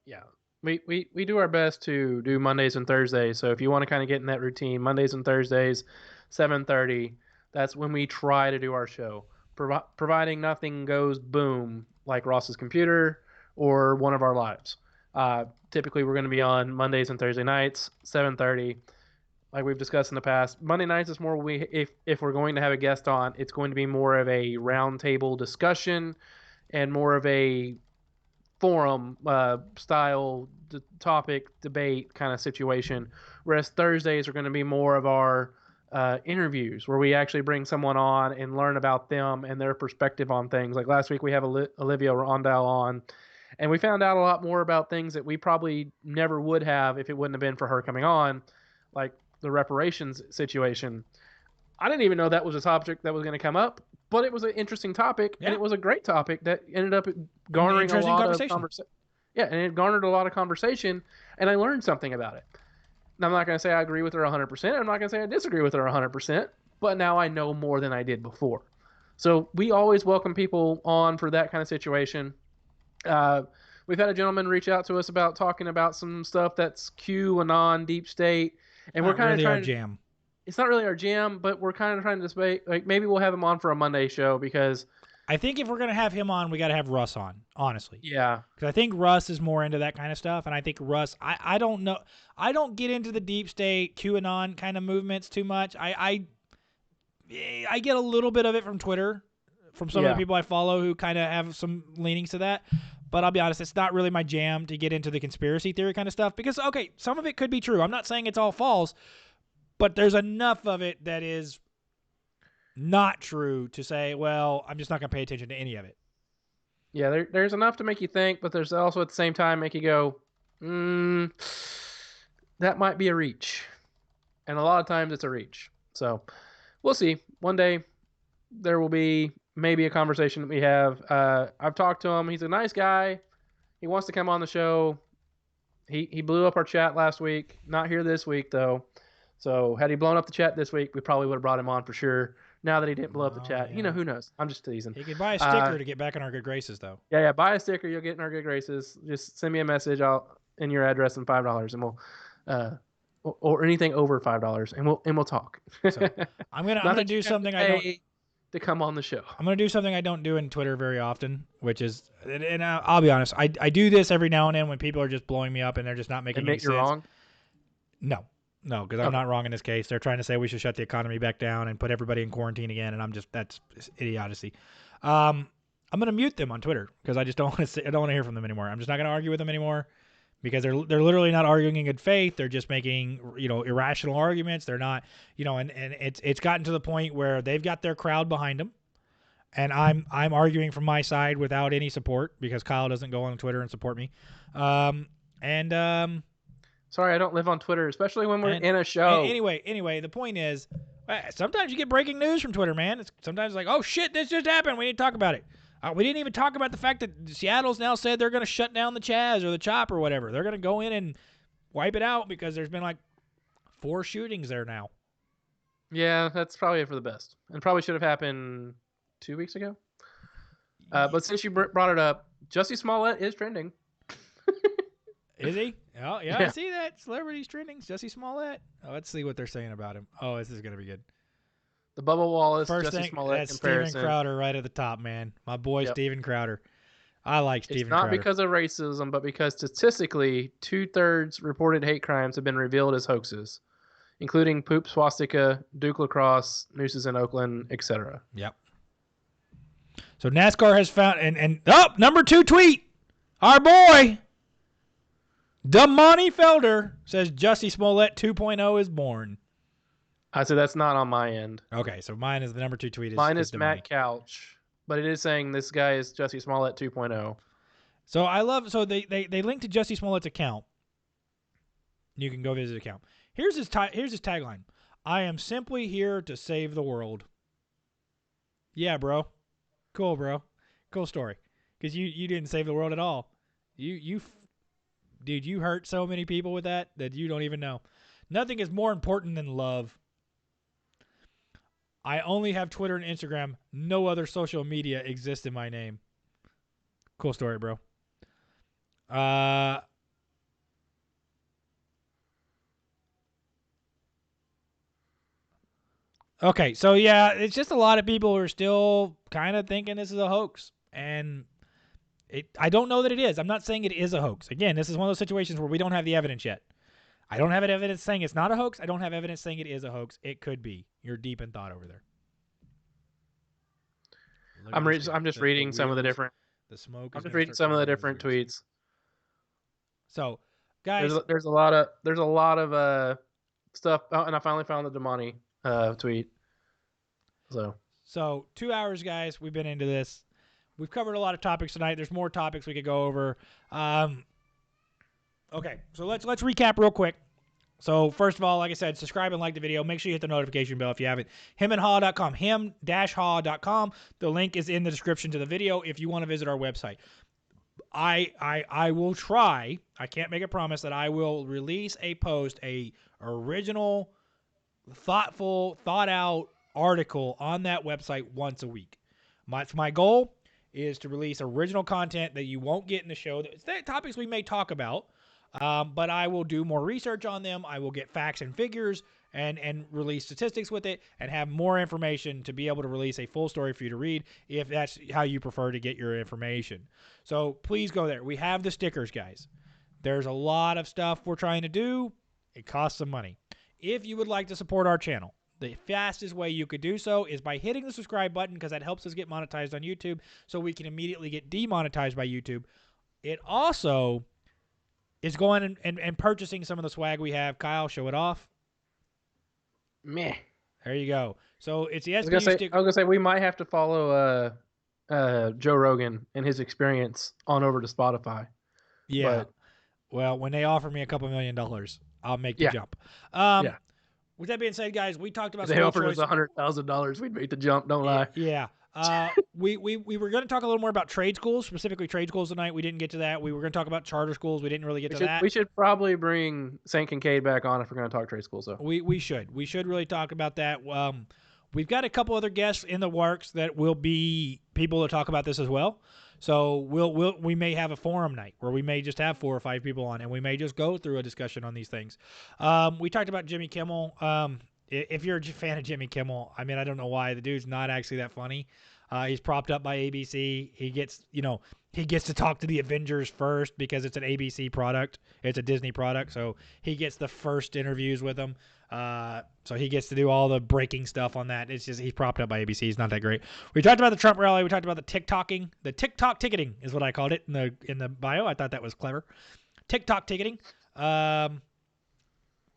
Yeah. We do our best to do Mondays and Thursdays. So if you want to kind of get in that routine, Mondays and Thursdays, 7:30, that's when we try to do our show. Providing nothing goes boom like Ross's computer or one of our lives. Typically, we're going to be on Mondays and Thursday nights, 7:30. Like we've discussed in the past, Monday nights is more if we're going to have a guest on, it's going to be more of a roundtable discussion and more of a forum style topic debate kind of situation, whereas Thursdays are going to be more of our interviews where we actually bring someone on and learn about them and their perspective on things. Like last week we have Olivia Rondell on, and we found out a lot more about things that we probably never would have if it wouldn't have been for her coming on, like the reparations situation. I didn't even know that was a topic that was going to come up, but it was an interesting topic, and it was a great topic that ended up garnering a lot of conversation. Yeah, and it garnered a lot of conversation, and I learned something about it. Now, I'm not going to say I agree with her 100%. I'm not going to say I disagree with her 100%, but now I know more than I did before. So we always welcome people on for that kind of situation. We've had a gentleman reach out to us about talking about some stuff that's QAnon, deep state, and we're kind of trying to jam. It's not really our jam, but we're kind of trying to debate. Like maybe we'll have him on for a Monday show because I think if we're gonna have him on, we got to have Russ on. Honestly, yeah, because I think Russ is more into that kind of stuff, and I think Russ. I don't know. I don't get into the deep state QAnon kind of movements too much. I get a little bit of it from Twitter, from some of the people I follow who kind of have some leanings to that. But I'll be honest, it's not really my jam to get into the conspiracy theory kind of stuff because okay, some of it could be true. I'm not saying it's all false. But there's enough of it that is not true to say, well, I'm just not going to pay attention to any of it. Yeah, there's enough to make you think, but there's also at the same time make you go, that might be a reach. And a lot of times it's a reach. So we'll see. One day there will be maybe a conversation that we have. I've talked to him. He's a nice guy. He wants to come on the show. He blew up our chat last week. Not here this week, though. So had he blown up the chat this week, we probably would have brought him on for sure. Now that he didn't blow up the chat, who knows? I'm just teasing. He could buy a sticker to get back in our good graces, though. Yeah, buy a sticker. You'll get in our good graces. Just send me a message. In your address and $5, and we'll, or anything over $5, and we'll talk. So, I'm gonna do something I don't to come on the show. I'm gonna do something I don't do in Twitter very often, which is, and I'll be honest, I do this every now and then when people are just blowing me up and they're just not making any sense. You're wrong. No, because I'm not wrong in this case. They're trying to say we should shut the economy back down and put everybody in quarantine again, and that's idiocy. I'm going to mute them on Twitter because I just don't want to. I don't want to hear from them anymore. I'm just not going to argue with them anymore because they're literally not arguing in good faith. They're just making irrational arguments. They're not and it's gotten to the point where they've got their crowd behind them, and I'm arguing from my side without any support because Kyle doesn't go on Twitter and support me. Sorry, I don't live on Twitter, especially when we're in a show. Anyway, the point is, sometimes you get breaking news from Twitter, man. Sometimes it's like, oh shit, this just happened. We need to talk about it. We didn't even talk about the fact that Seattle's now said they're going to shut down the Chaz or the Chop or whatever. They're going to go in and wipe it out because there's been like 4 shootings there now. Yeah, that's probably for the best, and probably should have happened 2 weeks ago. But since you brought it up, Jussie Smollett is trending. Is he? Oh, yeah, Yeah. I see that. Celebrities trending. Jussie Smollett. Oh, let's see what they're saying about him. Oh, this is going to be good. The Bubba Wallace, First Jussie thing, Smollett that's comparison. Steven Crowder right at the top, man. My boy, Yep. Steven Crowder. I like Steven It's not Crowder. because of racism, but because statistically, 2/3 reported hate crimes have been revealed as hoaxes, including poop swastika, Duke lacrosse, nooses in Oakland, etc. Yep. So NASCAR has found and number 2 tweet. Our boy Damani Felder says Jussie Smollett 2.0 is born. I said that's not on my end. Okay, so mine is the number 2 tweet. Mine is Damani. Matt Couch, but it is saying this guy is Jussie Smollett 2.0. So I love. So they link to Jussie Smollett's account. You can go visit his account. Here's his tagline. I am simply here to save the world. Yeah, bro. Cool, bro. Cool story. Because you didn't save the world at all. Dude, you hurt so many people with that you don't even know. Nothing is more important than love. I only have Twitter and Instagram. No other social media exists in my name. Cool story, bro. Okay, so yeah, it's just a lot of people who are still kind of thinking this is a hoax. And I don't know that it is. I'm not saying it is a hoax. Again, this is one of those situations where we don't have the evidence yet. I don't have evidence saying it's not a hoax. I don't have evidence saying it is a hoax. It could be. You're deep in thought over there. I'm just reading some of the different. The smoke. I'm just reading some of the different tweets. So, guys, There's a lot of stuff. Oh, and I finally found the Damani tweet. So 2 hours, guys. We've been into this. We've covered a lot of topics tonight. There's more topics we could go over. Okay, so let's recap real quick. So first of all, like I said, subscribe and like the video. Make sure you hit the notification bell if you haven't. himandhaw.com, him-haw.com. The link is in the description to the video if you want to visit our website. I will try. I can't make a promise that I will release a post, a original, thoughtful, thought out article on that website once a week. My goal is to release original content that you won't get in the show. It's the topics we may talk about, but I will do more research on them. I will get facts and figures and release statistics with it and have more information to be able to release a full story for you to read if that's how you prefer to get your information. So please go there. We have the stickers, guys. There's a lot of stuff we're trying to do. It costs some money. If you would like to support our channel, the fastest way you could do so is by hitting the subscribe button because that helps us get monetized on YouTube so we can immediately get demonetized by YouTube. It also is going and purchasing some of the swag we have. Kyle, show it off. Meh. There you go. So it's the I was gonna say we might have to follow Joe Rogan and his experience on over to Spotify. Yeah. But, well, when they offer me $2 million, I'll make the jump. Yeah. With that being said, guys, we talked about If they offered us $100,000, we'd make the jump. Don't lie. Yeah. We were going to talk a little more about trade schools, specifically trade schools tonight. We didn't get to that. We were going to talk about charter schools. We didn't really get to that. We should probably bring St. Kincaid back on if we're going to talk trade schools, though. We should really talk about that. We've got a couple other guests in the works that will be people to talk about this as well. So we may have a forum night where we may just have 4 or 5 people on, and we may just go through a discussion on these things. We talked about Jimmy Kimmel. If you're a fan of Jimmy Kimmel, I mean, I don't know why. The dude's not actually that funny. He's propped up by ABC. He gets to talk to the Avengers first because it's an ABC product. It's a Disney product, so he gets the first interviews with them. So he gets to do all the breaking stuff on that. It's just he's propped up by ABC. He's not that great. We talked about the Trump rally. We talked about the TikToking. The TikTok ticketing is what I called it in the bio. I thought that was clever. TikTok ticketing.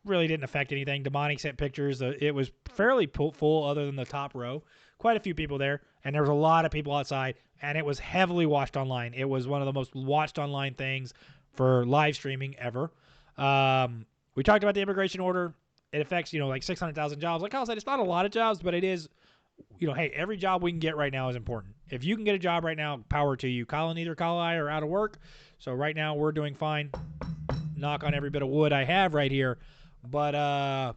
Really didn't affect anything. Damani sent pictures. It was fairly full other than the top row. Quite a few people there, and there was a lot of people outside, and it was heavily watched online. It was one of the most watched online things for live streaming ever. We talked about the immigration order. It affects, like 600,000 jobs. Like Kyle said, it's not a lot of jobs, but it is, hey, every job we can get right now is important. if you can get a job right now, power to you. Kyle and either Kyle and I are out of work, so right now we're doing fine. Knock on every bit of wood I have right here. But,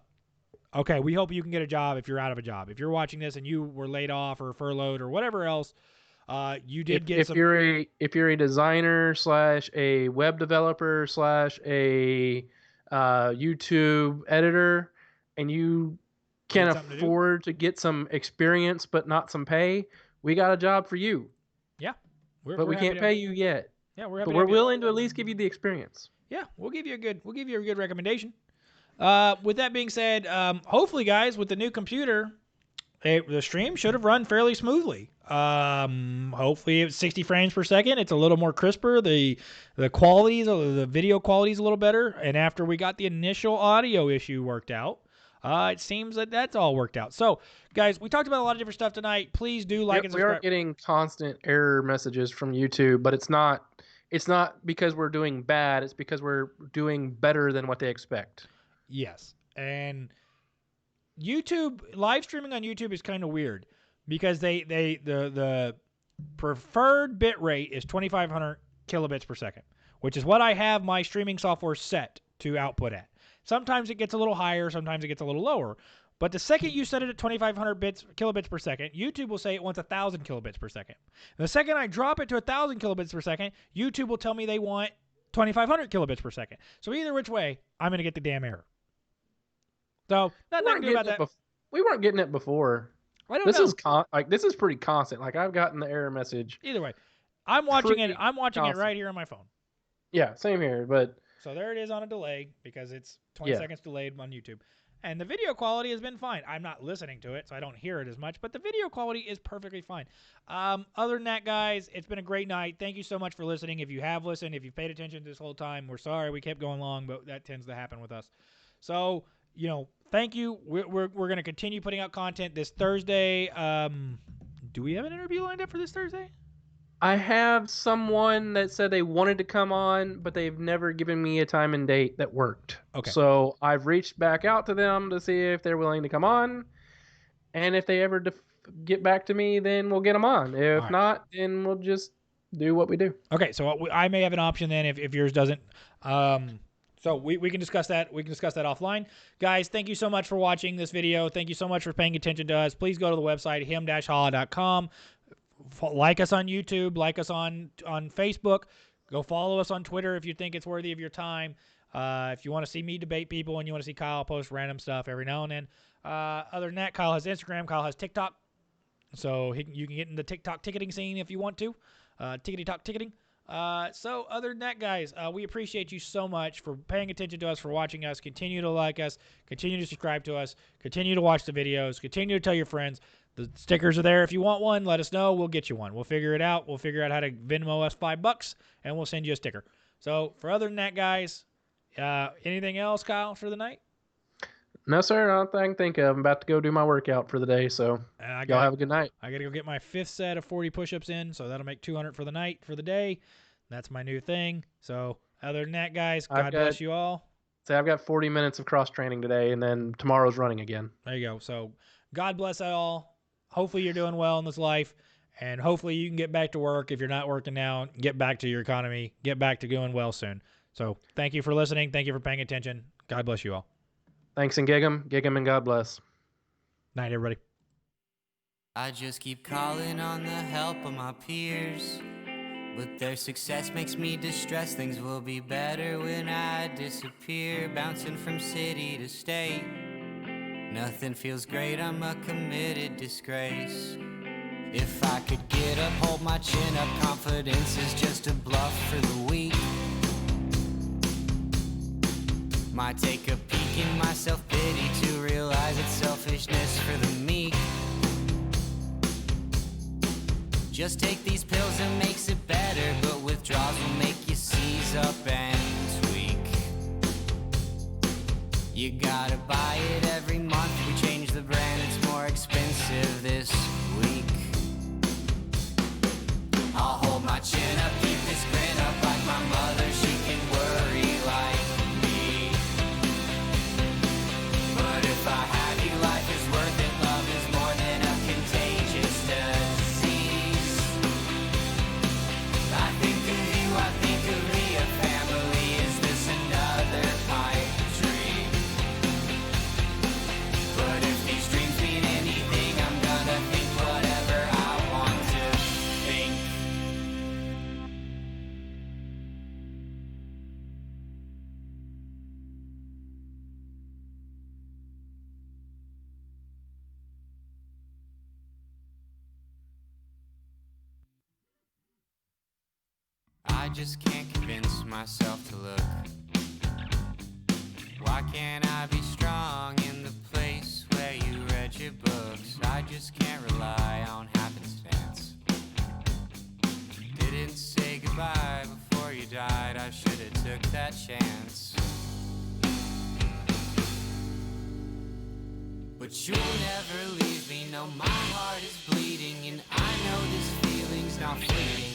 okay, we hope you can get a job if you're out of a job. If you're watching this and you were laid off or furloughed or whatever else, you did get some. If you're a designer / a web developer / a YouTube editor, and you can afford to get some experience but not some pay, we got a job for you. Yeah, but we can't pay you yet. Yeah, we're happy. But we're willing to at least give you the experience. Yeah, we'll give you a good recommendation. With that being said, hopefully, guys, with the new computer, the stream should have run fairly smoothly. Hopefully, it's 60 frames per second. It's a little more crisper. The the video quality is a little better. And after we got the initial audio issue worked out, it seems that that's all worked out. So, guys, we talked about a lot of different stuff tonight. Please do like and subscribe. We are getting constant error messages from YouTube, but it's not because we're doing bad. It's because we're doing better than what they expect. Yes. And YouTube, live streaming on YouTube is kind of weird because the preferred bit rate is 2,500 kilobits per second, which is what I have my streaming software set to output at. Sometimes it gets a little higher, sometimes it gets a little lower. But the second you set it at 2,500 kilobits per second, YouTube will say it wants 1,000 kilobits per second. And the second I drop it to 1,000 kilobits per second, YouTube will tell me they want 2,500 kilobits per second. So either which way, I'm going to get the damn error. So nothing I can do about that. We weren't getting it before. I don't know. This is pretty constant. Like I've gotten the error message. Either way, I'm watching it. I'm watching it right here on my phone. Yeah, same here. But so there it is on a delay because it's 20 seconds delayed on YouTube. And the video quality has been fine. I'm not listening to it, so I don't hear it as much. But the video quality is perfectly fine. Other than that, guys, it's been a great night. Thank you so much for listening. If you have listened, if you've paid attention this whole time, we're sorry we kept going long, but that tends to happen with us. So, thank you. We're going to continue putting out content this Thursday. Do we have an interview lined up for this Thursday? I have someone that said they wanted to come on, but they've never given me a time and date that worked. Okay. So I've reached back out to them to see if they're willing to come on. And if they ever get back to me, then we'll get them on. If not, then we'll just do what we do. Okay, so I may have an option then if yours doesn't. So we can discuss that. We can discuss that offline. Guys, thank you so much for watching this video. Thank you so much for paying attention to us. Please go to the website, him-holla.com. Like us on YouTube. Like us on Facebook. Go follow us on Twitter if you think it's worthy of your time. If you want to see me debate people and you want to see Kyle post random stuff every now and then. Other than that, Kyle has Instagram. Kyle has TikTok. So you can get in the TikTok ticketing scene if you want to. Tickety-talk ticketing. So other than that, guys, we appreciate you so much for paying attention to us, for watching us. Continue to like us. Continue to subscribe to us. Continue to watch the videos. Continue to tell your friends. The stickers are there. If you want one, let us know. We'll get you one. We'll figure it out. We'll figure out how to Venmo us $5, and we'll send you a sticker. So for other than that, guys, anything else, Kyle, for the night? No, sir. I don't think of. I'm about to go do my workout for the day, so y'all have a good night. I got to go get my 5th set of 40 push-ups in, so that'll make 200 for the night, for the day. That's my new thing. So other than that, guys, God bless you all. So I've got 40 minutes of cross-training today, and then tomorrow's running again. There you go. So God bless all. Hopefully you're doing well in this life, and hopefully you can get back to work if you're not working now. Get back to your economy. Get back to doing well soon. So thank you for listening. Thank you for paying attention. God bless you all. Thanks and gig 'em, and God bless. Night, everybody. I just keep calling on the help of my peers, but their success makes me distressed. Things will be better when I disappear, bouncing from city to state. Nothing feels great, I'm a committed disgrace. If I could get up, hold my chin up, confidence is just a bluff for the weak. Might take a peek in my self-pity to realize it's selfishness for the meek. Just take these pills, it makes it better, but withdrawals will make you seize up and tweak. You gotta buy it every month, we change the brand, it's more expensive this week. I'll hold my chin up, keep this grin up like my mother, she can worry like me. But if I have you, life is worth it, love is more than a contagious disease. I just can't convince myself to look. Why can't I be strong in the place where you read your books? I just can't rely on happenstance. Didn't say goodbye before you died, I should've took that chance. But you'll never leave me, no, my heart is bleeding, and I know this feeling's not fleeting.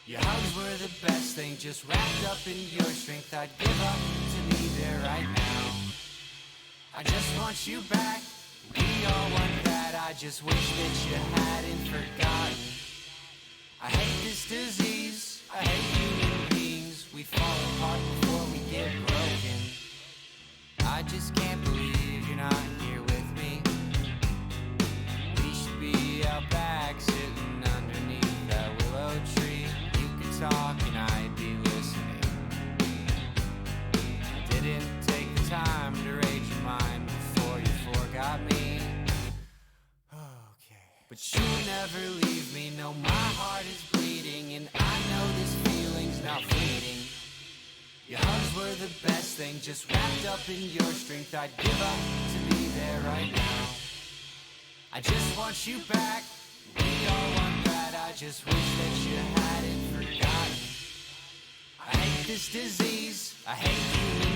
Your hugs were the best thing, just wrapped up in your strength. I'd give up to be there right now. I just want you back, we all want that. I just wish that you hadn't forgotten. I hate this disease, I hate human beings. We fall apart before we get broken. I just can't believe you're not here with me. We should be out back sitting underneath that willow tree. You could talk and I'd be listening. I didn't take the time to read your mind before you forgot me. Okay. But you'll never leave me, no, my heart is bleeding, and I know this feeling's not fleeting. Your hugs were the best thing, just wrapped up in your strength. I'd give up to be there right now. I just want you back, we all want that. I just wish that you hadn't forgotten. I hate this disease, I hate you.